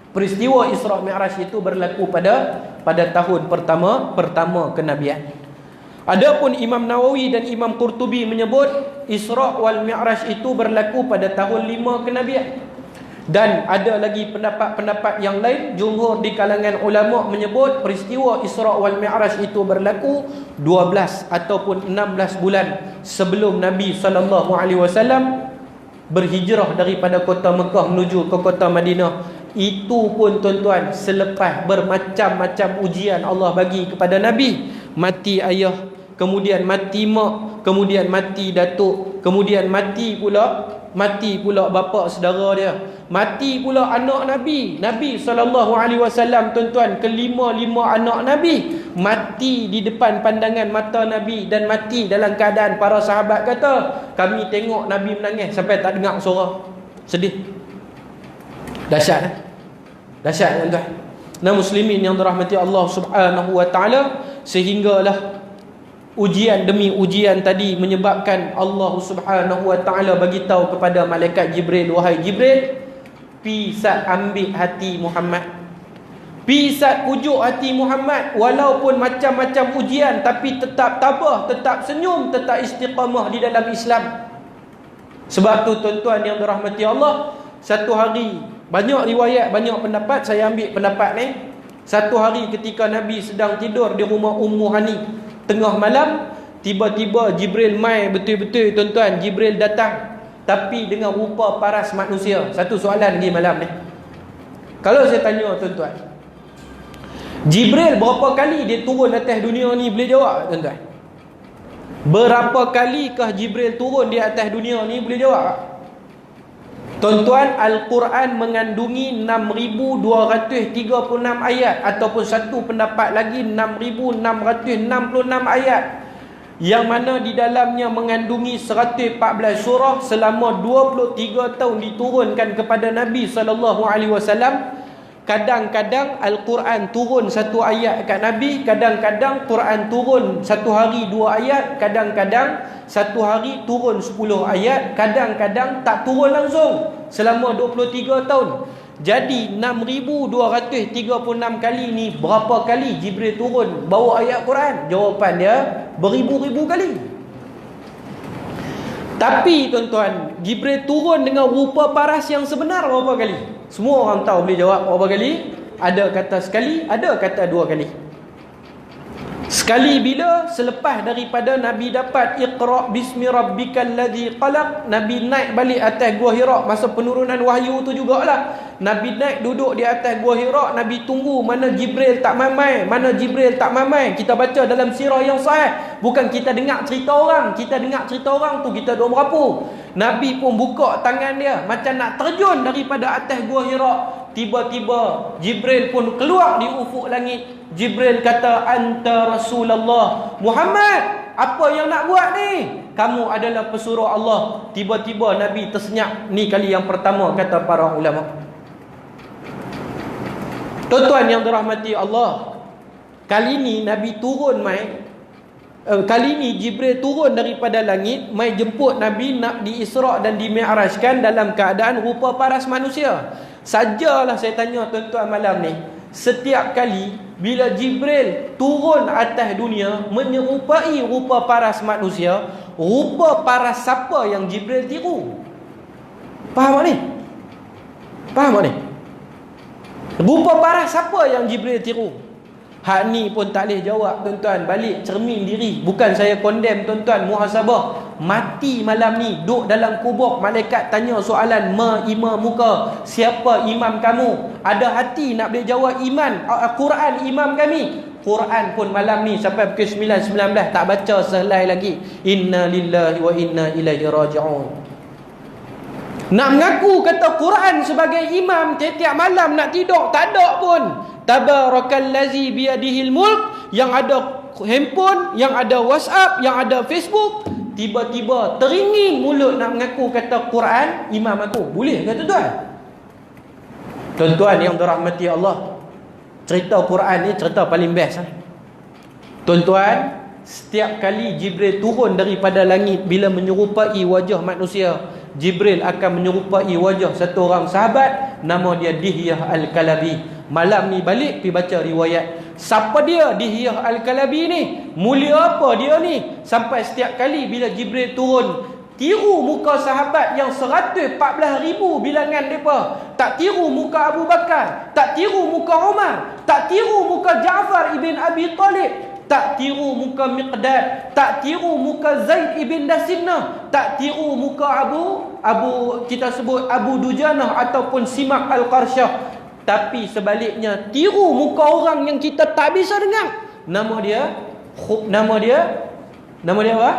peristiwa Isra Mi'raj itu berlaku pada tahun pertama kenabian. Adapun Imam Nawawi dan Imam Qurtubi menyebut Isra wal Mi'raj itu berlaku pada tahun 5 kenabian. Dan ada lagi pendapat-pendapat yang lain. Jumhur di kalangan ulama menyebut peristiwa Isra wal Mi'raj itu berlaku 12 ataupun 16 bulan sebelum Nabi SAW berhijrah daripada kota Mekah menuju ke kota Madinah. Itu pun tuan-tuan selepas bermacam-macam ujian Allah bagi kepada Nabi. Mati ayah, kemudian mati mak, kemudian mati datuk, kemudian mati pula bapa saudara dia, mati pula anak Nabi SAW tuan-tuan. Kelima-lima anak Nabi mati di depan pandangan mata Nabi. Dan mati dalam keadaan para sahabat kata, kami tengok Nabi menangis sampai tak dengar suara. Sedih. Dahsyat tuan-tuan. Nah muslimin yang dirahmati Allah Subhanahu wa taala, sehinggalah ujian demi ujian tadi menyebabkan Allah Subhanahu wa taala bagi tahu kepada malaikat Jibril, wahai Jibril, pisah ambil hati Muhammad. Pisat pujuk hati Muhammad walaupun macam-macam ujian, tapi tetap tabah, tetap senyum, tetap istiqamah di dalam Islam. Sebab tu tuan-tuan yang dirahmati Allah, satu hari, banyak riwayat, banyak pendapat, saya ambil pendapat ni. Satu hari ketika Nabi sedang tidur di rumah Ummu Hani, tengah malam, tiba-tiba Jibril mai betul-betul tuan-tuan. Jibril datang, tapi dengan rupa paras manusia. Satu soalan lagi malam ni. Kalau saya tanya tuan-tuan, Jibril berapa kali dia turun atas dunia ni, boleh jawab tuan-tuan? Berapa kalikah Jibril turun di atas dunia ni, boleh jawab? Tuan-tuan, Al-Quran mengandungi 6,236 ayat, ataupun satu pendapat lagi 6,666 ayat, yang mana di dalamnya mengandungi 114 surah. Selama 23 tahun diturunkan kepada Nabi SAW. Kadang-kadang Al-Quran turun satu ayat kat Nabi, kadang-kadang Quran turun satu hari 2 ayat, kadang-kadang satu hari turun 10 ayat, kadang-kadang tak turun langsung selama 23 tahun. Jadi 6,236 kali ni, berapa kali Jibril turun bawa ayat Quran? Jawapan dia beribu-ribu kali. Tapi tuan-tuan, Jibril turun dengan rupa paras yang sebenar berapa kali? Semua orang tahu, boleh jawab berapa kali? Ada kata sekali, ada kata 2 kali. Sekali bila? Selepas daripada Nabi dapat Iqra' bismi rabbikal ladzi qalaq, Nabi naik balik atas Gua Hira. Masa penurunan wahyu tu jugalah, Nabi naik duduk di atas Gua Hira. Nabi tunggu mana Jibril tak mamai, mana Jibril tak mamai. Kita baca dalam sirah yang sahih, bukan kita dengar cerita orang. Kita dengar cerita orang tu kita duk merapu. Nabi pun buka tangan dia macam nak terjun daripada atas Gua Hira. Tiba-tiba Jibril pun keluar di ufuk langit. Jibril kata, anta Rasulullah Muhammad, apa yang nak buat ni? Kamu adalah pesuruh Allah. Tiba-tiba Nabi tersenyap. Ni kali yang pertama kata para ulama. Tuan-tuan yang dirahmati Allah, kali ni Nabi turun kali ni Jibril turun daripada langit, mai jemput Nabi nak di Isra' dan di Mi'rajkan dalam keadaan rupa paras manusia. Sajalah saya tanya tuan-tuan malam ni, setiap kali bila Jibril turun atas dunia menyerupai rupa paras manusia, rupa paras siapa yang Jibril tiru? Faham tak ni? Faham tak ni? Rupa paras siapa yang Jibril tiru? Hak ni pun tak boleh jawab tuan-tuan. Balik cermin diri. Bukan saya condemn tuan-tuan, muhasabah. Mati malam ni, duduk dalam kubur, malaikat tanya soalan, imam muka, siapa imam kamu? Ada hati nak boleh jawab iman, Quran imam kami. Quran pun malam ni sampai pukul 9.19 tak baca sehelai lagi. Inna lillahi wa inna ilaihi raji'un. Nak mengaku kata Quran sebagai imam tiap-tiap malam nak tidur, tak ada pun. Tabarakallazi biyadihil mulk, yang ada handphone, yang ada WhatsApp, yang ada Facebook, tiba-tiba teringin mulut nak mengaku kata Quran imam aku. Boleh ke tuan-tuan? Tuan-tuan yang dirahmati Allah, cerita Quran ni cerita paling best. Tuan-tuan, setiap kali Jibril turun daripada langit, bila menyerupai wajah manusia, Jibril akan menyerupai wajah satu orang sahabat, nama dia Dihyah Al-Kalabi. Malam ni balik pergi baca riwayat, siapa dia Dihyah Al-Kalabi ni? Mulia apa dia ni? Sampai setiap kali bila Jibril turun, tiru muka sahabat yang 114,000 bilangan mereka. Tak tiru muka Abu Bakar, tak tiru muka Umar, tak tiru muka Ja'far ibn Abi Talib, tak tiru muka Miqdad, tak tiru muka Zaid ibn Dasinah, tak tiru muka kita sebut Abu Dujanah ataupun Simak Al-Qarsyah. Tapi sebaliknya, tiru muka orang yang kita tak bisa dengar. Nama dia apa?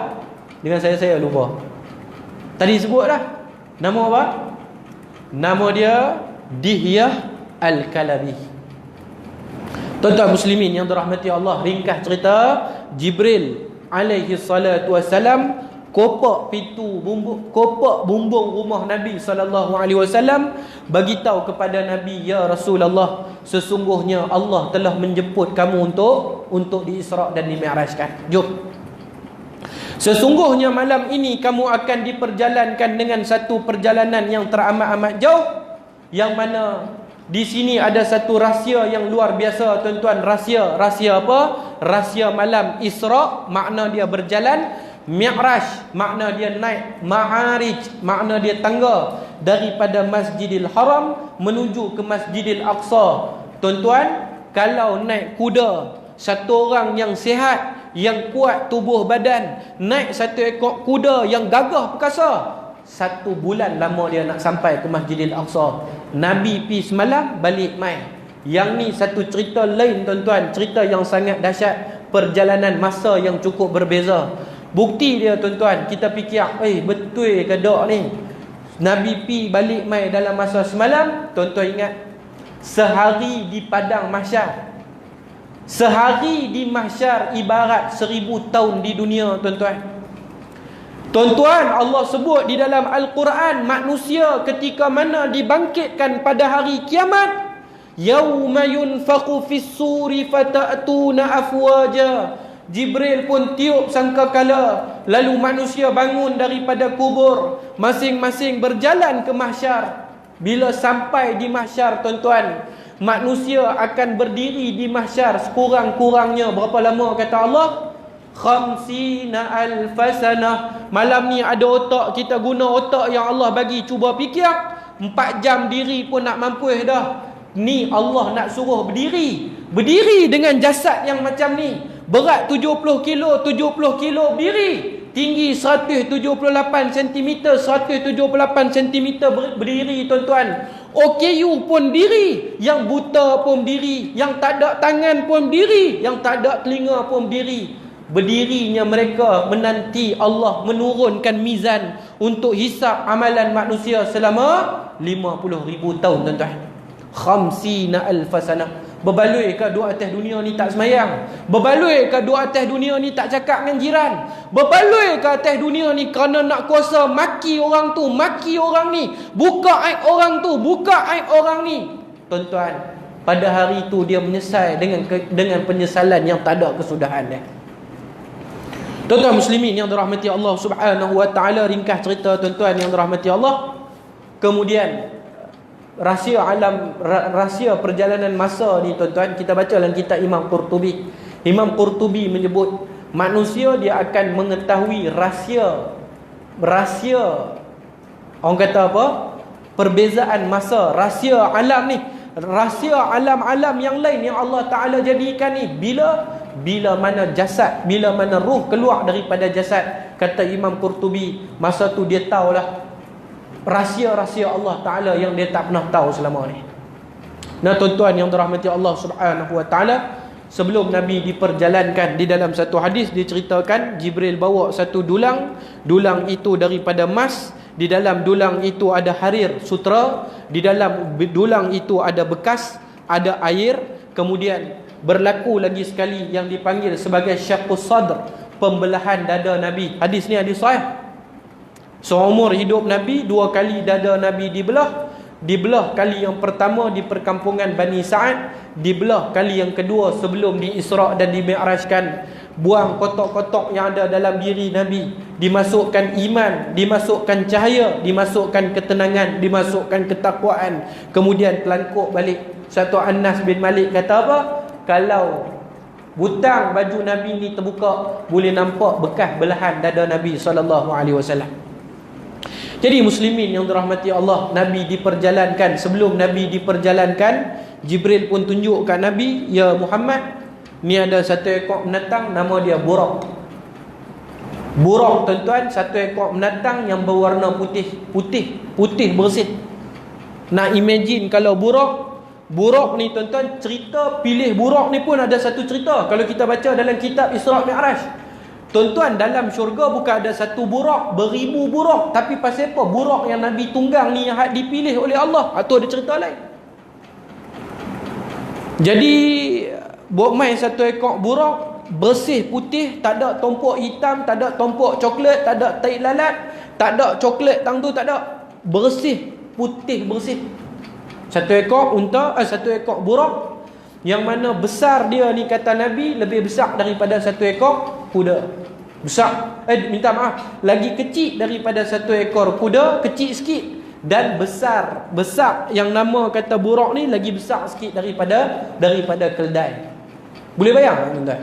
Dengan saya lupa. Tadi sebut dah. Nama apa? Nama dia Dihyah Al-Kalabi. Tuan-tuan muslimin yang dirahmati Allah, ringkas cerita, Jibril alaihi salatu wassalam kopak bumbung rumah Nabi SAW, bagi tahu kepada Nabi, ya Rasulullah, sesungguhnya Allah telah menjemput kamu untuk di Isra' dan di Mi'rajkan. Jom. Sesungguhnya malam ini kamu akan diperjalankan dengan satu perjalanan yang teramat-amat jauh, yang mana Di sini ada satu rahsia yang luar biasa tuan-tuan. Rahsia apa? Rahsia malam Isra, makna dia berjalan. Mi'raj, makna dia naik. Ma'arij, makna dia tangga daripada Masjidil Haram menuju ke Masjidil Aqsa. Tuan-tuan, kalau naik kuda, satu orang yang sihat, yang kuat tubuh badan, naik satu ekor kuda yang gagah perkasa, 1 bulan lama dia nak sampai ke Masjidil Aqsa. Nabi pi semalam, balik mai. Yang ni satu cerita lain tuan-tuan, cerita yang sangat dahsyat, perjalanan masa yang cukup berbeza. Bukti dia tuan-tuan, kita fikir, betul ke dok ni? Nabi pi balik mai dalam masa semalam. Tuan-tuan ingat, sehari di padang mahsyar, sehari di mahsyar ibarat 1000 tahun di dunia tuan-tuan. Tuan-tuan, Allah sebut di dalam Al-Quran, manusia ketika mana dibangkitkan pada hari kiamat, yauma yunfaqu fis-suri fata'tuna afwaja. Jibril pun tiup sangkakala, lalu manusia bangun daripada kubur, masing-masing berjalan ke mahsyar. Bila sampai di mahsyar tuan-tuan, manusia akan berdiri di mahsyar sekurang-kurangnya berapa lama kata Allah? 50,000 sanah. Malam ni ada otak, kita guna otak yang Allah bagi, cuba fikir. 4 jam diri pun nak mampu dah. Ni Allah nak suruh berdiri. Berdiri dengan jasad yang macam ni, berat 70 kilo, 70 kilo berdiri, tinggi 178 cm, 178 cm berdiri tuan-tuan. OKU pun diri, yang buta pun diri, yang tak ada tangan pun diri, yang tak ada telinga pun diri. Berdirinya mereka menanti Allah menurunkan mizan untuk hisap amalan manusia selama 50,000 tahun tuan-tuan. 50,000 sanah. Berbaloi ke duduk atas dunia ni tak semayang? Berbaloi ke duduk atas dunia ni tak cakap dengan jiran? Berbaloi ke atas dunia ni kerana nak kuasa maki orang tu, maki orang ni, buka aib orang tu, buka aib orang ni? Tuan-tuan, pada hari tu dia menyesal dengan penyesalan yang tak ada kesudahan dia. Tuan-tuan muslimin yang dirahmati Allah Subhanahu wa taala, ringkas cerita tuan-tuan yang dirahmati Allah. Kemudian rahsia perjalanan masa ni tuan-tuan, kita baca dalam kitab Imam Qurtubi. Imam Qurtubi menyebut manusia dia akan mengetahui rahsia orang kata apa? Perbezaan masa, rahsia alam ni, rahsia alam-alam yang lain yang Allah Taala jadikan ni, bila mana jasad, bila mana ruh keluar daripada jasad. Kata Imam Qurtubi, masa tu dia tahulah rahsia-rahsia Allah Ta'ala yang dia tak pernah tahu selama ni. Nah tuan-tuan yang dirahmati Allah Subhanahu wa ta'ala, sebelum Nabi diperjalankan, di dalam satu hadis diceritakan Jibril bawa satu dulang. Dulang itu daripada emas. Di dalam dulang itu ada harir sutra. Di dalam dulang itu ada bekas, ada air. Kemudian berlaku lagi sekali yang dipanggil sebagai syaqqus sadr, pembelahan dada Nabi. Hadis ni hadis sahih. Seumur hidup Nabi 2 kali dada Nabi dibelah. Dibelah kali yang pertama di perkampungan Bani Sa'ad, dibelah kali yang kedua sebelum di Isra' dan di Mi'rajkan. Buang kotak-kotak yang ada dalam diri Nabi, dimasukkan iman, dimasukkan cahaya, dimasukkan ketenangan, dimasukkan ketakwaan. Kemudian telangkuk balik. Satu Anas bin Malik kata apa? Kalau butang baju Nabi ni terbuka, boleh nampak bekas belahan dada Nabi SAW. Jadi muslimin yang dirahmati Allah, Nabi diperjalankan. Sebelum Nabi diperjalankan, Jibril pun tunjuk kat Nabi, ya Muhammad, ni ada satu ekor binatang, nama dia Burak. Burak tuan-tuan, satu ekor binatang yang berwarna putih bersih. Nak imagine kalau Burak ni tuan-tuan, cerita pilih Burak ni pun ada satu cerita. Kalau kita baca dalam kitab Isra' Mi'raj, tuan-tuan, dalam syurga bukan ada satu burak, beribu burak. Tapi pasal apa? Burak yang Nabi tunggang ni yang dipilih oleh Allah. Itu ada cerita lain. Jadi buat main satu ekor burak, bersih putih, tak ada tompok hitam, tak ada tompok coklat, tak ada tai lalat, tak ada coklat tang tu, tak ada. Bersih, putih bersih. Satu ekor unta, satu ekor burak, yang mana besar dia ni kata Nabi lebih besar daripada satu ekor kuda. Besar, minta maaf, lagi kecil daripada satu ekor kuda, kecil sikit. dan besar yang nama kata Buraq ni lagi besar sikit daripada keldai. Boleh bayang tuan-tuan?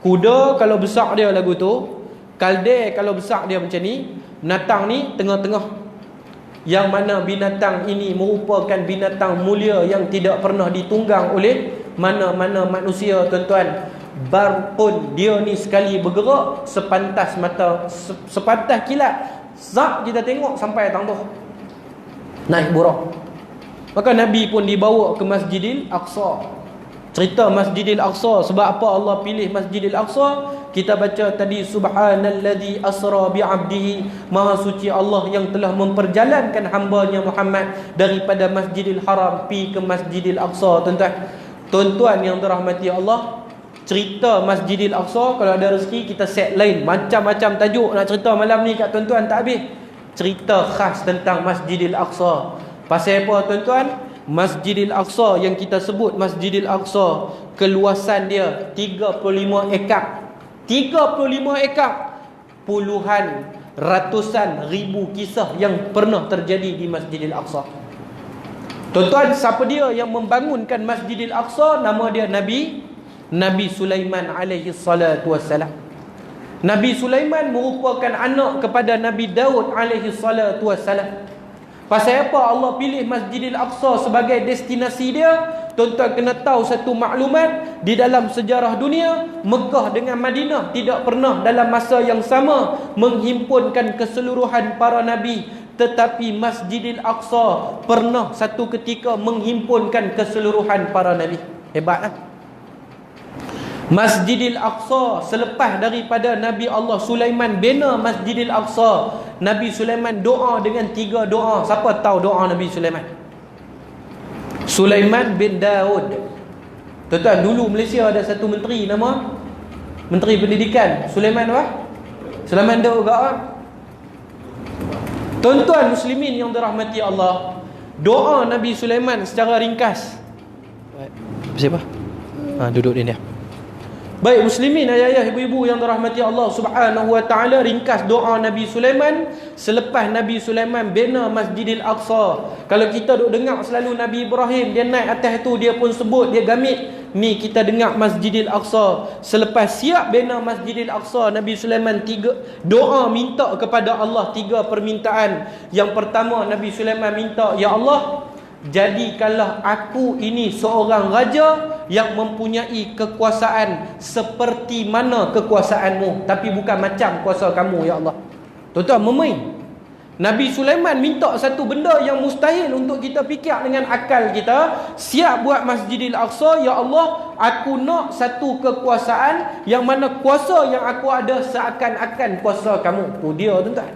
Kuda kalau besar dia lagu tu, keldai kalau besar dia macam ni, binatang ni tengah-tengah. Yang mana binatang ini merupakan binatang mulia yang tidak pernah ditunggang oleh mana-mana manusia, tuan-tuan. Barqun, dia ni sekali bergerak sepantas mata, sepantas kilat, zap kita tengok sampai tangguh. Naik Buraq. Maka Nabi pun dibawa ke Masjidil Aqsa. Cerita Masjidil Aqsa, sebab apa Allah pilih Masjidil Aqsa? Kita baca tadi, subhanallazi asra bi'abdihi, maha suci Allah yang telah memperjalankan hamba-Nya Muhammad daripada Masjidil Haram pi ke Masjidil Aqsa. Tuan-tuan yang dirahmati Allah, cerita Masjidil Aqsa, kalau ada rezeki kita set lain, macam-macam tajuk nak cerita malam ni kat tuan-tuan tak habis. Cerita khas tentang Masjidil Aqsa. Pasal apa tuan-tuan? Masjidil Aqsa yang kita sebut Masjidil Aqsa, keluasan dia 35 ekar. 35 ekar. Puluhan, ratusan ribu kisah yang pernah terjadi di Masjidil Aqsa. Tuan-tuan, siapa dia yang membangunkan Masjidil Aqsa? Nama dia Nabi Sulaiman alaihi salatu wassalam. Nabi Sulaiman merupakan anak kepada Nabi Daud alaihi salatu wassalam. Pasal apa Allah pilih Masjidil Aqsa sebagai destinasi dia? Tuan-tuan kena tahu satu maklumat, di dalam sejarah dunia, Mekah dengan Madinah tidak pernah dalam masa yang sama menghimpunkan keseluruhan para nabi, tetapi Masjidil Aqsa pernah satu ketika menghimpunkan keseluruhan para nabi. Hebatlah. Masjidil Aqsa, selepas daripada Nabi Allah Sulaiman bina Masjidil Aqsa, Nabi Sulaiman doa dengan 3 doa. Siapa tahu doa Nabi Sulaiman? Sulaiman bin Daud. Tuan-tuan, dulu Malaysia ada satu menteri nama Menteri Pendidikan, Sulaiman apa? Sulaiman Daud apa? Tuan-tuan muslimin yang dirahmati Allah, doa Nabi Sulaiman secara ringkas. Siapa? Duduk dia. Baik muslimin, ayah-ayah, ibu-ibu yang dirahmati Allah Subhanahu wa taala, ringkas doa Nabi Sulaiman selepas Nabi Sulaiman bina Masjidil Aqsa. Kalau kita duk dengar selalu Nabi Ibrahim, dia naik atas tu, dia pun sebut, dia gamit, ni kita dengar Masjidil Aqsa. Selepas siap bina Masjidil Aqsa, Nabi Sulaiman doa minta kepada Allah 3 permintaan. Yang pertama, Nabi Sulaiman minta, ya Allah, jadikanlah aku ini seorang raja yang mempunyai kekuasaan seperti mana kekuasaanmu, tapi bukan macam kuasa kamu, ya Allah. Tuan-tuan, memang Nabi Sulaiman minta satu benda yang mustahil untuk kita fikir dengan akal kita. Siap buat Masjidil Aqsa, ya Allah, aku nak satu kekuasaan yang mana kuasa yang aku ada seakan-akan kuasa kamu. Tu dia, tuan-tuan.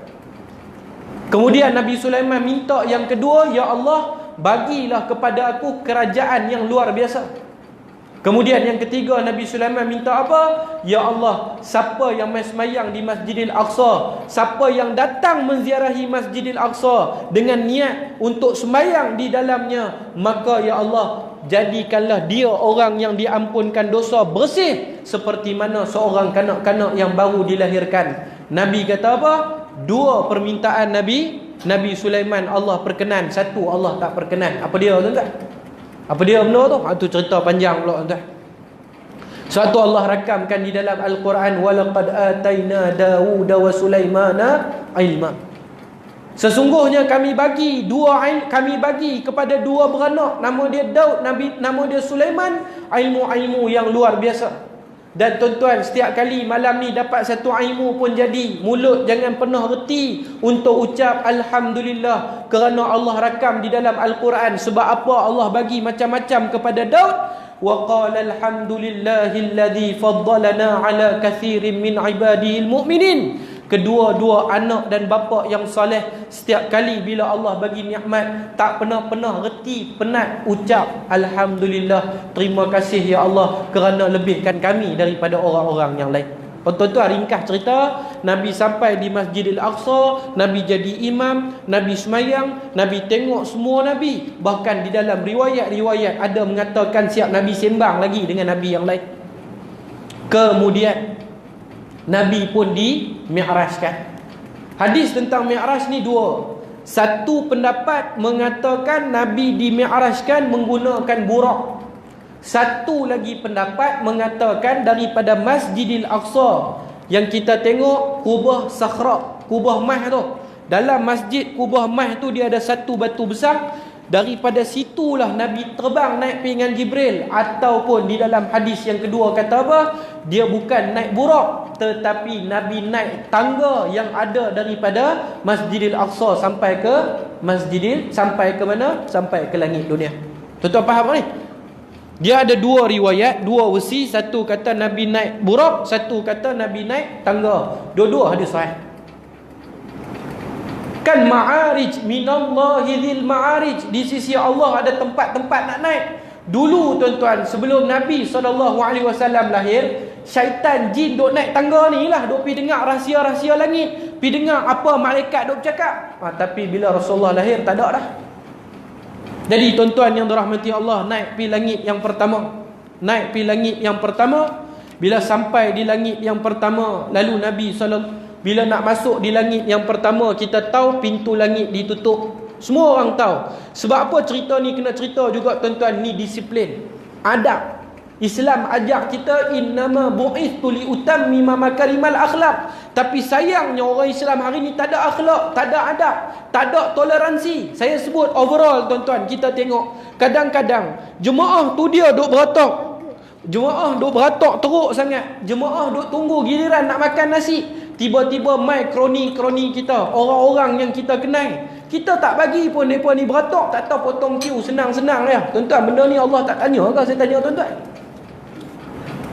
Kemudian Nabi Sulaiman minta yang kedua, ya Allah, bagilah kepada aku kerajaan yang luar biasa. Kemudian yang ketiga, Nabi Sulaiman minta apa? Ya Allah, siapa yang semayang di Masjidil Aqsa, siapa yang datang menziarahi Masjidil Aqsa dengan niat untuk semayang di dalamnya, maka ya Allah, jadikanlah dia orang yang diampunkan dosa, bersih seperti mana seorang kanak-kanak yang baru dilahirkan. Nabi kata apa? 2 permintaan Nabi Sulaiman Allah perkenan, 1 Allah tak perkenan. Apa dia, tuan-tuan? Apa dia benda tu? Itu cerita panjang pula, tuan-tuan. Suatu Allah rakamkan di dalam Al-Quran, walaqad ataina Dawuda wa Sulaimana ilma. Sesungguhnya kami bagi kepada 2 beranak, nama dia Daud, nama dia Sulaiman, ilmu-ilmu yang luar biasa. Dan tuan-tuan, setiap kali malam ni dapat satu ilmu pun jadi, mulut jangan pernah reti untuk ucap Alhamdulillah, kerana Allah rakam di dalam Al-Quran. Sebab apa Allah bagi macam-macam kepada Daud? Wa qala alhamdulillahilladzi faddalana ala kathirin min ibadihil mu'minin. Kedua-dua anak dan bapa yang soleh, setiap kali bila Allah bagi nikmat, tak pernah reti, penat ucap Alhamdulillah, terima kasih ya Allah kerana lebihkan kami daripada orang-orang yang lain. Tuan-tuan, ringkas cerita, Nabi sampai di Masjidil Aqsa, Nabi jadi imam, Nabi semayang, Nabi tengok semua Nabi. Bahkan di dalam riwayat-riwayat ada mengatakan siap Nabi sembang lagi dengan Nabi yang lain. Kemudian Nabi pun di mi'rajkan. Hadis tentang mi'raj ni 2. Satu pendapat mengatakan Nabi dimi'rajkan menggunakan burak. Satu lagi pendapat mengatakan daripada Masjidil Aqsa yang kita tengok Kubah Sakhra, Kubah Mah tu. Dalam Masjid Kubah Mah tu dia ada satu batu besar. Daripada situlah Nabi terbang naik pergi dengan Jibril. Ataupun di dalam hadis yang kedua kata apa? Dia bukan naik burak, tetapi Nabi naik tangga yang ada daripada Masjidil Aqsa sampai ke sampai ke mana? Sampai ke langit dunia. Tuan-tuan faham ni? Dia ada dua riwayat, dua versi. Satu kata Nabi naik burak, satu kata Nabi naik tangga. Dua-dua hadis sahih. Kan ma'arij minallahi dzil ma'arij, di sisi Allah ada tempat-tempat nak naik. Dulu tuan-tuan, sebelum Nabi SAW lahir, syaitan jin duk naik tangga ni lah, duk pergi dengar rahsia-rahsia langit, pergi dengar apa malaikat duk bercakap. Tapi bila Rasulullah lahir tak ada dah. Jadi tuan-tuan yang dirahmati Allah, naik pergi langit yang pertama. Naik pergi langit yang pertama. Bila sampai di langit yang pertama, lalu Nabi SAW, bila nak masuk di langit yang pertama, kita tahu pintu langit ditutup. Semua orang tahu. Sebab apa cerita ni kena cerita juga tuan-tuan? Ni disiplin, adab. Islam ajak kita innama bu'ithtu li utammima makarimal akhlak. Tapi sayangnya orang Islam hari ni tak ada akhlak, tak ada adab, tak ada toleransi. Saya sebut overall tuan-tuan, kita tengok kadang-kadang jemaah tu dia duk beratok. Jemaah duk beratok teruk sangat. Jemaah duk tunggu giliran nak makan nasi. Tiba-tiba mai kroni-kroni kita, orang-orang yang kita kenal, kita tak bagi pun mereka ni beratok, tak tahu potong queue senang-senang ya. Tuan-tuan, benda ni Allah tak tanya ke? Saya tanya tuan-tuan.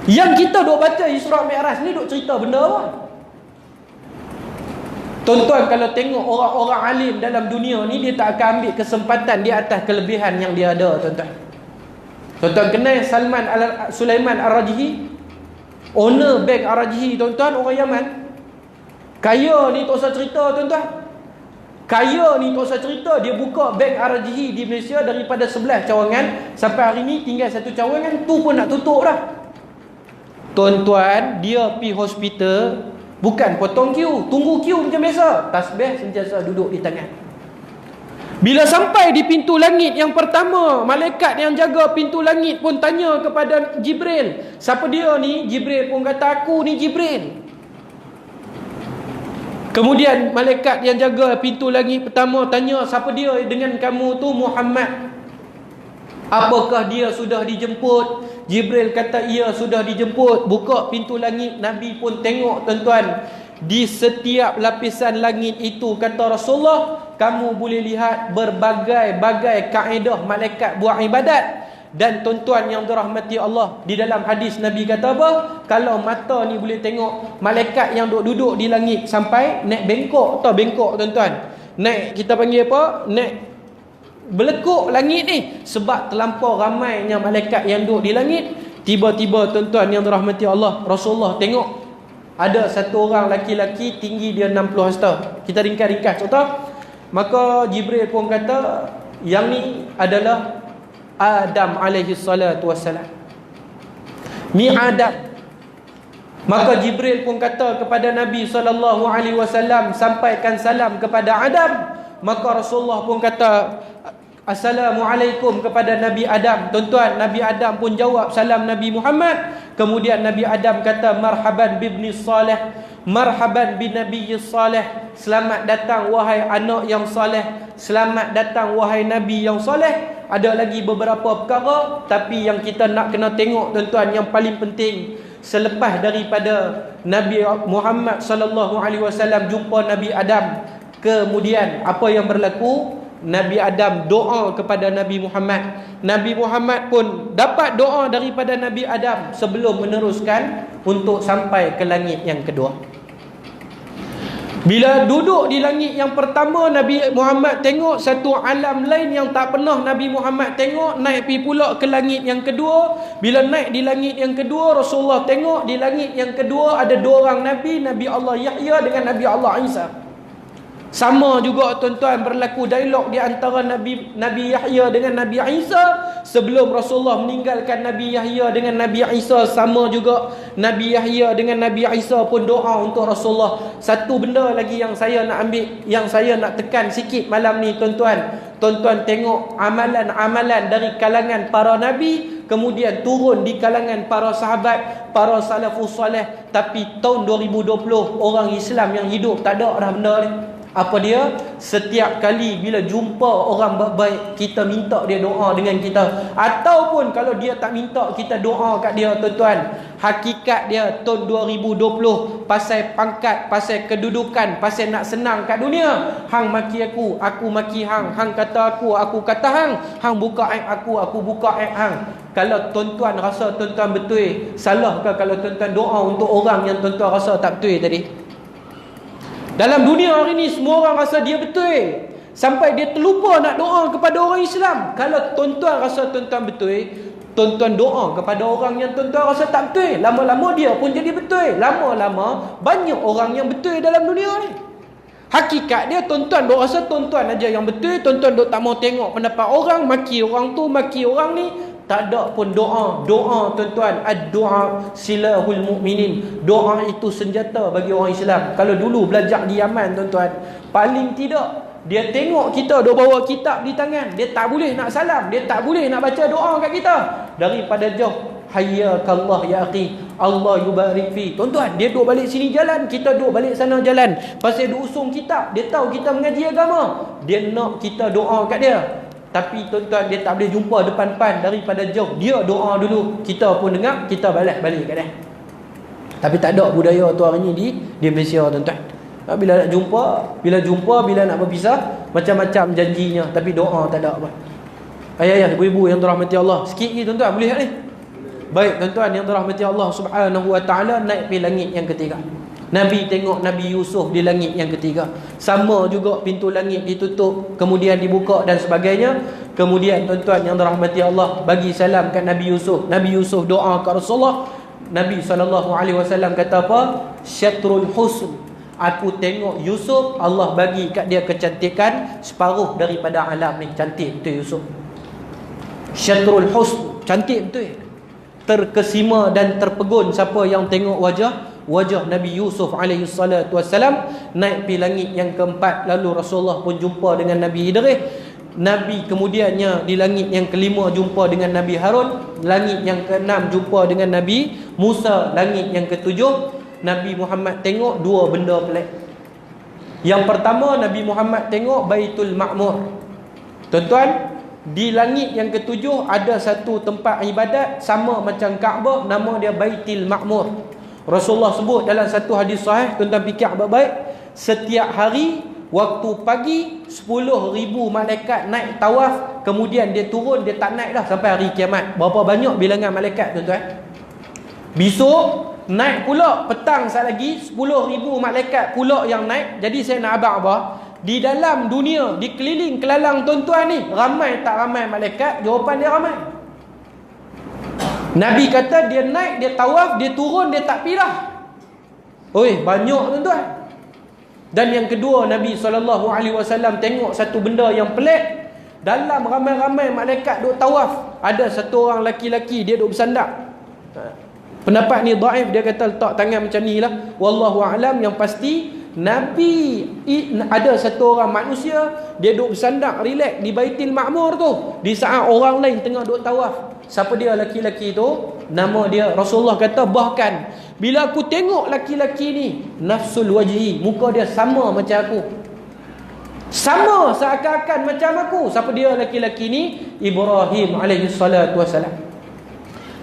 Yang kita duk baca Isra Mi'raj ni duk cerita benda apa? Tuan-tuan, kalau tengok orang-orang alim dalam dunia ni, dia tak akan ambil kesempatan di atas kelebihan yang dia ada, tuan-tuan. Tuan-tuan kenal Sulaiman Ar-Rajhi? Owner bank Ar-Rajhi, tuan-tuan, orang Yaman. Kaya ni tak usah cerita tuan-tuan. Kaya ni tak usah cerita. Dia buka bank Ar-Rajhi di Malaysia daripada 11 cawangan. Sampai hari ni tinggal satu cawangan. Tu pun nak tutup dah. Tuan-tuan, dia pergi hospital bukan potong queue, tunggu queue macam biasa. Tasbih sentiasa duduk di tangan. Bila sampai di pintu langit yang pertama, malaikat yang jaga pintu langit pun tanya kepada Jibril, siapa dia ni? Jibril pun kata, aku ni Jibril. Kemudian malaikat yang jaga pintu langit pertama tanya, siapa dia dengan kamu tu? Muhammad. Apakah dia sudah dijemput? Jibril kata, ia sudah dijemput. Buka pintu langit, Nabi pun tengok tuan-tuan. Di setiap lapisan langit itu, kata Rasulullah, kamu boleh lihat berbagai-bagai kaedah malaikat buat ibadat. Dan tuan-tuan yang dirahmati Allah, di dalam hadis Nabi kata apa? Kalau mata ni boleh tengok malaikat yang duduk di langit sampai naik bengkok. Tahu bengkok tuan-tuan? Naik, kita panggil apa? Naik belekuk langit ni. Sebab terlampau ramainya malaikat yang duduk di langit. Tiba-tiba tuan-tuan yang dirahmati Allah, Rasulullah tengok ada satu orang laki-laki tinggi dia 60 hasta. Kita ringkas-ringkas contoh. Maka Jibril pun kata, yang ni adalah Adam alaihi salatu wassalam. Ni Adam. Maka Jibril pun kata kepada Nabi SAW, sampaikan salam kepada Adam. Maka Rasulullah pun kata, Assalamualaikum kepada Nabi Adam. Tuan-tuan, Nabi Adam pun jawab salam Nabi Muhammad. Kemudian Nabi Adam kata, marhaban bibni salih, marhaban binabiyyi salih. Selamat datang wahai anak yang saleh, selamat datang wahai Nabi yang saleh. Ada lagi beberapa perkara, tapi yang kita nak kena tengok tuan-tuan, yang paling penting, selepas daripada Nabi Muhammad sallallahu alaihi wasallam jumpa Nabi Adam, kemudian apa yang berlaku? Nabi Adam doa kepada Nabi Muhammad. Nabi Muhammad pun dapat doa daripada Nabi Adam sebelum meneruskan untuk sampai ke langit yang kedua. Bila duduk di langit yang pertama, Nabi Muhammad tengok satu alam lain yang tak pernah Nabi Muhammad tengok. Naik pergi pula ke langit yang kedua. Bila naik di langit yang kedua, Rasulullah tengok di langit yang kedua ada dua orang Nabi, Nabi Allah Yahya dengan Nabi Allah Isa. Sama juga tuan-tuan, berlaku dialog di antara Nabi Yahya dengan Nabi Isa. sebelum Rasulullah meninggalkan Nabi Yahya dengan Nabi Isa, sama juga Nabi Yahya dengan Nabi Isa pun doa untuk Rasulullah. Satu benda lagi yang saya nak ambil, yang saya nak tekan sikit malam ni tuan-tuan. Tuan-tuan tengok amalan-amalan dari kalangan para Nabi, kemudian turun di kalangan para sahabat, para salafus salih. Tapi tahun 2020 orang Islam yang hidup tak ada dah benda ni. Apa dia? Setiap kali bila jumpa orang baik, kita minta dia doa dengan kita. Ataupun kalau dia tak minta, kita doa kat dia tuan-tuan. Hakikat dia tahun 2020 pasal pangkat, pasal kedudukan, pasal nak senang kat dunia. Hang maki aku maki hang. Hang kata aku kata hang. Hang buka aib aku buka aib hang. Kalau tuan-tuan rasa tuan-tuan betul, salahkah kalau tuan-tuan doa untuk orang yang tuan-tuan rasa tak betul tadi? Dalam dunia hari ni semua orang rasa dia betul, sampai dia terlupa nak doa kepada orang Islam. Kalau tuan-tuan rasa tuan-tuan betul, tuan-tuan doa kepada orang yang tuan-tuan rasa tak betul. Lama-lama dia pun jadi betul. Lama-lama banyak orang yang betul dalam dunia ni. Hakikat dia tuan-tuan duk rasa tuan-tuan aja yang betul, tuan-tuan duk tak mau tengok pendapat orang, maki orang tu, maki orang ni. Tak ada pun doa. Doa tuan-tuan, ad-du'a silahul mu'minin. Doa itu senjata bagi orang Islam. Kalau dulu belajar di Yaman tuan-tuan, paling tidak dia tengok kita duk bawa kitab di tangan, dia tak boleh nak salam, dia tak boleh nak baca doa kat kita. Daripada jauh, hayyakallah ya akhi, Allah yubarik fi. Tuan-tuan, dia duk balik sini jalan, kita duk balik sana jalan. Pasal duk usung kitab, dia tahu kita mengaji agama, dia nak kita doa kat dia. Tapi tuan-tuan, dia tak boleh jumpa depan-depan, daripada jauh dia doa dulu, kita pun dengar, kita balik kat dia. Tapi tak ada budaya tu hari ni di Malaysia tuan-tuan. Bila nak jumpa, bila nak berpisah, macam-macam janjinya, tapi doa tak ada apa. Ayah-ayah, ibu-ibu yang dirahmati Allah, sikit lagi tuan-tuan, boleh tak ni? Baik tuan-tuan yang dirahmati Allah Subhanahu wa taala, naik pergi langit yang ketiga. Nabi tengok Nabi Yusuf di langit yang ketiga. Sama juga pintu langit ditutup, kemudian dibuka dan sebagainya. Kemudian tuan-tuan yang dirahmati Allah, bagi salam kat Nabi Yusuf. Nabi Yusuf doa kat Rasulullah. Nabi SAW kata apa? Syatrul husn. Aku tengok Yusuf, Allah bagi kat dia kecantikan separuh daripada alam ni. Cantik betul Yusuf. Syatrul husn, cantik betul. Terkesima dan terpegun siapa yang tengok wajah Nabi Yusuf alaihi salatu wassalam. Naik pergi langit yang keempat, lalu Rasulullah pun jumpa dengan Nabi Idris. Nabi kemudiannya di langit yang kelima jumpa dengan Nabi Harun. Langit yang keenam jumpa dengan Nabi Musa. Langit yang ketujuh Nabi Muhammad tengok dua benda pelik. Yang pertama, Nabi Muhammad tengok Baitul Ma'mur. Tuan-tuan, di langit yang ketujuh ada satu tempat ibadat sama macam Kaabah, nama dia Baitul Ma'mur. Rasulullah sebut dalam satu hadis sahih, tuan-tuan fikir baik-baik, setiap hari waktu pagi 10,000 malaikat naik tawaf, kemudian dia turun, dia tak naik dah sampai hari kiamat. Berapa banyak bilangan malaikat tuan-tuan? Besok naik pula, petang sekali lagi 10,000 malaikat pula yang naik. Jadi saya nak abang apa? Di dalam dunia, di keliling kelalang tuan-tuan ni, ramai tak ramai malaikat? Jawapan dia ramai. Nabi kata dia naik, dia tawaf, dia turun, dia tak pirah. Oi, banyak tuan-tuan. Dan yang kedua, Nabi SAW tengok satu benda yang pelik. Dalam ramai-ramai malaikat duk tawaf, ada satu orang laki-laki, dia duk bersandar. Pendapat ni dhaif, dia kata letak tangan macam ni lah. Wallahu a'lam, yang pasti Nabi ada satu orang manusia, dia duk bersandar relax di Baitul Ma'mur tu, di saat orang lain tengah duk tawaf. Siapa dia laki-laki tu? Nama dia, Rasulullah kata, bahkan bila aku tengok laki-laki ni, nafsul wajhi, muka dia sama macam aku, sama seakan-akan macam aku. Siapa dia laki-laki ni? Ibrahim alaihi salatu wassalam.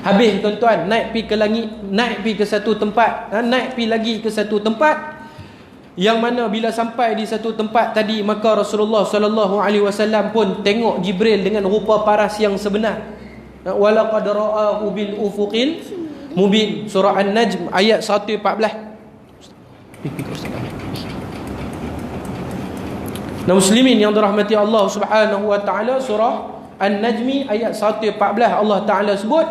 Habis tuan-tuan, naik pergi ke langit, naik pergi ke satu tempat, naik pergi lagi ke satu tempat, yang mana bila sampai di satu tempat tadi, maka Rasulullah SAW pun tengok Jibril dengan rupa paras yang sebenar. Walaqad ra'ahu bil ufuqil mubin. Surah An-Najm ayat 114. Nah muslimin yang dirahmati Allah Subhanahu wa taala, surah An-Najm ayat 114, Allah Taala sebut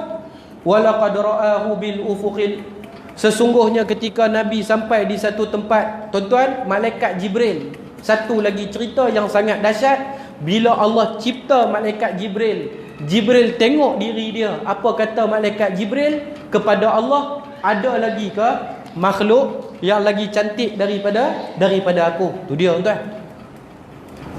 walaqad ra'ahu bil ufuqil. Sesungguhnya ketika Nabi sampai di satu tempat, tuan-tuan, malaikat Jibril. Satu lagi cerita yang sangat dahsyat, bila Allah cipta malaikat Jibril, Jibril tengok diri dia. Apa kata malaikat Jibril kepada Allah? Ada lagi ke makhluk yang lagi cantik daripada aku? Tu dia tuan.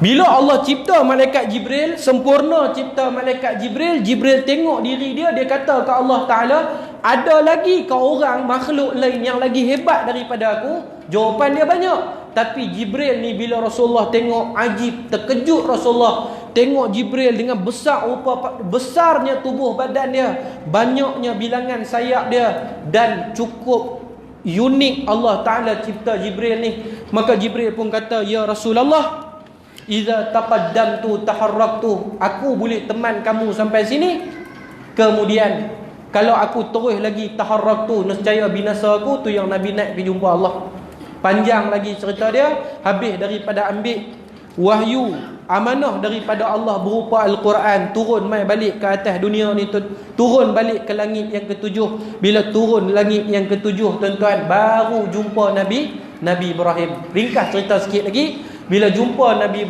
Bila Allah cipta malaikat Jibril, sempurna cipta malaikat Jibril, Jibril tengok diri dia, dia kata ke Allah Ta'ala, ada lagi ke orang makhluk lain yang lagi hebat daripada aku? Jawapan dia banyak. Tapi Jibril ni bila Rasulullah tengok, ajib, terkejut Rasulullah. Tengok Jibril dengan besarnya tubuh badan dia, banyaknya bilangan sayap dia, dan cukup unik Allah Ta'ala cipta Jibril ni. Maka Jibril pun kata, ya Rasulullah, iza taqaddamtu taharraktu, aku boleh teman kamu sampai sini. Kemudian kalau aku terus lagi taharraktu, nescaya binasa aku. Tu yang Nabi naik pergi jumpa Allah. Panjang lagi cerita dia. Habis daripada ambil wahyu amanah daripada Allah berupa Al-Quran, turun mai balik ke atas dunia ni, turun balik ke langit yang ketujuh. Bila turun langit yang ketujuh, tuan-tuan, baru jumpa Nabi Ibrahim. Ringkas cerita sikit lagi. Bila jumpa Nabi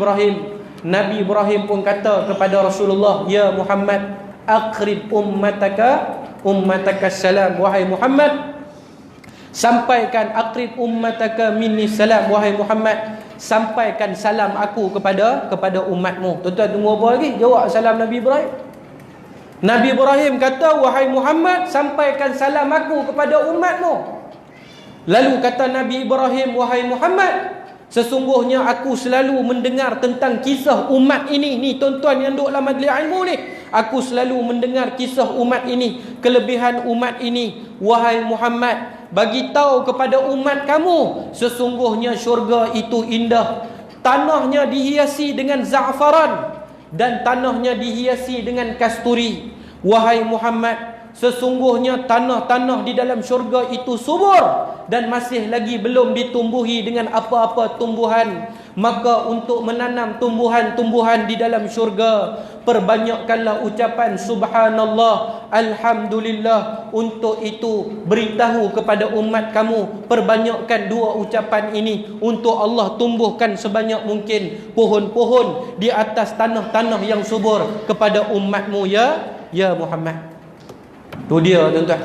Ibrahim pun kata kepada Rasulullah, ya Muhammad, aqrib ummataka salam. Wahai Muhammad, sampaikan, aqrib ummataka minni salam. Wahai Muhammad, sampaikan salam aku kepada umatmu. Tuan-tuan tunggu apa lagi? Jawab salam Nabi Ibrahim. Nabi Ibrahim kata, wahai Muhammad, sampaikan salam aku kepada umatmu. Lalu kata Nabi Ibrahim, wahai Muhammad, sesungguhnya aku selalu mendengar tentang kisah umat ini. Ni tuan-tuan yang duduk dalam majlis ilmu ni, aku selalu mendengar kisah umat ini, kelebihan umat ini. Wahai Muhammad, bagi tahu kepada umat kamu, sesungguhnya syurga itu indah. Tanahnya dihiasi dengan za'faran dan tanahnya dihiasi dengan kasturi. Wahai Muhammad, sesungguhnya tanah-tanah di dalam syurga itu subur dan masih lagi belum ditumbuhi dengan apa-apa tumbuhan. Maka untuk menanam tumbuhan-tumbuhan di dalam syurga, perbanyakkanlah ucapan subhanallah, alhamdulillah. Untuk itu beritahu kepada umat kamu, perbanyakkan dua ucapan ini untuk Allah tumbuhkan sebanyak mungkin pohon-pohon di atas tanah-tanah yang subur kepada umatmu, ya Muhammad. Tu dia tuan-tuan.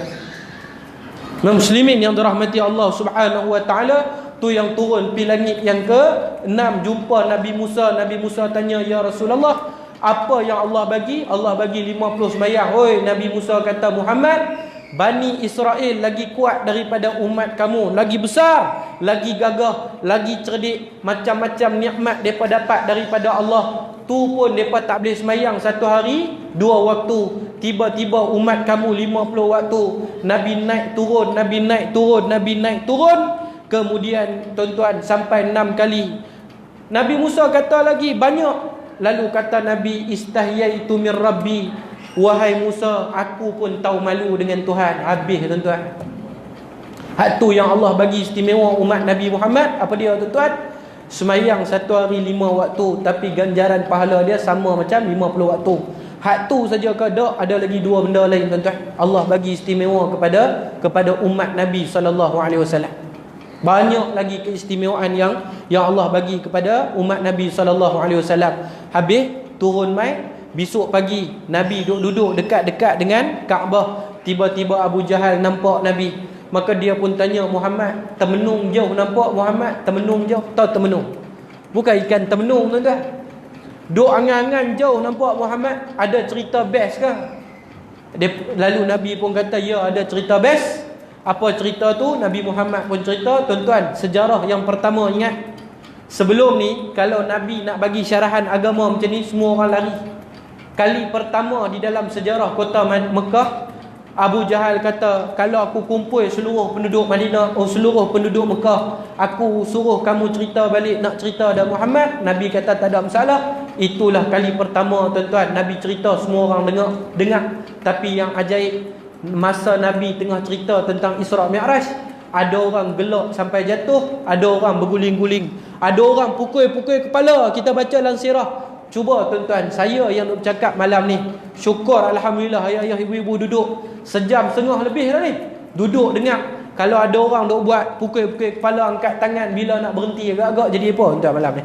Muslimin yang dirahmati Allah Subhanahu wa taala, tu yang turun pi langit yang ke-6 jumpa Nabi Musa. Nabi Musa tanya, ya Rasulullah, apa yang Allah bagi? Allah bagi 50 sembahyang. Oi, Nabi Musa kata, Muhammad, Bani Israel lagi kuat daripada umat kamu, lagi besar, lagi gagah, lagi cerdik. Macam-macam nikmat mereka dapat daripada Allah. Tu pun mereka tak boleh semayang satu hari 2 waktu. Tiba-tiba umat kamu 50 waktu. Nabi naik turun, Nabi naik turun, Nabi naik turun. Kemudian tuan-tuan sampai 6 kali. Nabi Musa kata lagi banyak. Lalu kata Nabi, istahyaitu min Rabbi, wahai Musa, aku pun tahu malu dengan Tuhan. Habis tuan-tuan. Hak tu yang Allah bagi istimewa umat Nabi Muhammad. Apa dia tuan-tuan? Semayang satu hari 5 waktu, tapi ganjaran pahala dia sama macam 50 waktu. Hak tu saja ke tak? Ada lagi 2 benda lain tuan-tuan. Allah bagi istimewa kepada umat Nabi SAW. Banyak lagi keistimewaan yang Allah bagi kepada umat Nabi SAW. Habis turun mai, besok pagi Nabi duduk dekat-dekat dengan Kaabah. Tiba-tiba Abu Jahal nampak Nabi. Maka dia pun tanya, Muhammad, termenung jauh nampak Muhammad? Termenung jauh? Tahu termenung? Bukan ikan termenung tuan-tuan. Duk angan-angan jauh nampak Muhammad. Ada cerita best ke? Lalu Nabi pun kata, ya ada cerita best. Apa cerita tu? Nabi Muhammad pun cerita. Tuan-tuan, sejarah yang pertama, ingat, sebelum ni kalau Nabi nak bagi syarahan agama macam ni, semua orang lari. Kali pertama di dalam sejarah kota Mekah, Abu Jahal kata, kalau aku kumpul seluruh penduduk Madinah, seluruh penduduk Mekah, aku suruh kamu cerita balik, nak cerita ada Muhammad. Nabi kata tak ada masalah. Itulah kali pertama tuan-tuan Nabi cerita, semua orang dengar. Tapi yang ajaib, masa Nabi tengah cerita tentang Isra' Mi'raj, ada orang gelak sampai jatuh, ada orang berguling-guling, ada orang pukul-pukul kepala. Kita baca dalam sirah. Cuba tuan-tuan, saya yang nak bercakap malam ni, syukur alhamdulillah ayah-ayah ibu-ibu duduk sejam setengah lebih dah ni, duduk dengar. Kalau ada orang duk buat pukul-pukul kepala, angkat tangan, bila nak berhenti agak-agak jadi apa tuan-tuan malam ni?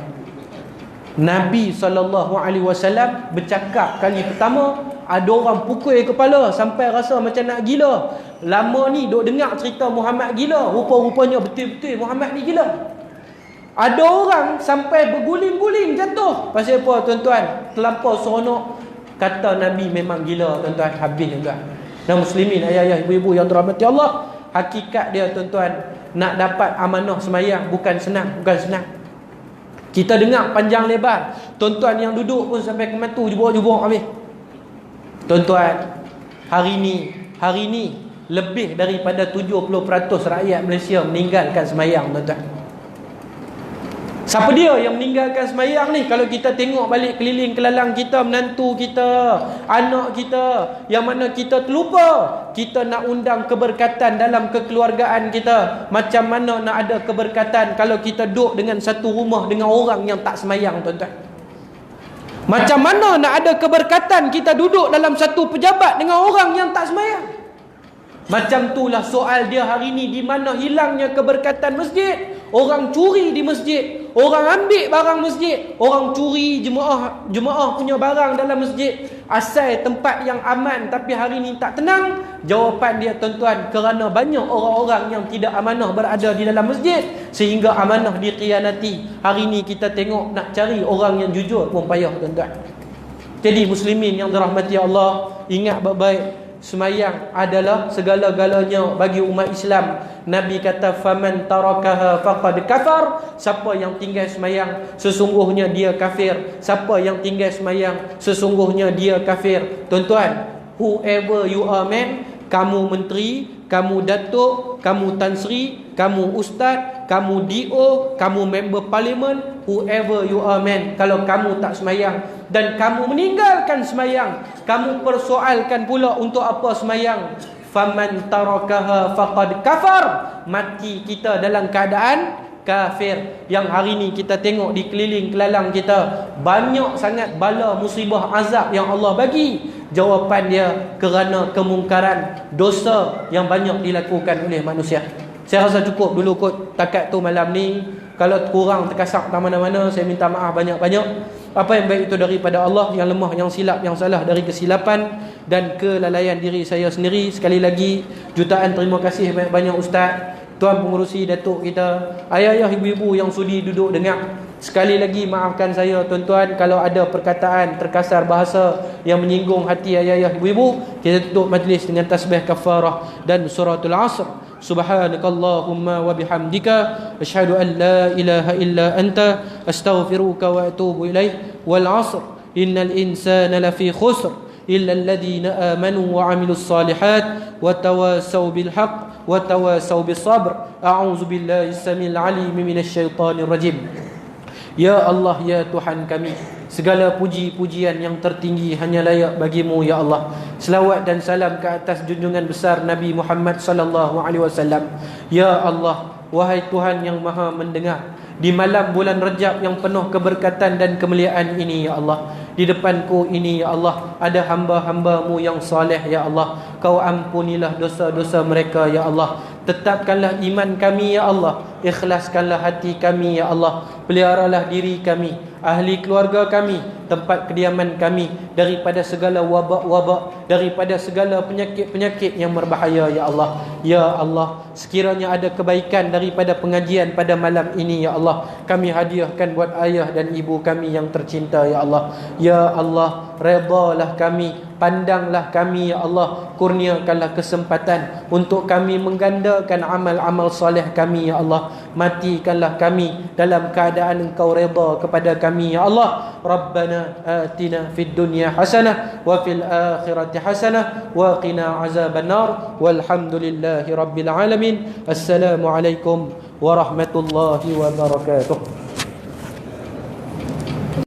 Nabi SAW bercakap kali pertama, ada orang pukul kepala sampai rasa macam nak gila. Lama ni duk dengar cerita Muhammad gila, rupa-rupanya betul-betul Muhammad ni gila. Ada orang sampai berguling-guling jatuh. Pasal apa tuan-tuan? Terlampau seronok kata Nabi memang gila tuan-tuan. Habis tuan-tuan. Dan muslimin, ayah-ayah, ibu-ibu yang dirahmati Allah, hakikat dia tuan-tuan, nak dapat amanah semayang bukan senang, bukan senang. Kita dengar panjang lebar, tuan-tuan yang duduk pun sampai ke matu jubuk-jubuk habis. Tuan-tuan, hari ni lebih daripada 70% rakyat Malaysia meninggalkan semayang tuan-tuan. Siapa dia yang meninggalkan semayang ni? Kalau kita tengok balik keliling kelalang kita, menantu kita, anak kita, yang mana kita terlupa kita nak undang keberkatan dalam kekeluargaan kita. Macam mana nak ada keberkatan kalau kita duduk dengan satu rumah dengan orang yang tak semayang tuan-tuan? Macam mana nak ada keberkatan kita duduk dalam satu pejabat dengan orang yang tak semayang? Macam itulah soal dia hari ni, di mana hilangnya keberkatan masjid. Orang curi di masjid, orang ambil barang masjid, orang curi jemaah punya barang dalam masjid. Asal tempat yang aman tapi hari ni tak tenang. Jawapan dia tuan-tuan, kerana banyak orang-orang yang tidak amanah berada di dalam masjid, sehingga amanah dikhianati. Hari ni kita tengok nak cari orang yang jujur pun payah tuan-tuan. Jadi muslimin yang dirahmati Allah, ingat baik-baik, semayang adalah segala-galanya bagi umat Islam. Nabi kata, faman tarakaha faqad kafar. Siapa yang tinggal semayang, sesungguhnya dia kafir. Siapa yang tinggal semayang, sesungguhnya dia kafir. Tuan-tuan, whoever you are man, kamu menteri, kamu datuk, kamu tan sri, kamu ustaz, kamu DO, kamu member parlimen, whoever you are man, kalau kamu tak semayang dan kamu meninggalkan semayang, kamu persoalkan pula untuk apa semayang, faman tarakaha faqad kafar. Mati kita dalam keadaan kafir. Yang hari ni kita tengok di keliling kelalang kita, banyak sangat bala, musibah, azab yang Allah bagi. Jawapan dia kerana kemungkaran, dosa yang banyak dilakukan oleh manusia. Saya rasa cukup dulu kot takat tu malam ni. Kalau kurang terkasak tak mana-mana, saya minta maaf banyak-banyak. Apa yang baik itu daripada Allah, yang lemah, yang silap, yang salah dari kesilapan dan kelalaian diri saya sendiri. Sekali lagi jutaan terima kasih banyak-banyak ustaz, tuan pengurusi, datuk kita, ayah-ayah, ibu-ibu yang sudi duduk dengar. Sekali lagi maafkan saya tuan-tuan kalau ada perkataan terkasar bahasa yang menyinggung hati ayah-ayah, ibu-ibu. Kita tutup majlis dengan tasbih kafarah dan suratul asr. Subhanakallahumma wa bihamdika asyhadu an la ilaha illa anta astaghfiruka wa atubu ilaik. Wal asr innal insana lafi khusr illa alladhina amanu wa amilus salihat wa tawasaw bil haqq wa tawasaw bis sabr. A'udzu billahi samil alim minasy syaithanir rajim. Ya Allah, ya Tuhan kami, segala puji-pujian yang tertinggi hanya layak bagimu ya Allah. Selawat dan salam ke atas junjungan besar Nabi Muhammad sallallahu alaihi wasallam. Ya Allah, wahai Tuhan yang Maha mendengar, di malam bulan Rajab yang penuh keberkatan dan kemuliaan ini ya Allah, di depanku ini ya Allah ada hamba-hambamu yang saleh ya Allah. Kau ampunilah dosa-dosa mereka ya Allah. Tetapkanlah iman kami ya Allah, ikhlaskanlah hati kami ya Allah. Peliharalah diri kami, ahli keluarga kami, tempat kediaman kami daripada segala wabak-wabak, daripada segala penyakit-penyakit yang berbahaya ya Allah. Ya Allah, sekiranya ada kebaikan daripada pengajian pada malam ini ya Allah, kami hadiahkan buat ayah dan ibu kami yang tercinta ya Allah. Ya Allah, redalah kami, pandanglah kami ya Allah, kurniakanlah kesempatan untuk kami menggandakan amal-amal soleh kami ya Allah. Matikanlah kami dalam keadaan Engkau redha kepada kami ya Allah. Rabbana atina fid dunya hasanah wa fil akhirati hasanah wa qina azaban nar. Walhamdulillahi rabbil alamin. Assalamualaikum warahmatullahi wabarakatuh.